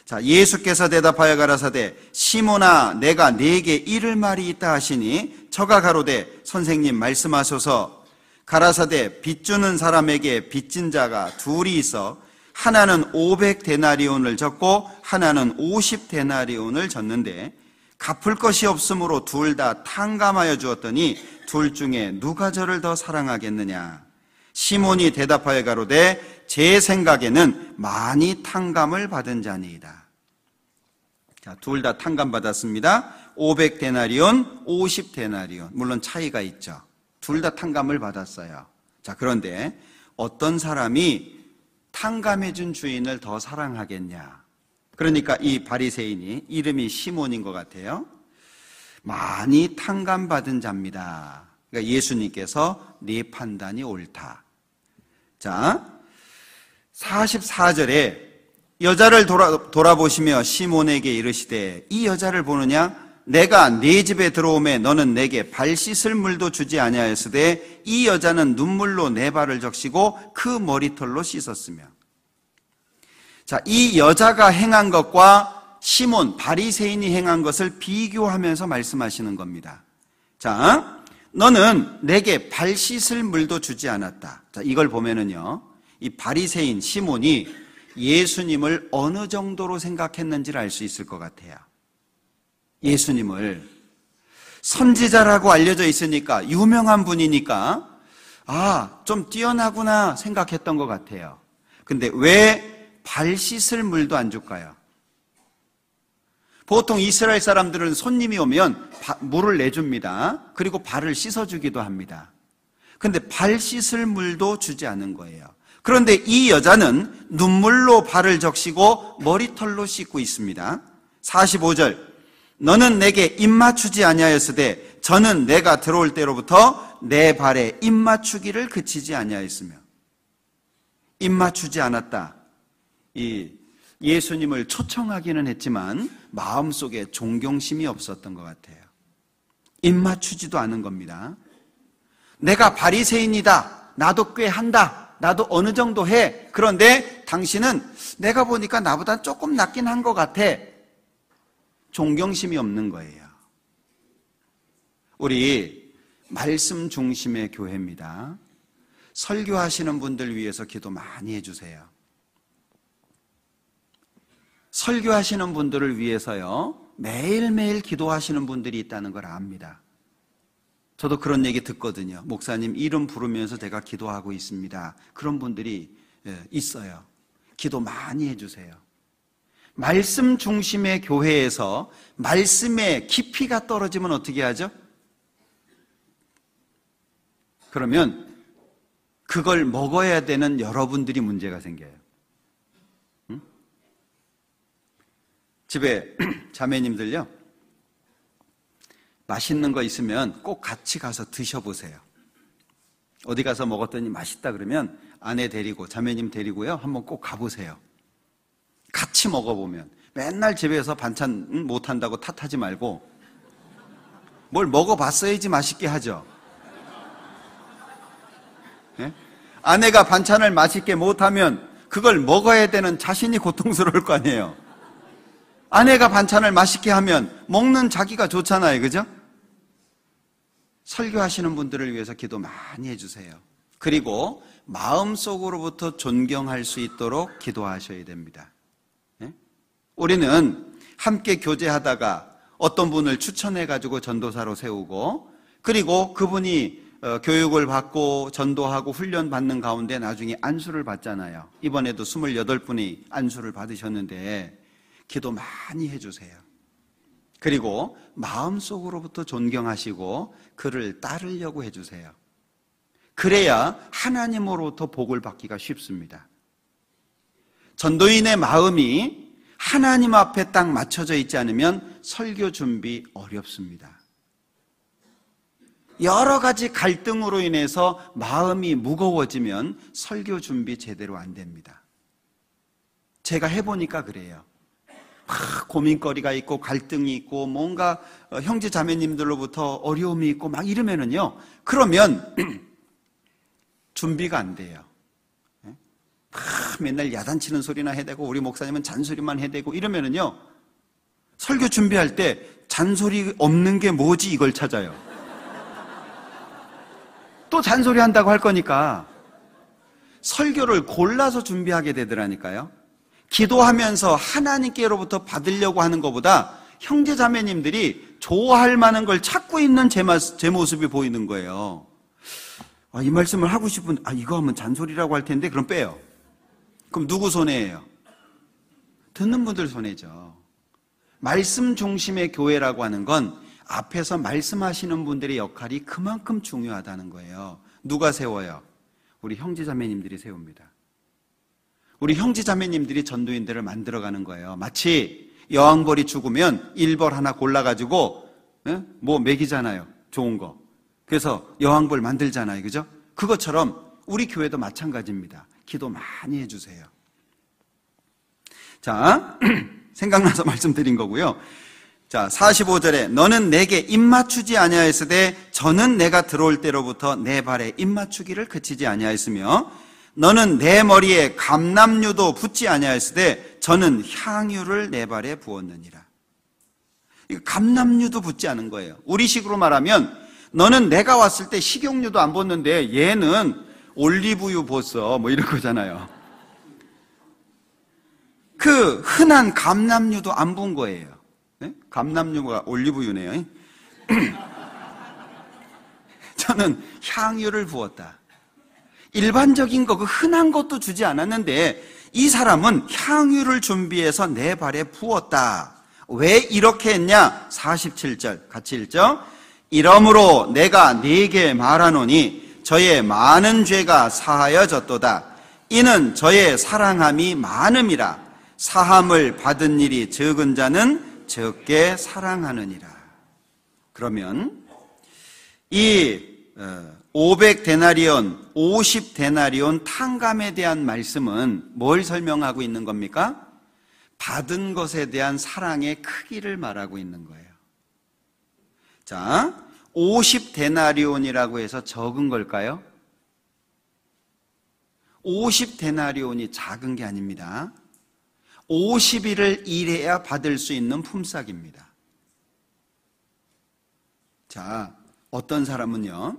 자, 예수께서 대답하여 가라사대 시몬아 내가 네게 이를 말이 있다 하시니 저가 가로되 선생님 말씀하소서. 가라사대 빚 주는 사람에게 빚진 자가 둘이 있어 하나는 500데나리온을 졌고 하나는 50데나리온을 졌는데 갚을 것이 없으므로 둘 다 탕감하여 주었더니 둘 중에 누가 저를 더 사랑하겠느냐. 시몬이 대답하여 가로되 제 생각에는 많이 탕감을 받은 자니이다. 자, 둘 다 탕감 받았습니다. 500데나리온, 50데나리온. 물론 차이가 있죠. 둘 다 탕감을 받았어요. 자, 그런데 어떤 사람이 탕감해 준 주인을 더 사랑하겠냐. 그러니까 이 바리새인이 이름이 시몬인 것 같아요. 많이 탕감받은 자입니다. 그러니까 예수님께서 네 판단이 옳다. 자, 44절에 여자를 돌아보시며 시몬에게 이르시되 이 여자를 보느냐? 내가 네 집에 들어오매 너는 내게 발 씻을 물도 주지 아니하였으되 이 여자는 눈물로 내 발을 적시고 그 머리털로 씻었으며. 자, 이 여자가 행한 것과 시몬 바리새인이 행한 것을 비교하면서 말씀하시는 겁니다. 자, 너는 내게 발 씻을 물도 주지 않았다. 자, 이걸 보면은요, 이 바리새인 시몬이 예수님을 어느 정도로 생각했는지를 알 수 있을 것 같아요. 예수님을 선지자라고 알려져 있으니까, 유명한 분이니까 좀 뛰어나구나 생각했던 것 같아요. 근데 왜 발 씻을 물도 안 줄까요? 보통 이스라엘 사람들은 손님이 오면 물을 내줍니다. 그리고 발을 씻어주기도 합니다. 근데 발 씻을 물도 주지 않은 거예요. 그런데 이 여자는 눈물로 발을 적시고 머리털로 씻고 있습니다. 45절, 너는 내게 입맞추지 아니하였으되 저는 내가 들어올 때로부터 내 발에 입맞추기를 그치지 아니하였으며. 입맞추지 않았다. 이 예수님을 초청하기는 했지만 마음속에 존경심이 없었던 것 같아요. 입맞추지도 않은 겁니다. 내가 바리새인이다. 나도 꽤 한다. 나도 어느 정도 해. 그런데 당신은 내가 보니까 나보다 조금 낫긴 한 것 같아. 존경심이 없는 거예요. 우리 말씀 중심의 교회입니다. 설교하시는 분들 위해서 기도 많이 해주세요. 설교하시는 분들을 위해서요, 매일매일 기도하시는 분들이 있다는 걸 압니다. 저도 그런 얘기 듣거든요. 목사님 이름 부르면서 제가 기도하고 있습니다. 그런 분들이 있어요. 기도 많이 해주세요. 말씀 중심의 교회에서 말씀의 깊이가 떨어지면 어떻게 하죠? 그러면 그걸 먹어야 되는 여러분들이 문제가 생겨요. 집에 자매님들요, 맛있는 거 있으면 꼭 같이 가서 드셔보세요. 어디 가서 먹었더니 맛있다 그러면 아내 데리고 자매님 데리고요 한번 꼭 가보세요. 같이 먹어보면, 맨날 집에서 반찬 못한다고 탓하지 말고 뭘 먹어봤어야지 맛있게 하죠. 네? 아내가 반찬을 맛있게 못하면 그걸 먹어야 되는 자신이 고통스러울 거 아니에요. 아내가 반찬을 맛있게 하면 먹는 자기가 좋잖아요. 그죠? 설교하시는 분들을 위해서 기도 많이 해주세요. 그리고 마음속으로부터 존경할 수 있도록 기도하셔야 됩니다. 네? 우리는 함께 교제하다가 어떤 분을 추천해가지고 전도사로 세우고, 그리고 그분이 교육을 받고 전도하고 훈련 받는 가운데 나중에 안수를 받잖아요. 이번에도 28분이 안수를 받으셨는데 기도 많이 해주세요. 그리고 마음속으로부터 존경하시고 그를 따르려고 해주세요. 그래야 하나님으로부터 복을 받기가 쉽습니다. 전도인의 마음이 하나님 앞에 딱 맞춰져 있지 않으면 설교 준비 어렵습니다. 여러 가지 갈등으로 인해서 마음이 무거워지면 설교 준비 제대로 안 됩니다. 제가 해보니까 그래요. 고민거리가 있고 갈등이 있고 뭔가 형제 자매님들로부터 어려움이 있고 막 이러면은요, 그러면 준비가 안 돼요. 맨날 야단치는 소리나 해대고 우리 목사님은 잔소리만 해대고 이러면은요, 설교 준비할 때 잔소리 없는 게 뭐지 이걸 찾아요. 또 잔소리 한다고 할 거니까 설교를 골라서 준비하게 되더라니까요. 기도하면서 하나님께로부터 받으려고 하는 것보다 형제 자매님들이 좋아할 만한 걸 찾고 있는 제 모습이 보이는 거예요. 이 말씀을 하고 싶은, 이거 하면 잔소리라고 할 텐데 그럼 빼요. 그럼 누구 손해예요? 듣는 분들 손해죠. 말씀 중심의 교회라고 하는 건 앞에서 말씀하시는 분들의 역할이 그만큼 중요하다는 거예요. 누가 세워요? 우리 형제 자매님들이 세웁니다. 우리 형제 자매님들이 전도인들을 만들어가는 거예요. 마치 여왕벌이 죽으면 일벌 하나 골라가지고 뭐 먹이잖아요. 좋은 거. 그래서 여왕벌 만들잖아요. 그죠? 그것처럼 우리 교회도 마찬가지입니다. 기도 많이 해주세요. 자, 생각나서 말씀드린 거고요. 자, 45절에 너는 내게 입맞추지 아니하였으되 저는 내가 들어올 때로부터 내 발에 입맞추기를 그치지 아니하였으며 너는 내 머리에 감람류도 붓지 아니하였으되 저는 향유를 내 발에 부었느니라. 감람류도 붓지 않은 거예요. 우리식으로 말하면 너는 내가 왔을 때 식용유도 안 붓는데 얘는 올리브유 붓어 뭐 이런 거잖아요. 그 흔한 감람류도 안 부은 거예요. 네? 감람류가 올리브유네요. 저는 향유를 부었다. 일반적인 거, 그 흔한 것도 주지 않았는데 이 사람은 향유를 준비해서 내 발에 부었다. 왜 이렇게 했냐? 47절 같이 읽죠. 이러므로 내가 네게 말하노니 저의 많은 죄가 사하여졌도다. 이는 저의 사랑함이 많음이라. 사함을 받은 일이 적은 자는 적게 사랑하느니라. 그러면 이 500데나리온, 50데나리온 탕감에 대한 말씀은 뭘 설명하고 있는 겁니까? 받은 것에 대한 사랑의 크기를 말하고 있는 거예요. 자, 50데나리온이라고 해서 적은 걸까요? 50데나리온이 작은 게 아닙니다. 50일을 일해야 받을 수 있는 품삯입니다. 자, 어떤 사람은요,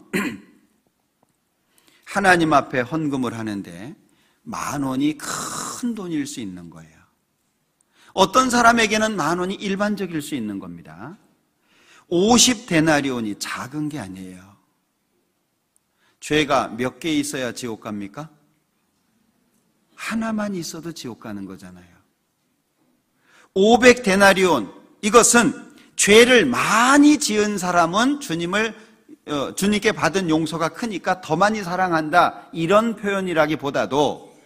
하나님 앞에 헌금을 하는데 10,000원이 큰 돈일 수 있는 거예요. 어떤 사람에게는 10,000원이 일반적일 수 있는 겁니다. 50데나리온이 작은 게 아니에요. 죄가 몇 개 있어야 지옥 갑니까? 하나만 있어도 지옥 가는 거잖아요. 500데나리온, 이것은 죄를 많이 지은 사람은 주님께 받은 용서가 크니까 더 많이 사랑한다, 이런 표현이라기보다도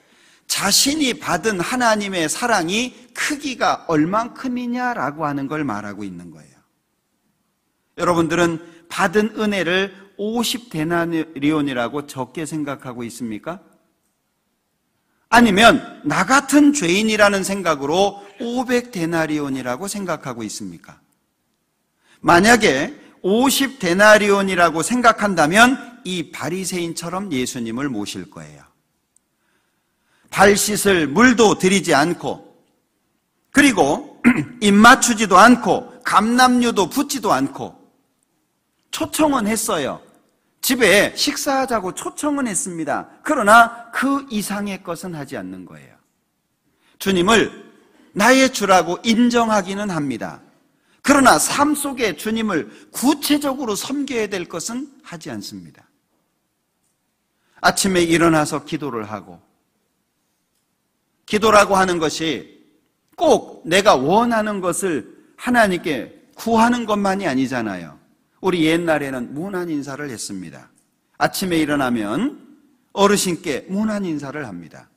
자신이 받은 하나님의 사랑이 크기가 얼만큼이냐라고 하는 걸 말하고 있는 거예요. 여러분들은 받은 은혜를 50데나리온이라고 적게 생각하고 있습니까? 아니면 나 같은 죄인이라는 생각으로 500데나리온이라고 생각하고 있습니까? 만약에 50데나리온이라고 생각한다면 이 바리새인처럼 예수님을 모실 거예요. 발 씻을 물도 드리지 않고, 그리고 입 맞추지도 않고 감람류도 붓지도 않고, 초청은 했어요. 집에 식사하자고 초청은 했습니다. 그러나 그 이상의 것은 하지 않는 거예요. 주님을 나의 주라고 인정하기는 합니다. 그러나 삶 속에 주님을 구체적으로 섬겨야 될 것은 하지 않습니다. 아침에 일어나서 기도를 하고, 기도라고 하는 것이 꼭 내가 원하는 것을 하나님께 구하는 것만이 아니잖아요. 우리 옛날에는 문안 인사를 했습니다. 아침에 일어나면 어르신께 문안 인사를 합니다.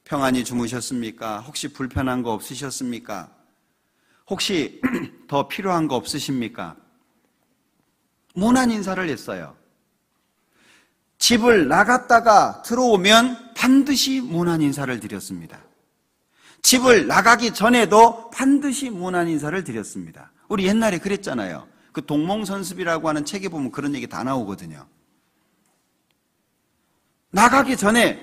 평안히 주무셨습니까? 혹시 불편한 거 없으셨습니까? 혹시 더 필요한 거 없으십니까? 문안 인사를 했어요. 집을 나갔다가 들어오면 반드시 문안 인사를 드렸습니다. 집을 나가기 전에도 반드시 문안 인사를 드렸습니다. 우리 옛날에 그랬잖아요. 그 동몽선습이라고 하는 책에 보면 그런 얘기 다 나오거든요. 나가기 전에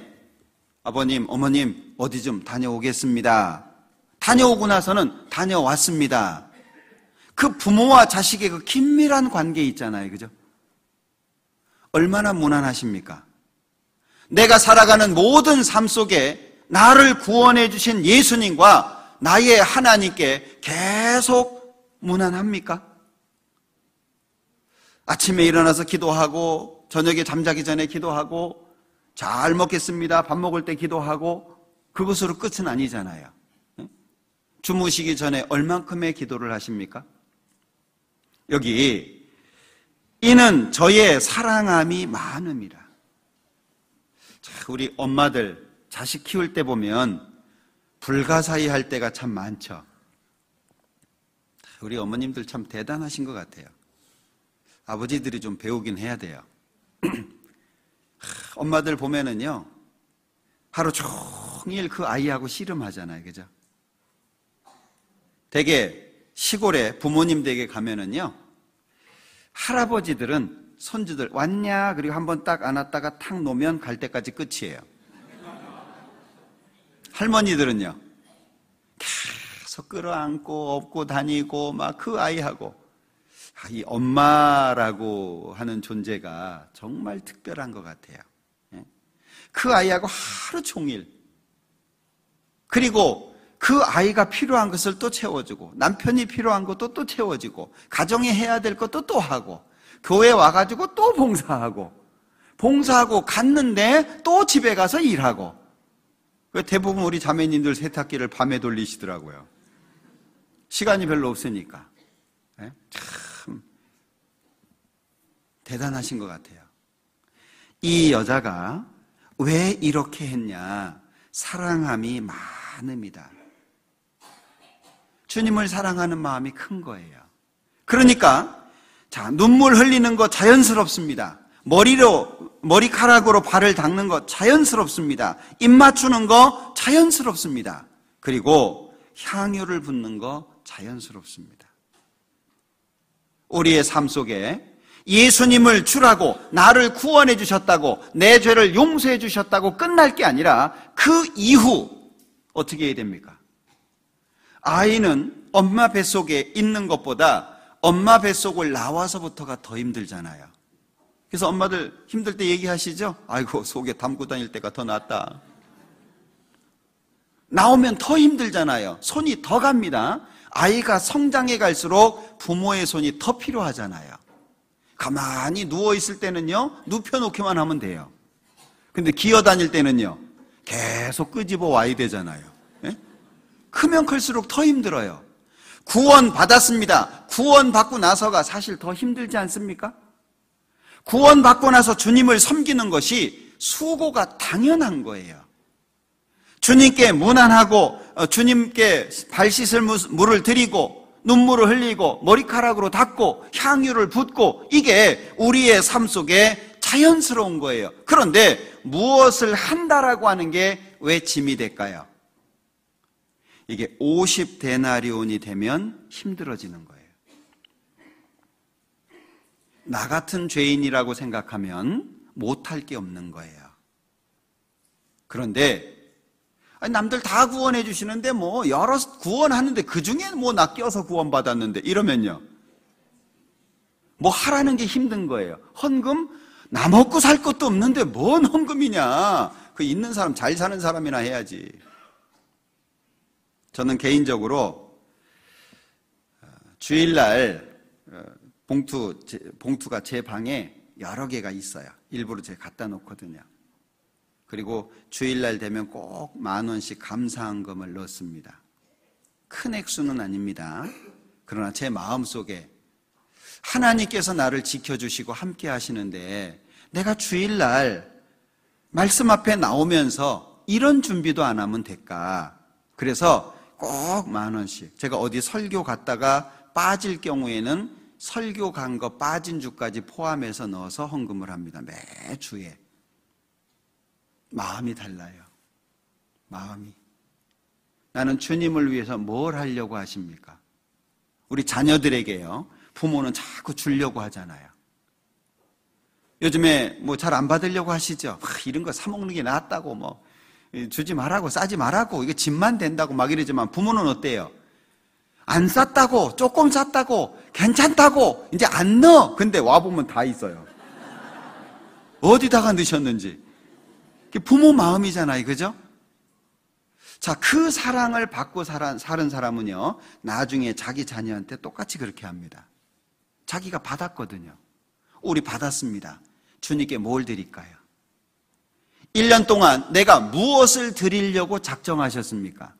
아버님, 어머님 어디 좀 다녀오겠습니다. 다녀오고 나서는 다녀왔습니다. 그 부모와 자식의 그 긴밀한 관계 있잖아요. 그죠? 얼마나 무난하십니까? 내가 살아가는 모든 삶 속에 나를 구원해 주신 예수님과 나의 하나님께 계속 무난합니까? 아침에 일어나서 기도하고, 저녁에 잠자기 전에 기도하고, 잘 먹겠습니다, 밥 먹을 때 기도하고, 그것으로 끝은 아니잖아요. 주무시기 전에 얼만큼의 기도를 하십니까? 여기 이는 저의 사랑함이 많음이라. 자, 우리 엄마들 자식 키울 때 보면 불가사의 할 때가 참 많죠. 우리 어머님들 참 대단하신 것 같아요. 아버지들이 좀 배우긴 해야 돼요. 엄마들 보면은요, 하루 종일 그 아이하고 씨름하잖아요. 그죠? 되게 시골에 부모님 댁에 가면은요, 할아버지들은 손주들 왔냐? 그리고 한번 딱 안았다가 탁 놓으면 갈 때까지 끝이에요. 할머니들은요, 계속 끌어안고 업고 다니고 막 그 아이하고, 이 엄마라고 하는 존재가 정말 특별한 것 같아요. 그 아이하고 하루 종일, 그리고 그 아이가 필요한 것을 또 채워주고, 남편이 필요한 것도 또 채워주고, 가정에 해야 될 것도 또 하고, 교회 와가지고 또 봉사하고 갔는데 또 집에 가서 일하고. 대부분 우리 자매님들 세탁기를 밤에 돌리시더라고요. 시간이 별로 없으니까. 참 대단하신 것 같아요. 이 여자가 왜 이렇게 했냐? 사랑함이 많습니다. 주님을 사랑하는 마음이 큰 거예요. 그러니까 자, 눈물 흘리는 거 자연스럽습니다. 머리카락으로 발을 닦는 거 자연스럽습니다. 입 맞추는 거 자연스럽습니다. 그리고 향유를 붓는 거 자연스럽습니다. 우리의 삶 속에 예수님을 주라고, 나를 구원해 주셨다고, 내 죄를 용서해 주셨다고 끝날 게 아니라 그 이후 어떻게 해야 됩니까? 아이는 엄마 뱃속에 있는 것보다 엄마 뱃속을 나와서부터가 더 힘들잖아요. 그래서 엄마들 힘들 때 얘기하시죠? 아이고, 속에 담고 다닐 때가 더 낫다. 나오면 더 힘들잖아요. 손이 더 갑니다. 아이가 성장해 갈수록 부모의 손이 더 필요하잖아요. 가만히 누워있을 때는요, 눕혀놓기만 하면 돼요. 근데 기어다닐 때는요, 계속 끄집어 와야 되잖아요. 예? 크면 클수록 더 힘들어요. 구원 받았습니다. 구원 받고 나서가 사실 더 힘들지 않습니까? 구원 받고 나서 주님을 섬기는 것이 수고가 당연한 거예요. 주님께 문안하고, 주님께 발 씻을 물을 드리고, 눈물을 흘리고, 머리카락으로 닦고, 향유를 붓고, 이게 우리의 삶 속에 자연스러운 거예요. 그런데 무엇을 한다라고 하는 게 왜 짐이 될까요? 이게 50데나리온이 되면 힘들어지는 거예요. 나 같은 죄인이라고 생각하면 못할 게 없는 거예요. 그런데 남들 다 구원해 주시는데 뭐 여러 구원하는데 그중에 뭐 나 껴서 구원받았는데 이러면요, 뭐 하라는 게 힘든 거예요. 헌금? 나 먹고 살 것도 없는데 뭔 헌금이냐. 그 있는 사람, 잘 사는 사람이나 해야지. 저는 개인적으로 주일날 봉투가 제 방에 여러 개가 있어요. 일부러 제가 갖다 놓거든요. 그리고 주일날 되면 꼭 10,000원씩 감사헌금을 넣습니다. 큰 액수는 아닙니다. 그러나 제 마음속에 하나님께서 나를 지켜주시고 함께 하시는데 내가 주일날 말씀 앞에 나오면서 이런 준비도 안 하면 될까? 그래서 꼭 10,000원씩, 제가 어디 설교 갔다가 빠질 경우에는 설교 간 거 빠진 주까지 포함해서 넣어서 헌금을 합니다. 매주에. 마음이 달라요. 마음이. 나는 주님을 위해서 뭘 하려고 하십니까? 우리 자녀들에게요, 부모는 자꾸 주려고 하잖아요. 요즘에 뭐 잘 안 받으려고 하시죠? 이런 거 사먹는 게 낫다고, 뭐 주지 말라고, 싸지 말라고, 이게 집만 된다고 막 이러지만 부모는 어때요? 안 쌌다고, 조금 쌌다고, 괜찮다고, 이제 안 넣어. 근데 와보면 다 있어요. 어디다가 넣으셨는지. 부모 마음이잖아요. 그죠? 자, 그 사랑을 받고 사는 사람은요, 나중에 자기 자녀한테 똑같이 그렇게 합니다. 자기가 받았거든요. 우리 받았습니다. 주님께 뭘 드릴까요? 1년 동안 내가 무엇을 드리려고 작정하셨습니까?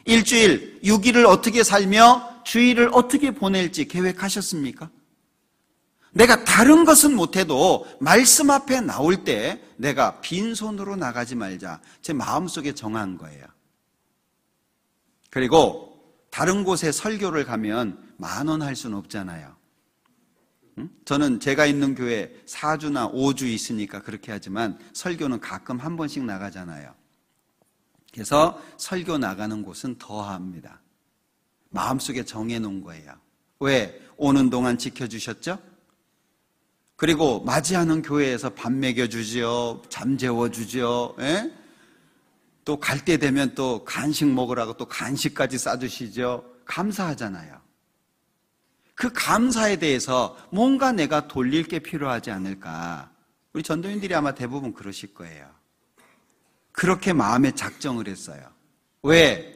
일주일, 6일을 어떻게 살며 주일을 어떻게 보낼지 계획하셨습니까? 내가 다른 것은 못해도 말씀 앞에 나올 때 내가 빈손으로 나가지 말자. 제 마음속에 정한 거예요. 그리고 다른 곳에 설교를 가면 10,000원 할 수는 없잖아요. 저는 제가 있는 교회 4주나 5주 있으니까 그렇게 하지만 설교는 가끔 한 번씩 나가잖아요. 그래서 설교 나가는 곳은 더 합니다. 마음속에 정해놓은 거예요. 왜? 오는 동안 지켜주셨죠? 그리고 맞이하는 교회에서 밥 먹여주죠. 잠 재워주죠. 예? 또 갈 때 되면 또 간식 먹으라고 또 간식까지 싸주시죠. 감사하잖아요. 그 감사에 대해서 뭔가 내가 돌릴 게 필요하지 않을까. 우리 전도인들이 아마 대부분 그러실 거예요. 그렇게 마음에 작정을 했어요. 왜?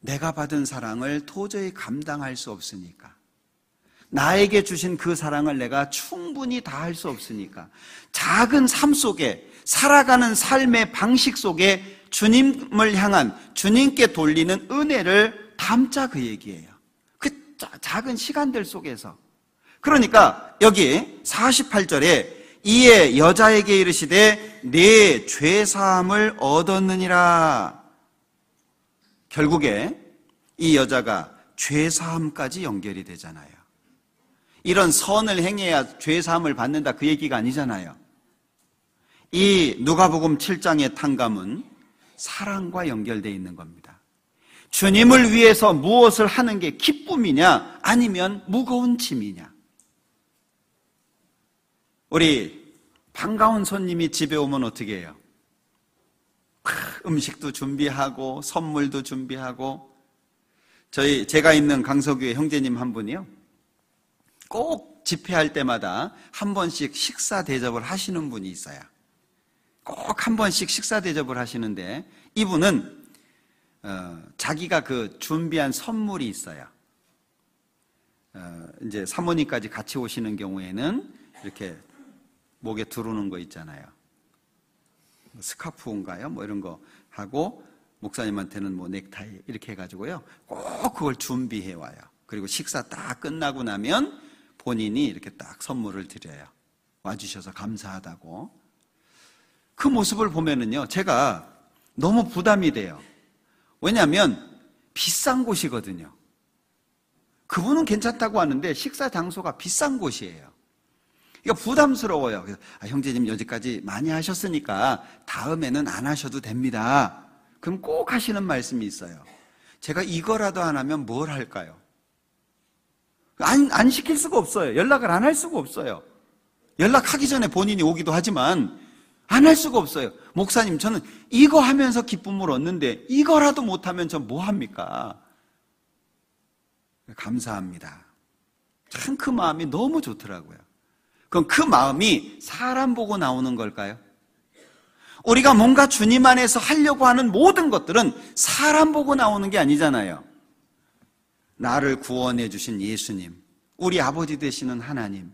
내가 받은 사랑을 도저히 감당할 수 없으니까. 나에게 주신 그 사랑을 내가 충분히 다할 수 없으니까. 작은 삶 속에, 살아가는 삶의 방식 속에 주님을 향한, 주님께 돌리는 은혜를 담자, 그 얘기예요. 그 작은 시간들 속에서. 그러니까 여기 48절에 이에 여자에게 이르시되 내 죄사함을 얻었느니라. 결국에 이 여자가 죄사함까지 연결이 되잖아요. 이런 선을 행해야 죄사함을 받는다, 그 얘기가 아니잖아요. 이 누가복음 7장의 탕감은 사랑과 연결되어 있는 겁니다. 주님을 위해서 무엇을 하는 게 기쁨이냐, 아니면 무거운 짐이냐. 우리 반가운 손님이 집에 오면 어떻게 해요? 음식도 준비하고 선물도 준비하고. 제가 있는 강서교회 형제님 한 분이요, 꼭 집회할 때마다 한 번씩 식사 대접을 하시는 분이 있어요. 꼭 한 번씩 식사 대접을 하시는데, 이분은 자기가 그 준비한 선물이 있어요. 이제 사모님까지 같이 오시는 경우에는 이렇게 목에 두르는 거 있잖아요. 스카프인가요? 뭐 이런 거 하고, 목사님한테는 뭐 넥타이 이렇게 해가지고요, 꼭 그걸 준비해 와요. 그리고 식사 딱 끝나고 나면 본인이 이렇게 딱 선물을 드려요. 와주셔서 감사하다고. 그 모습을 보면은요, 제가 너무 부담이 돼요. 왜냐하면 비싼 곳이거든요. 그분은 괜찮다고 하는데 식사 장소가 비싼 곳이에요. 그러니까 부담스러워요. 그래서 형제님 여기까지 많이 하셨으니까 다음에는 안 하셔도 됩니다. 그럼 꼭 하시는 말씀이 있어요. 제가 이거라도 안 하면 뭘 할까요? 안 시킬 수가 없어요. 연락을 안 할 수가 없어요. 연락하기 전에 본인이 오기도 하지만 안 할 수가 없어요. 목사님, 저는 이거 하면서 기쁨을 얻는데 이거라도 못하면 전 뭐 합니까? 감사합니다. 참 그 마음이 너무 좋더라고요. 그럼 그 마음이 사람 보고 나오는 걸까요? 우리가 뭔가 주님 안에서 하려고 하는 모든 것들은 사람 보고 나오는 게 아니잖아요. 나를 구원해 주신 예수님, 우리 아버지 되시는 하나님,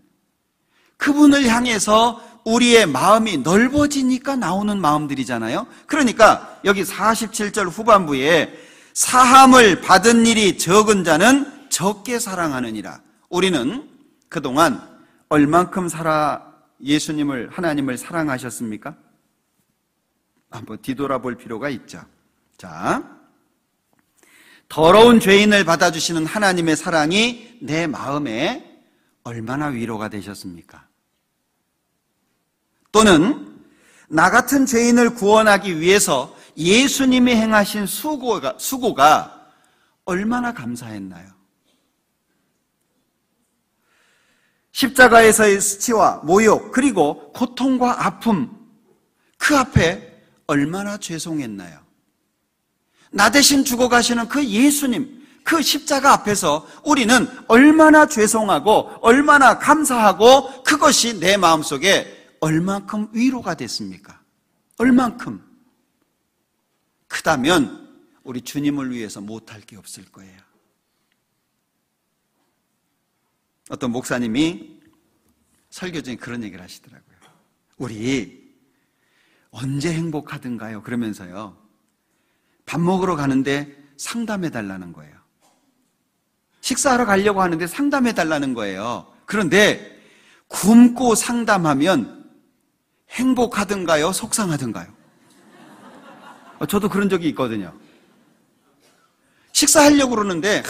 그분을 향해서 우리의 마음이 넓어지니까 나오는 마음들이잖아요. 그러니까 여기 47절 후반부에 사함을 받은 일이 적은 자는 적게 사랑하느니라. 우리는 그동안 얼만큼 예수님을, 하나님을 사랑하셨습니까? 한번 뒤돌아볼 필요가 있죠. 자, 더러운 죄인을 받아주시는 하나님의 사랑이 내 마음에 얼마나 위로가 되셨습니까? 또는 나 같은 죄인을 구원하기 위해서 예수님이 행하신 수고가 얼마나 감사했나요? 십자가에서의 수치와 모욕, 그리고 고통과 아픔, 그 앞에 얼마나 죄송했나요? 나 대신 죽어가시는 그 예수님, 그 십자가 앞에서 우리는 얼마나 죄송하고 얼마나 감사하고, 그것이 내 마음속에 얼만큼 위로가 됐습니까? 얼만큼? 그다면 우리 주님을 위해서 못할 게 없을 거예요. 어떤 목사님이 설교 중에 그런 얘기를 하시더라고요. 우리 언제 행복하든가요? 그러면서요, 밥 먹으러 가는데 상담해 달라는 거예요. 식사하러 가려고 하는데 상담해 달라는 거예요. 그런데 굶고 상담하면 행복하든가요? 속상하든가요? 저도 그런 적이 있거든요. 식사하려고 그러는데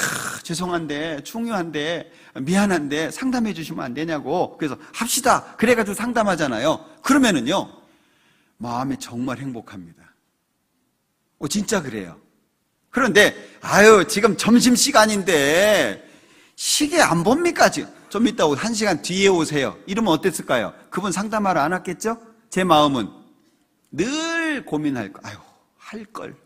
죄송한데, 중요한데, 미안한데 상담해 주시면 안 되냐고. 그래서 합시다. 그래가지고 상담하잖아요. 그러면은요, 마음이 정말 행복합니다. 진짜 그래요. 그런데 지금 점심시간인데 시계 안 봅니까? 좀 이따 1시간 뒤에 오세요. 이러면 어땠을까요? 그분 상담하러 안 왔겠죠? 제 마음은 늘 고민할 거. 할 걸.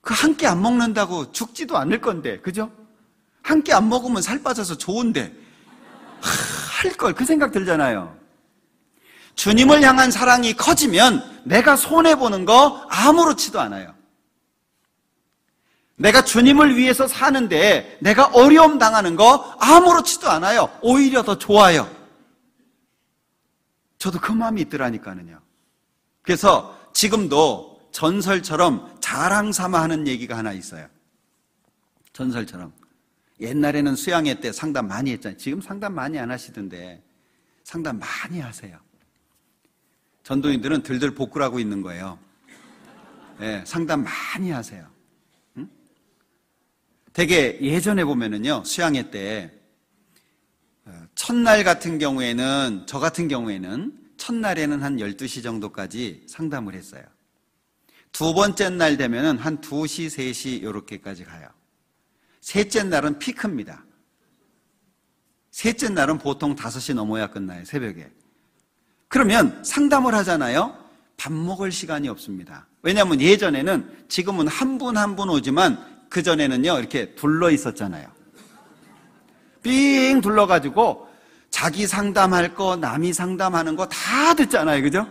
그 한 끼 안 먹는다고 죽지도 않을 건데, 그죠? 한 끼 안 먹으면 살 빠져서 좋은데, 할 걸. 그 생각 들잖아요. 주님을 향한 사랑이 커지면 내가 손해보는 거 아무렇지도 않아요. 내가 주님을 위해서 사는데 내가 어려움 당하는 거 아무렇지도 않아요. 오히려 더 좋아요. 저도 그 마음이 있더라니까요. 그래서 지금도 전설처럼 자랑 삼아 하는 얘기가 하나 있어요. 전설처럼. 옛날에는 수양회 때 상담 많이 했잖아요. 지금 상담 많이 안 하시던데 상담 많이 하세요. 전도인들은 들들 복구하고 있는 거예요. 네, 상담 많이 하세요. 응? 되게 예전에 보면은요, 수양회 때 첫날 같은 경우에는, 저 같은 경우에는 첫날에는 한 12시 정도까지 상담을 했어요. 두 번째 날 되면은 한 2시, 3시 이렇게까지 가요. 셋째 날은 피크입니다. 셋째 날은 보통 5시 넘어야 끝나요, 새벽에. 그러면 상담을 하잖아요. 밥 먹을 시간이 없습니다. 왜냐하면 예전에는, 지금은 한 분 한 분 오지만 그전에는요 이렇게 둘러 있었잖아요. 삥 둘러가지고 자기 상담할 거, 남이 상담하는 거 다 듣잖아요. 그죠?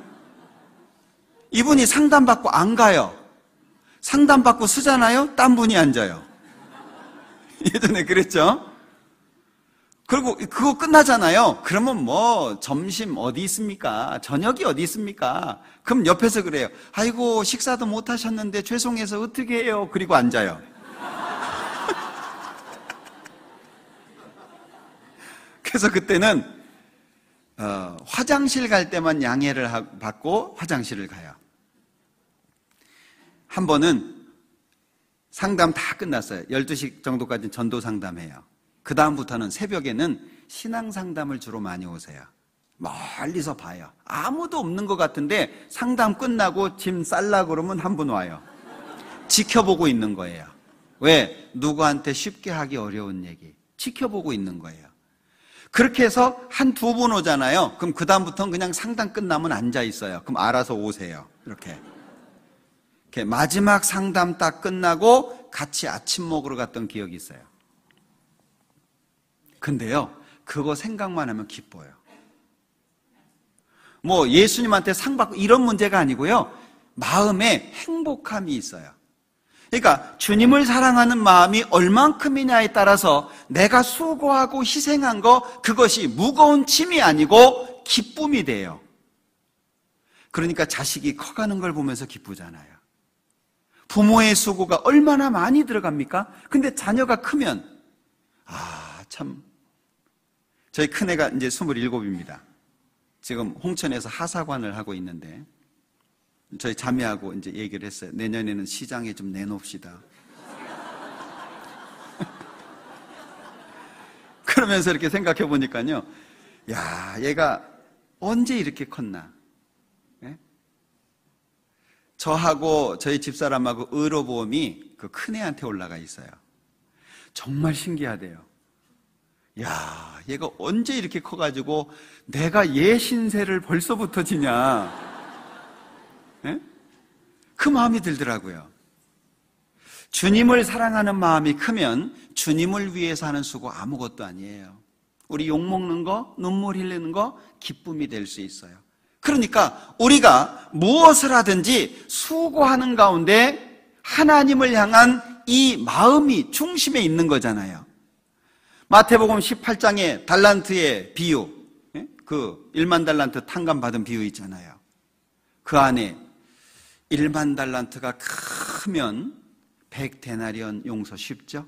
이분이 상담받고 안 가요. 상담받고 쓰잖아요. 딴 분이 앉아요. 예전에 그랬죠? 그리고 그거 끝나잖아요. 그러면 뭐 점심 어디 있습니까? 저녁이 어디 있습니까? 그럼 옆에서 그래요. 아이고 식사도 못 하셨는데 죄송해서 어떻게 해요? 그리고 앉아요. 그래서 그때는 화장실 갈 때만 양해를 받고 화장실을 가요. 한 번은 상담 다 끝났어요. 12시 정도까지 전도 상담해요. 그 다음부터는 새벽에는 신앙 상담을 주로 많이 오세요. 멀리서 봐요. 아무도 없는 것 같은데 상담 끝나고 짐 쌀라 그러면 한 분 와요. 지켜보고 있는 거예요. 왜? 누구한테 쉽게 하기 어려운 얘기. 지켜보고 있는 거예요. 그렇게 해서 한 2분 오잖아요. 그럼 그 다음부터는 그냥 상담 끝나면 앉아 있어요. 그럼 알아서 오세요. 이렇게 마지막 상담 딱 끝나고 같이 아침 먹으러 갔던 기억이 있어요. 근데요, 그거 생각만 하면 기뻐요. 뭐 예수님한테 상 받고 이런 문제가 아니고요, 마음에 행복함이 있어요. 그러니까 주님을 사랑하는 마음이 얼만큼이냐에 따라서 내가 수고하고 희생한 거, 그것이 무거운 짐이 아니고 기쁨이 돼요. 그러니까 자식이 커가는 걸 보면서 기쁘잖아요. 부모의 수고가 얼마나 많이 들어갑니까? 근데 자녀가 크면, 참, 저희 큰애가 이제 27입니다. 지금 홍천에서 하사관을 하고 있는데, 저희 자매하고 이제 얘기를 했어요. 내년에는 시장에 좀 내놓읍시다. 그러면서 이렇게 생각해 보니까요, 야, 얘가 언제 이렇게 컸나? 예? 저하고 저희 집사람하고 의료보험이 그 큰애한테 올라가 있어요. 정말 신기하대요. 야, 얘가 언제 이렇게 커가지고 내가 얘 신세를 벌써부터 지냐? 예? 그 마음이 들더라고요. 주님을 사랑하는 마음이 크면 주님을 위해서 하는 수고 아무것도 아니에요. 우리 욕먹는 거, 눈물 흘리는 거 기쁨이 될 수 있어요. 그러니까 우리가 무엇을 하든지 수고하는 가운데 하나님을 향한 이 마음이 중심에 있는 거잖아요. 마태복음 18장의 달란트의 비유, 그 1만 달란트 탕감 받은 비유 있잖아요. 그 안에 1만 달란트가 크면 100데나리온 용서 쉽죠?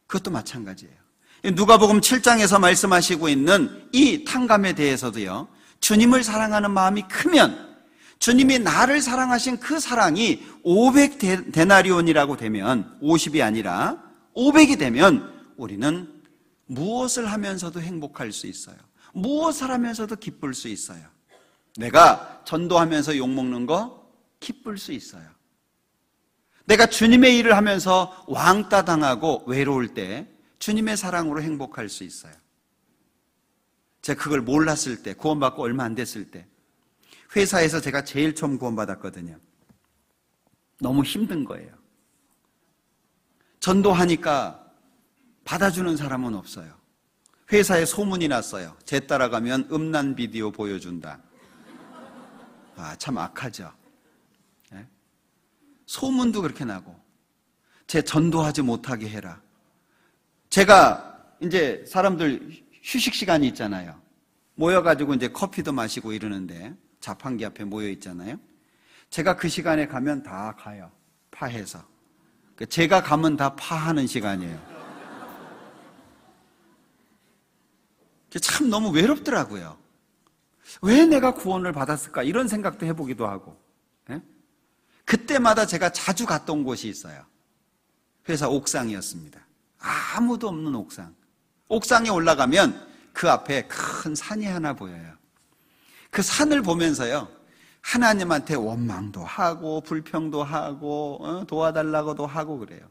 그것도 마찬가지예요. 누가복음 7장에서 말씀하시고 있는 이 탕감에 대해서도요, 주님을 사랑하는 마음이 크면, 주님이 나를 사랑하신 그 사랑이 500데나리온이라고 되면, 50이 아니라 500이 되면 우리는 무엇을 하면서도 행복할 수 있어요. 무엇을 하면서도 기쁠 수 있어요. 내가 전도하면서 욕먹는 거 기쁠 수 있어요. 내가 주님의 일을 하면서 왕따 당하고 외로울 때 주님의 사랑으로 행복할 수 있어요. 제가 그걸 몰랐을 때, 구원받고 얼마 안 됐을 때 회사에서 제가 제일 처음 구원받았거든요. 너무 힘든 거예요. 전도하니까 받아주는 사람은 없어요. 회사에 소문이 났어요. 쟤 따라가면 음란 비디오 보여준다. 참 악하죠. 네? 소문도 그렇게 나고, 쟤 전도하지 못하게 해라. 제가 이제 사람들 휴식 시간이 있잖아요. 모여가지고 이제 커피도 마시고 이러는데 자판기 앞에 모여 있잖아요. 제가 그 시간에 가면 다 가요. 파해서. 제가 가면 다 파하는 시간이에요. 참 너무 외롭더라고요. 왜 내가 구원을 받았을까? 이런 생각도 해보기도 하고. 예? 그때마다 제가 자주 갔던 곳이 있어요. 회사 옥상이었습니다. 아무도 없는 옥상. 옥상에 올라가면 그 앞에 큰 산이 하나 보여요. 그 산을 보면서요, 하나님한테 원망도 하고 불평도 하고 도와달라고도 하고 그래요.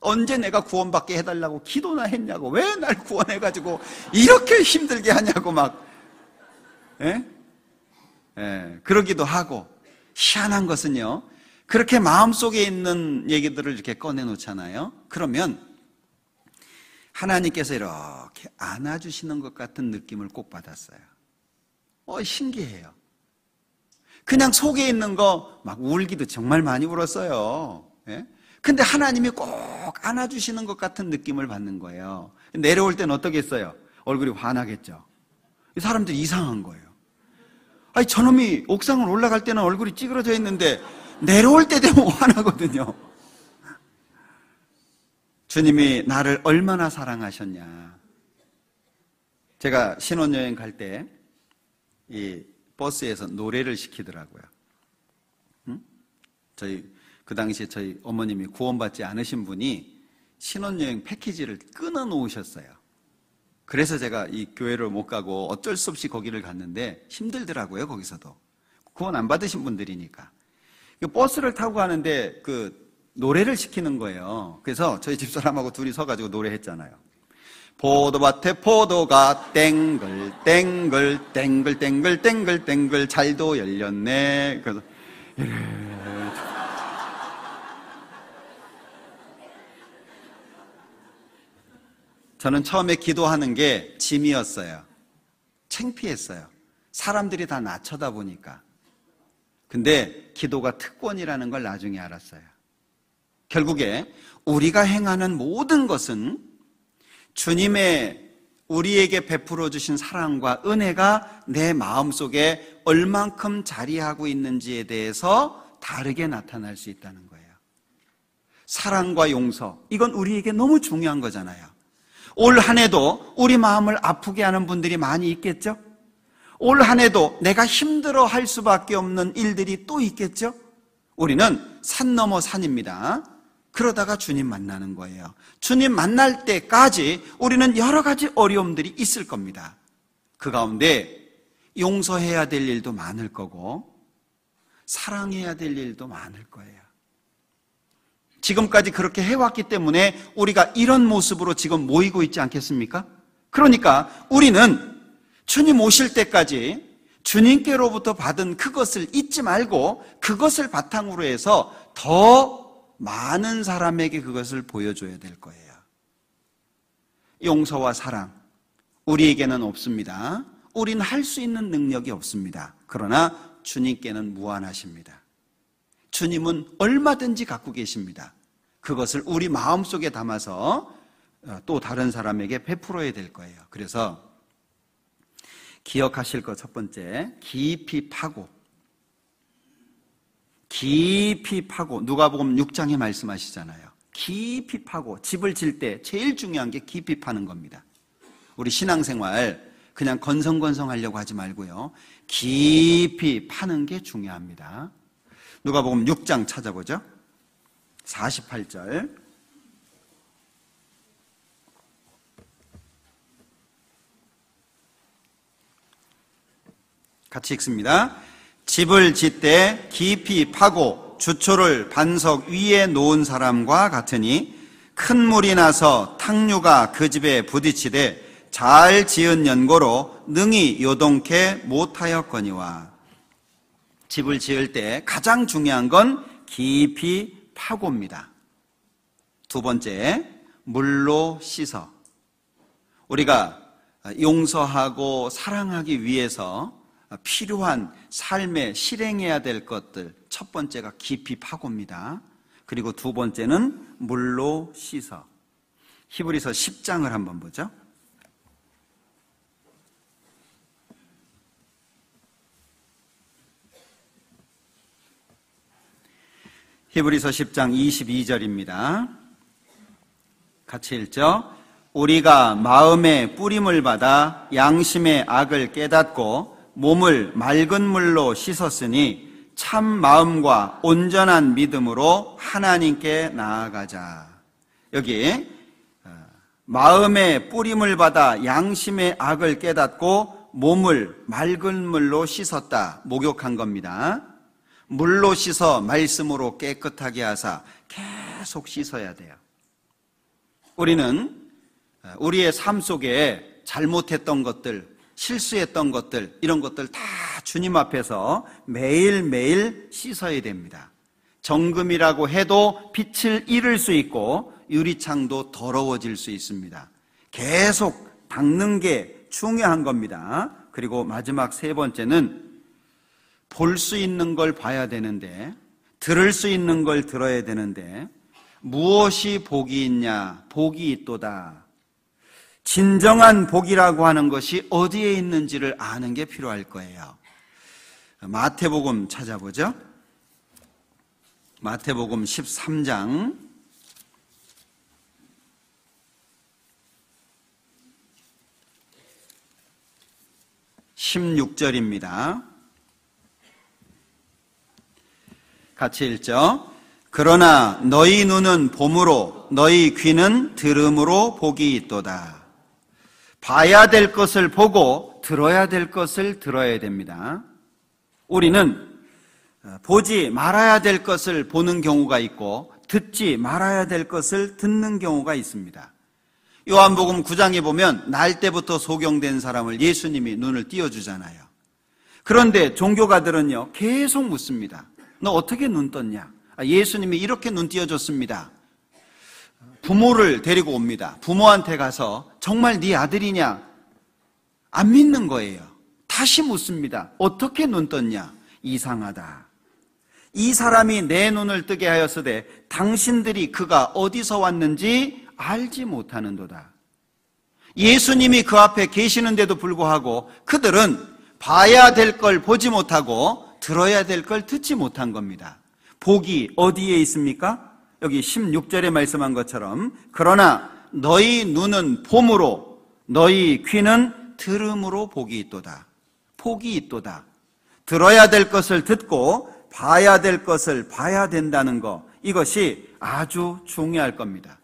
언제 내가 구원받게 해달라고 기도나 했냐고, 왜 날 구원해가지고 이렇게 힘들게 하냐고 막 그러기도 하고. 희한한 것은요, 그렇게 마음속에 있는 얘기들을 이렇게 꺼내놓잖아요. 그러면 하나님께서 이렇게 안아주시는 것 같은 느낌을 꼭 받았어요. 신기해요. 그냥 속에 있는 거 막 울기도 정말 많이 울었어요. 근데 하나님이 꼭 안아주시는 것 같은 느낌을 받는 거예요. 내려올 때는 어떻겠어요? 얼굴이 환하겠죠. 사람들이 이상한 거예요. 아니, 저놈이 옥상을 올라갈 때는 얼굴이 찌그러져 있는데 내려올 때 되면 환하거든요. 주님이 나를 얼마나 사랑하셨냐. 제가 신혼여행 갈 때 이 버스에서 노래를 시키더라고요. 그 당시에 저희 어머님이 구원받지 않으신 분이 신혼여행 패키지를 끊어 놓으셨어요. 그래서 제가 이 교회를 못 가고 어쩔 수 없이 거기를 갔는데 힘들더라고요. 거기서도 구원 안 받으신 분들이니까. 버스를 타고 가는데 그 노래를 시키는 거예요. 그래서 저희 집사람하고 둘이 서가지고 노래했잖아요. 포도밭에 포도가 땡글 땡글 땡글 땡글 땡글 땡글 잘도 열렸네. 그래서 저는 처음에 기도하는 게 짐이었어요. 창피했어요. 사람들이 다 나 쳐다보니까. 근데 기도가 특권이라는 걸 나중에 알았어요. 결국에 우리가 행하는 모든 것은 주님의 우리에게 베풀어 주신 사랑과 은혜가 내 마음속에 얼만큼 자리하고 있는지에 대해서 다르게 나타날 수 있다는 거예요. 사랑과 용서, 이건 우리에게 너무 중요한 거잖아요. 올 한 해도 우리 마음을 아프게 하는 분들이 많이 있겠죠? 올 한 해도 내가 힘들어 할 수밖에 없는 일들이 또 있겠죠? 우리는 산 넘어 산입니다. 그러다가 주님 만나는 거예요. 주님 만날 때까지 우리는 여러 가지 어려움들이 있을 겁니다. 그 가운데 용서해야 될 일도 많을 거고 사랑해야 될 일도 많을 거예요. 지금까지 그렇게 해왔기 때문에 우리가 이런 모습으로 지금 모이고 있지 않겠습니까? 그러니까 우리는 주님 오실 때까지 주님께로부터 받은 그것을 잊지 말고 그것을 바탕으로 해서 더 많은 사람에게 그것을 보여줘야 될 거예요. 용서와 사랑, 우리에게는 없습니다. 우리는 할 수 있는 능력이 없습니다. 그러나 주님께는 무한하십니다. 주님은 얼마든지 갖고 계십니다. 그것을 우리 마음속에 담아서 또 다른 사람에게 베풀어야 될 거예요. 그래서 기억하실 것 첫 번째, 깊이 파고. 깊이 파고. 누가복음 6장에 말씀하시잖아요. 깊이 파고. 집을 질 때 제일 중요한 게 깊이 파는 겁니다. 우리 신앙생활 그냥 건성건성하려고 하지 말고요, 깊이 파는 게 중요합니다. 누가복음 6장 찾아보죠. 48절. 같이 읽습니다. 집을 짓되 깊이 파고 주초를 반석 위에 놓은 사람과 같으니 큰 물이 나서 탕류가 그 집에 부딪히되 잘 지은 연고로 능히 요동케 못하였거니와. 집을 지을 때 가장 중요한 건 깊이 파고입니다. 두 번째, 물로 씻어. 우리가 용서하고 사랑하기 위해서 필요한 삶에 실행해야 될 것들, 첫 번째가 깊이 파고입니다. 그리고 두 번째는 물로 씻어. 히브리서 10장을 한번 보죠. 히브리서 10장 22절입니다. 같이 읽죠. 우리가 마음의 뿌림을 받아 양심의 악을 깨닫고 몸을 맑은 물로 씻었으니 참 마음과 온전한 믿음으로 하나님께 나아가자. 여기 마음의 뿌림을 받아 양심의 악을 깨닫고 몸을 맑은 물로 씻었다. 목욕한 겁니다. 물로 씻어 말씀으로 깨끗하게 하사 계속 씻어야 돼요. 우리는 우리의 삶 속에 잘못했던 것들, 실수했던 것들, 이런 것들 다 주님 앞에서 매일매일 씻어야 됩니다. 정금이라고 해도 빛을 잃을 수 있고 유리창도 더러워질 수 있습니다. 계속 닦는 게 중요한 겁니다. 그리고 마지막 세 번째는 볼 수 있는 걸 봐야 되는데, 들을 수 있는 걸 들어야 되는데, 무엇이 복이 있냐? 복이 있도다. 진정한 복이라고 하는 것이 어디에 있는지를 아는 게 필요할 거예요. 마태복음 찾아보죠. 마태복음 13장 16절입니다. 같이 읽죠. 그러나 너희 눈은 봄으로 너희 귀는 들음으로 복이 있도다. 봐야 될 것을 보고 들어야 될 것을 들어야 됩니다. 우리는 보지 말아야 될 것을 보는 경우가 있고 듣지 말아야 될 것을 듣는 경우가 있습니다. 요한복음 9장에 보면 날 때부터 소경된 사람을 예수님이 눈을 띄워주잖아요. 그런데 종교가들은요 계속 묻습니다. 너 어떻게 눈 떴냐? 예수님이 이렇게 눈 띄워줬습니다. 부모를 데리고 옵니다. 부모한테 가서 정말 네 아들이냐? 안 믿는 거예요. 다시 묻습니다. 어떻게 눈 떴냐? 이상하다. 이 사람이 내 눈을 뜨게 하였으되 당신들이 그가 어디서 왔는지 알지 못하는도다. 예수님이 그 앞에 계시는데도 불구하고 그들은 봐야 될 걸 보지 못하고 들어야 될 걸 듣지 못한 겁니다. 복이 어디에 있습니까? 여기 16절에 말씀한 것처럼 그러나 너희 눈은 봄으로 너희 귀는 들음으로 복이 있도다. 복이 있도다. 들어야 될 것을 듣고 봐야 될 것을 봐야 된다는 것, 이것이 아주 중요할 겁니다.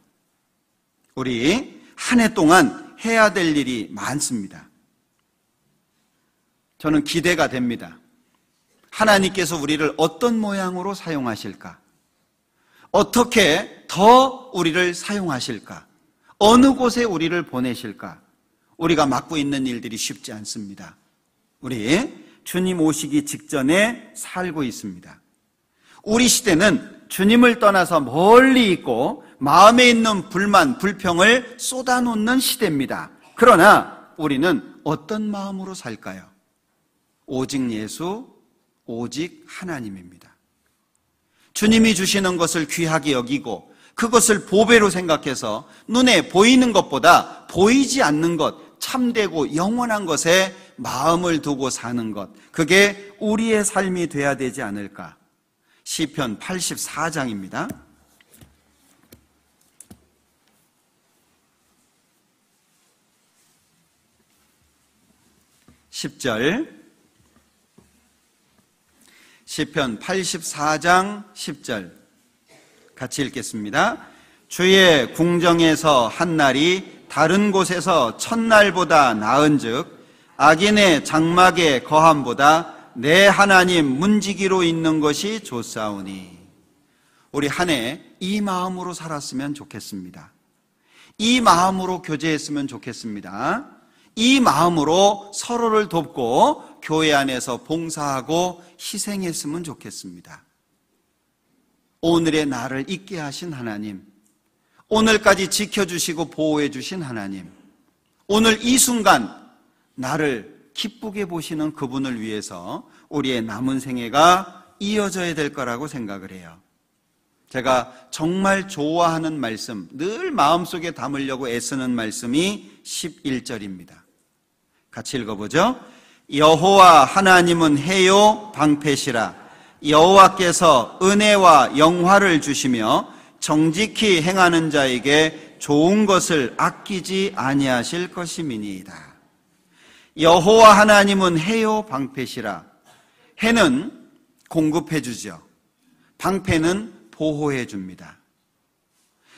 우리 한 해 동안 해야 될 일이 많습니다. 저는 기대가 됩니다. 하나님께서 우리를 어떤 모양으로 사용하실까? 어떻게 더 우리를 사용하실까? 어느 곳에 우리를 보내실까? 우리가 맡고 있는 일들이 쉽지 않습니다. 우리 주님 오시기 직전에 살고 있습니다. 우리 시대는 주님을 떠나서 멀리 있고 마음에 있는 불만, 불평을 쏟아놓는 시대입니다. 그러나 우리는 어떤 마음으로 살까요? 오직 예수, 오직 하나님입니다. 주님이 주시는 것을 귀하게 여기고 그것을 보배로 생각해서 눈에 보이는 것보다 보이지 않는 것, 참되고 영원한 것에 마음을 두고 사는 것, 그게 우리의 삶이 돼야 되지 않을까? 시편 84장입니다. 10절, 시편 84장 10절 같이 읽겠습니다. 주의 궁정에서 한 날이 다른 곳에서 첫날보다 나은즉 악인의 장막의 거함보다 내 하나님 문지기로 있는 것이 좋사오니. 우리 한 해 이 마음으로 살았으면 좋겠습니다. 이 마음으로 교제했으면 좋겠습니다. 이 마음으로 서로를 돕고 교회 안에서 봉사하고 희생했으면 좋겠습니다. 오늘의 나를 있게 하신 하나님, 오늘까지 지켜주시고 보호해 주신 하나님, 오늘 이 순간 나를 기쁘게 보시는 그분을 위해서 우리의 남은 생애가 이어져야 될 거라고 생각을 해요. 제가 정말 좋아하는 말씀, 늘 마음속에 담으려고 애쓰는 말씀이 11절입니다. 같이 읽어보죠. 여호와 하나님은 해요 방패시라. 여호와께서 은혜와 영화를 주시며 정직히 행하는 자에게 좋은 것을 아끼지 아니하실 것임이니이다. 여호와 하나님은 해요 방패시라. 해는 공급해 주죠. 방패는 보호해 줍니다.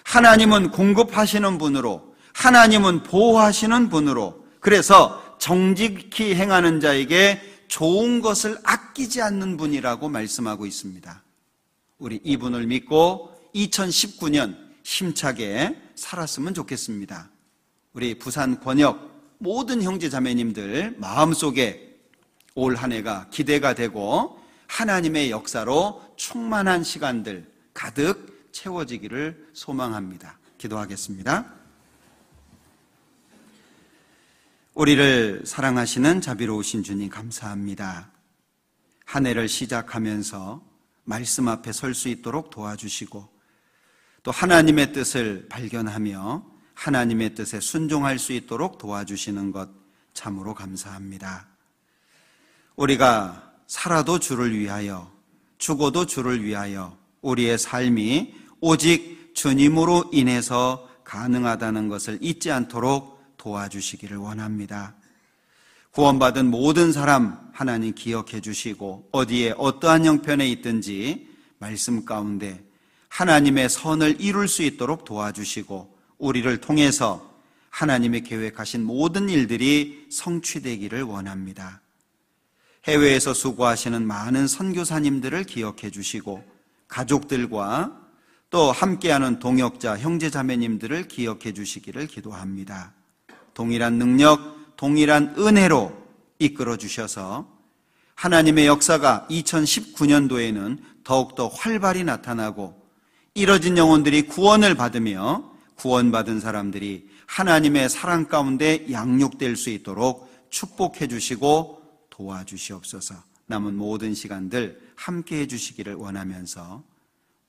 하나님은 공급하시는 분으로, 하나님은 보호하시는 분으로, 그래서 정직히 행하는 자에게 좋은 것을 아끼지 않는 분이라고 말씀하고 있습니다. 우리 이분을 믿고 2019년 힘차게 살았으면 좋겠습니다. 우리 부산 권역 모든 형제 자매님들 마음속에 올 한 해가 기대가 되고 하나님의 역사로 충만한 시간들 가득 채워지기를 소망합니다. 기도하겠습니다. 우리를 사랑하시는 자비로우신 주님 감사합니다. 한 해를 시작하면서 말씀 앞에 설 수 있도록 도와주시고 또 하나님의 뜻을 발견하며 하나님의 뜻에 순종할 수 있도록 도와주시는 것 참으로 감사합니다. 우리가 살아도 주를 위하여, 죽어도 주를 위하여 우리의 삶이 오직 주님으로 인해서 가능하다는 것을 잊지 않도록 도와주시기를 원합니다. 구원받은 모든 사람 하나님 기억해 주시고 어디에 어떠한 형편에 있든지 말씀 가운데 하나님의 선을 이룰 수 있도록 도와주시고 우리를 통해서 하나님의 계획하신 모든 일들이 성취되기를 원합니다. 해외에서 수고하시는 많은 선교사님들을 기억해 주시고 가족들과 또 함께하는 동역자 형제자매님들을 기억해 주시기를 기도합니다. 동일한 능력, 동일한 은혜로 이끌어 주셔서 하나님의 역사가 2019년도에는 더욱더 활발히 나타나고 이뤄진 영혼들이 구원을 받으며 구원받은 사람들이 하나님의 사랑 가운데 양육될 수 있도록 축복해 주시고 도와주시옵소서. 남은 모든 시간들 함께해 주시기를 원하면서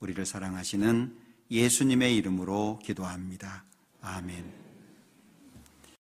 우리를 사랑하시는 예수님의 이름으로 기도합니다. 아멘.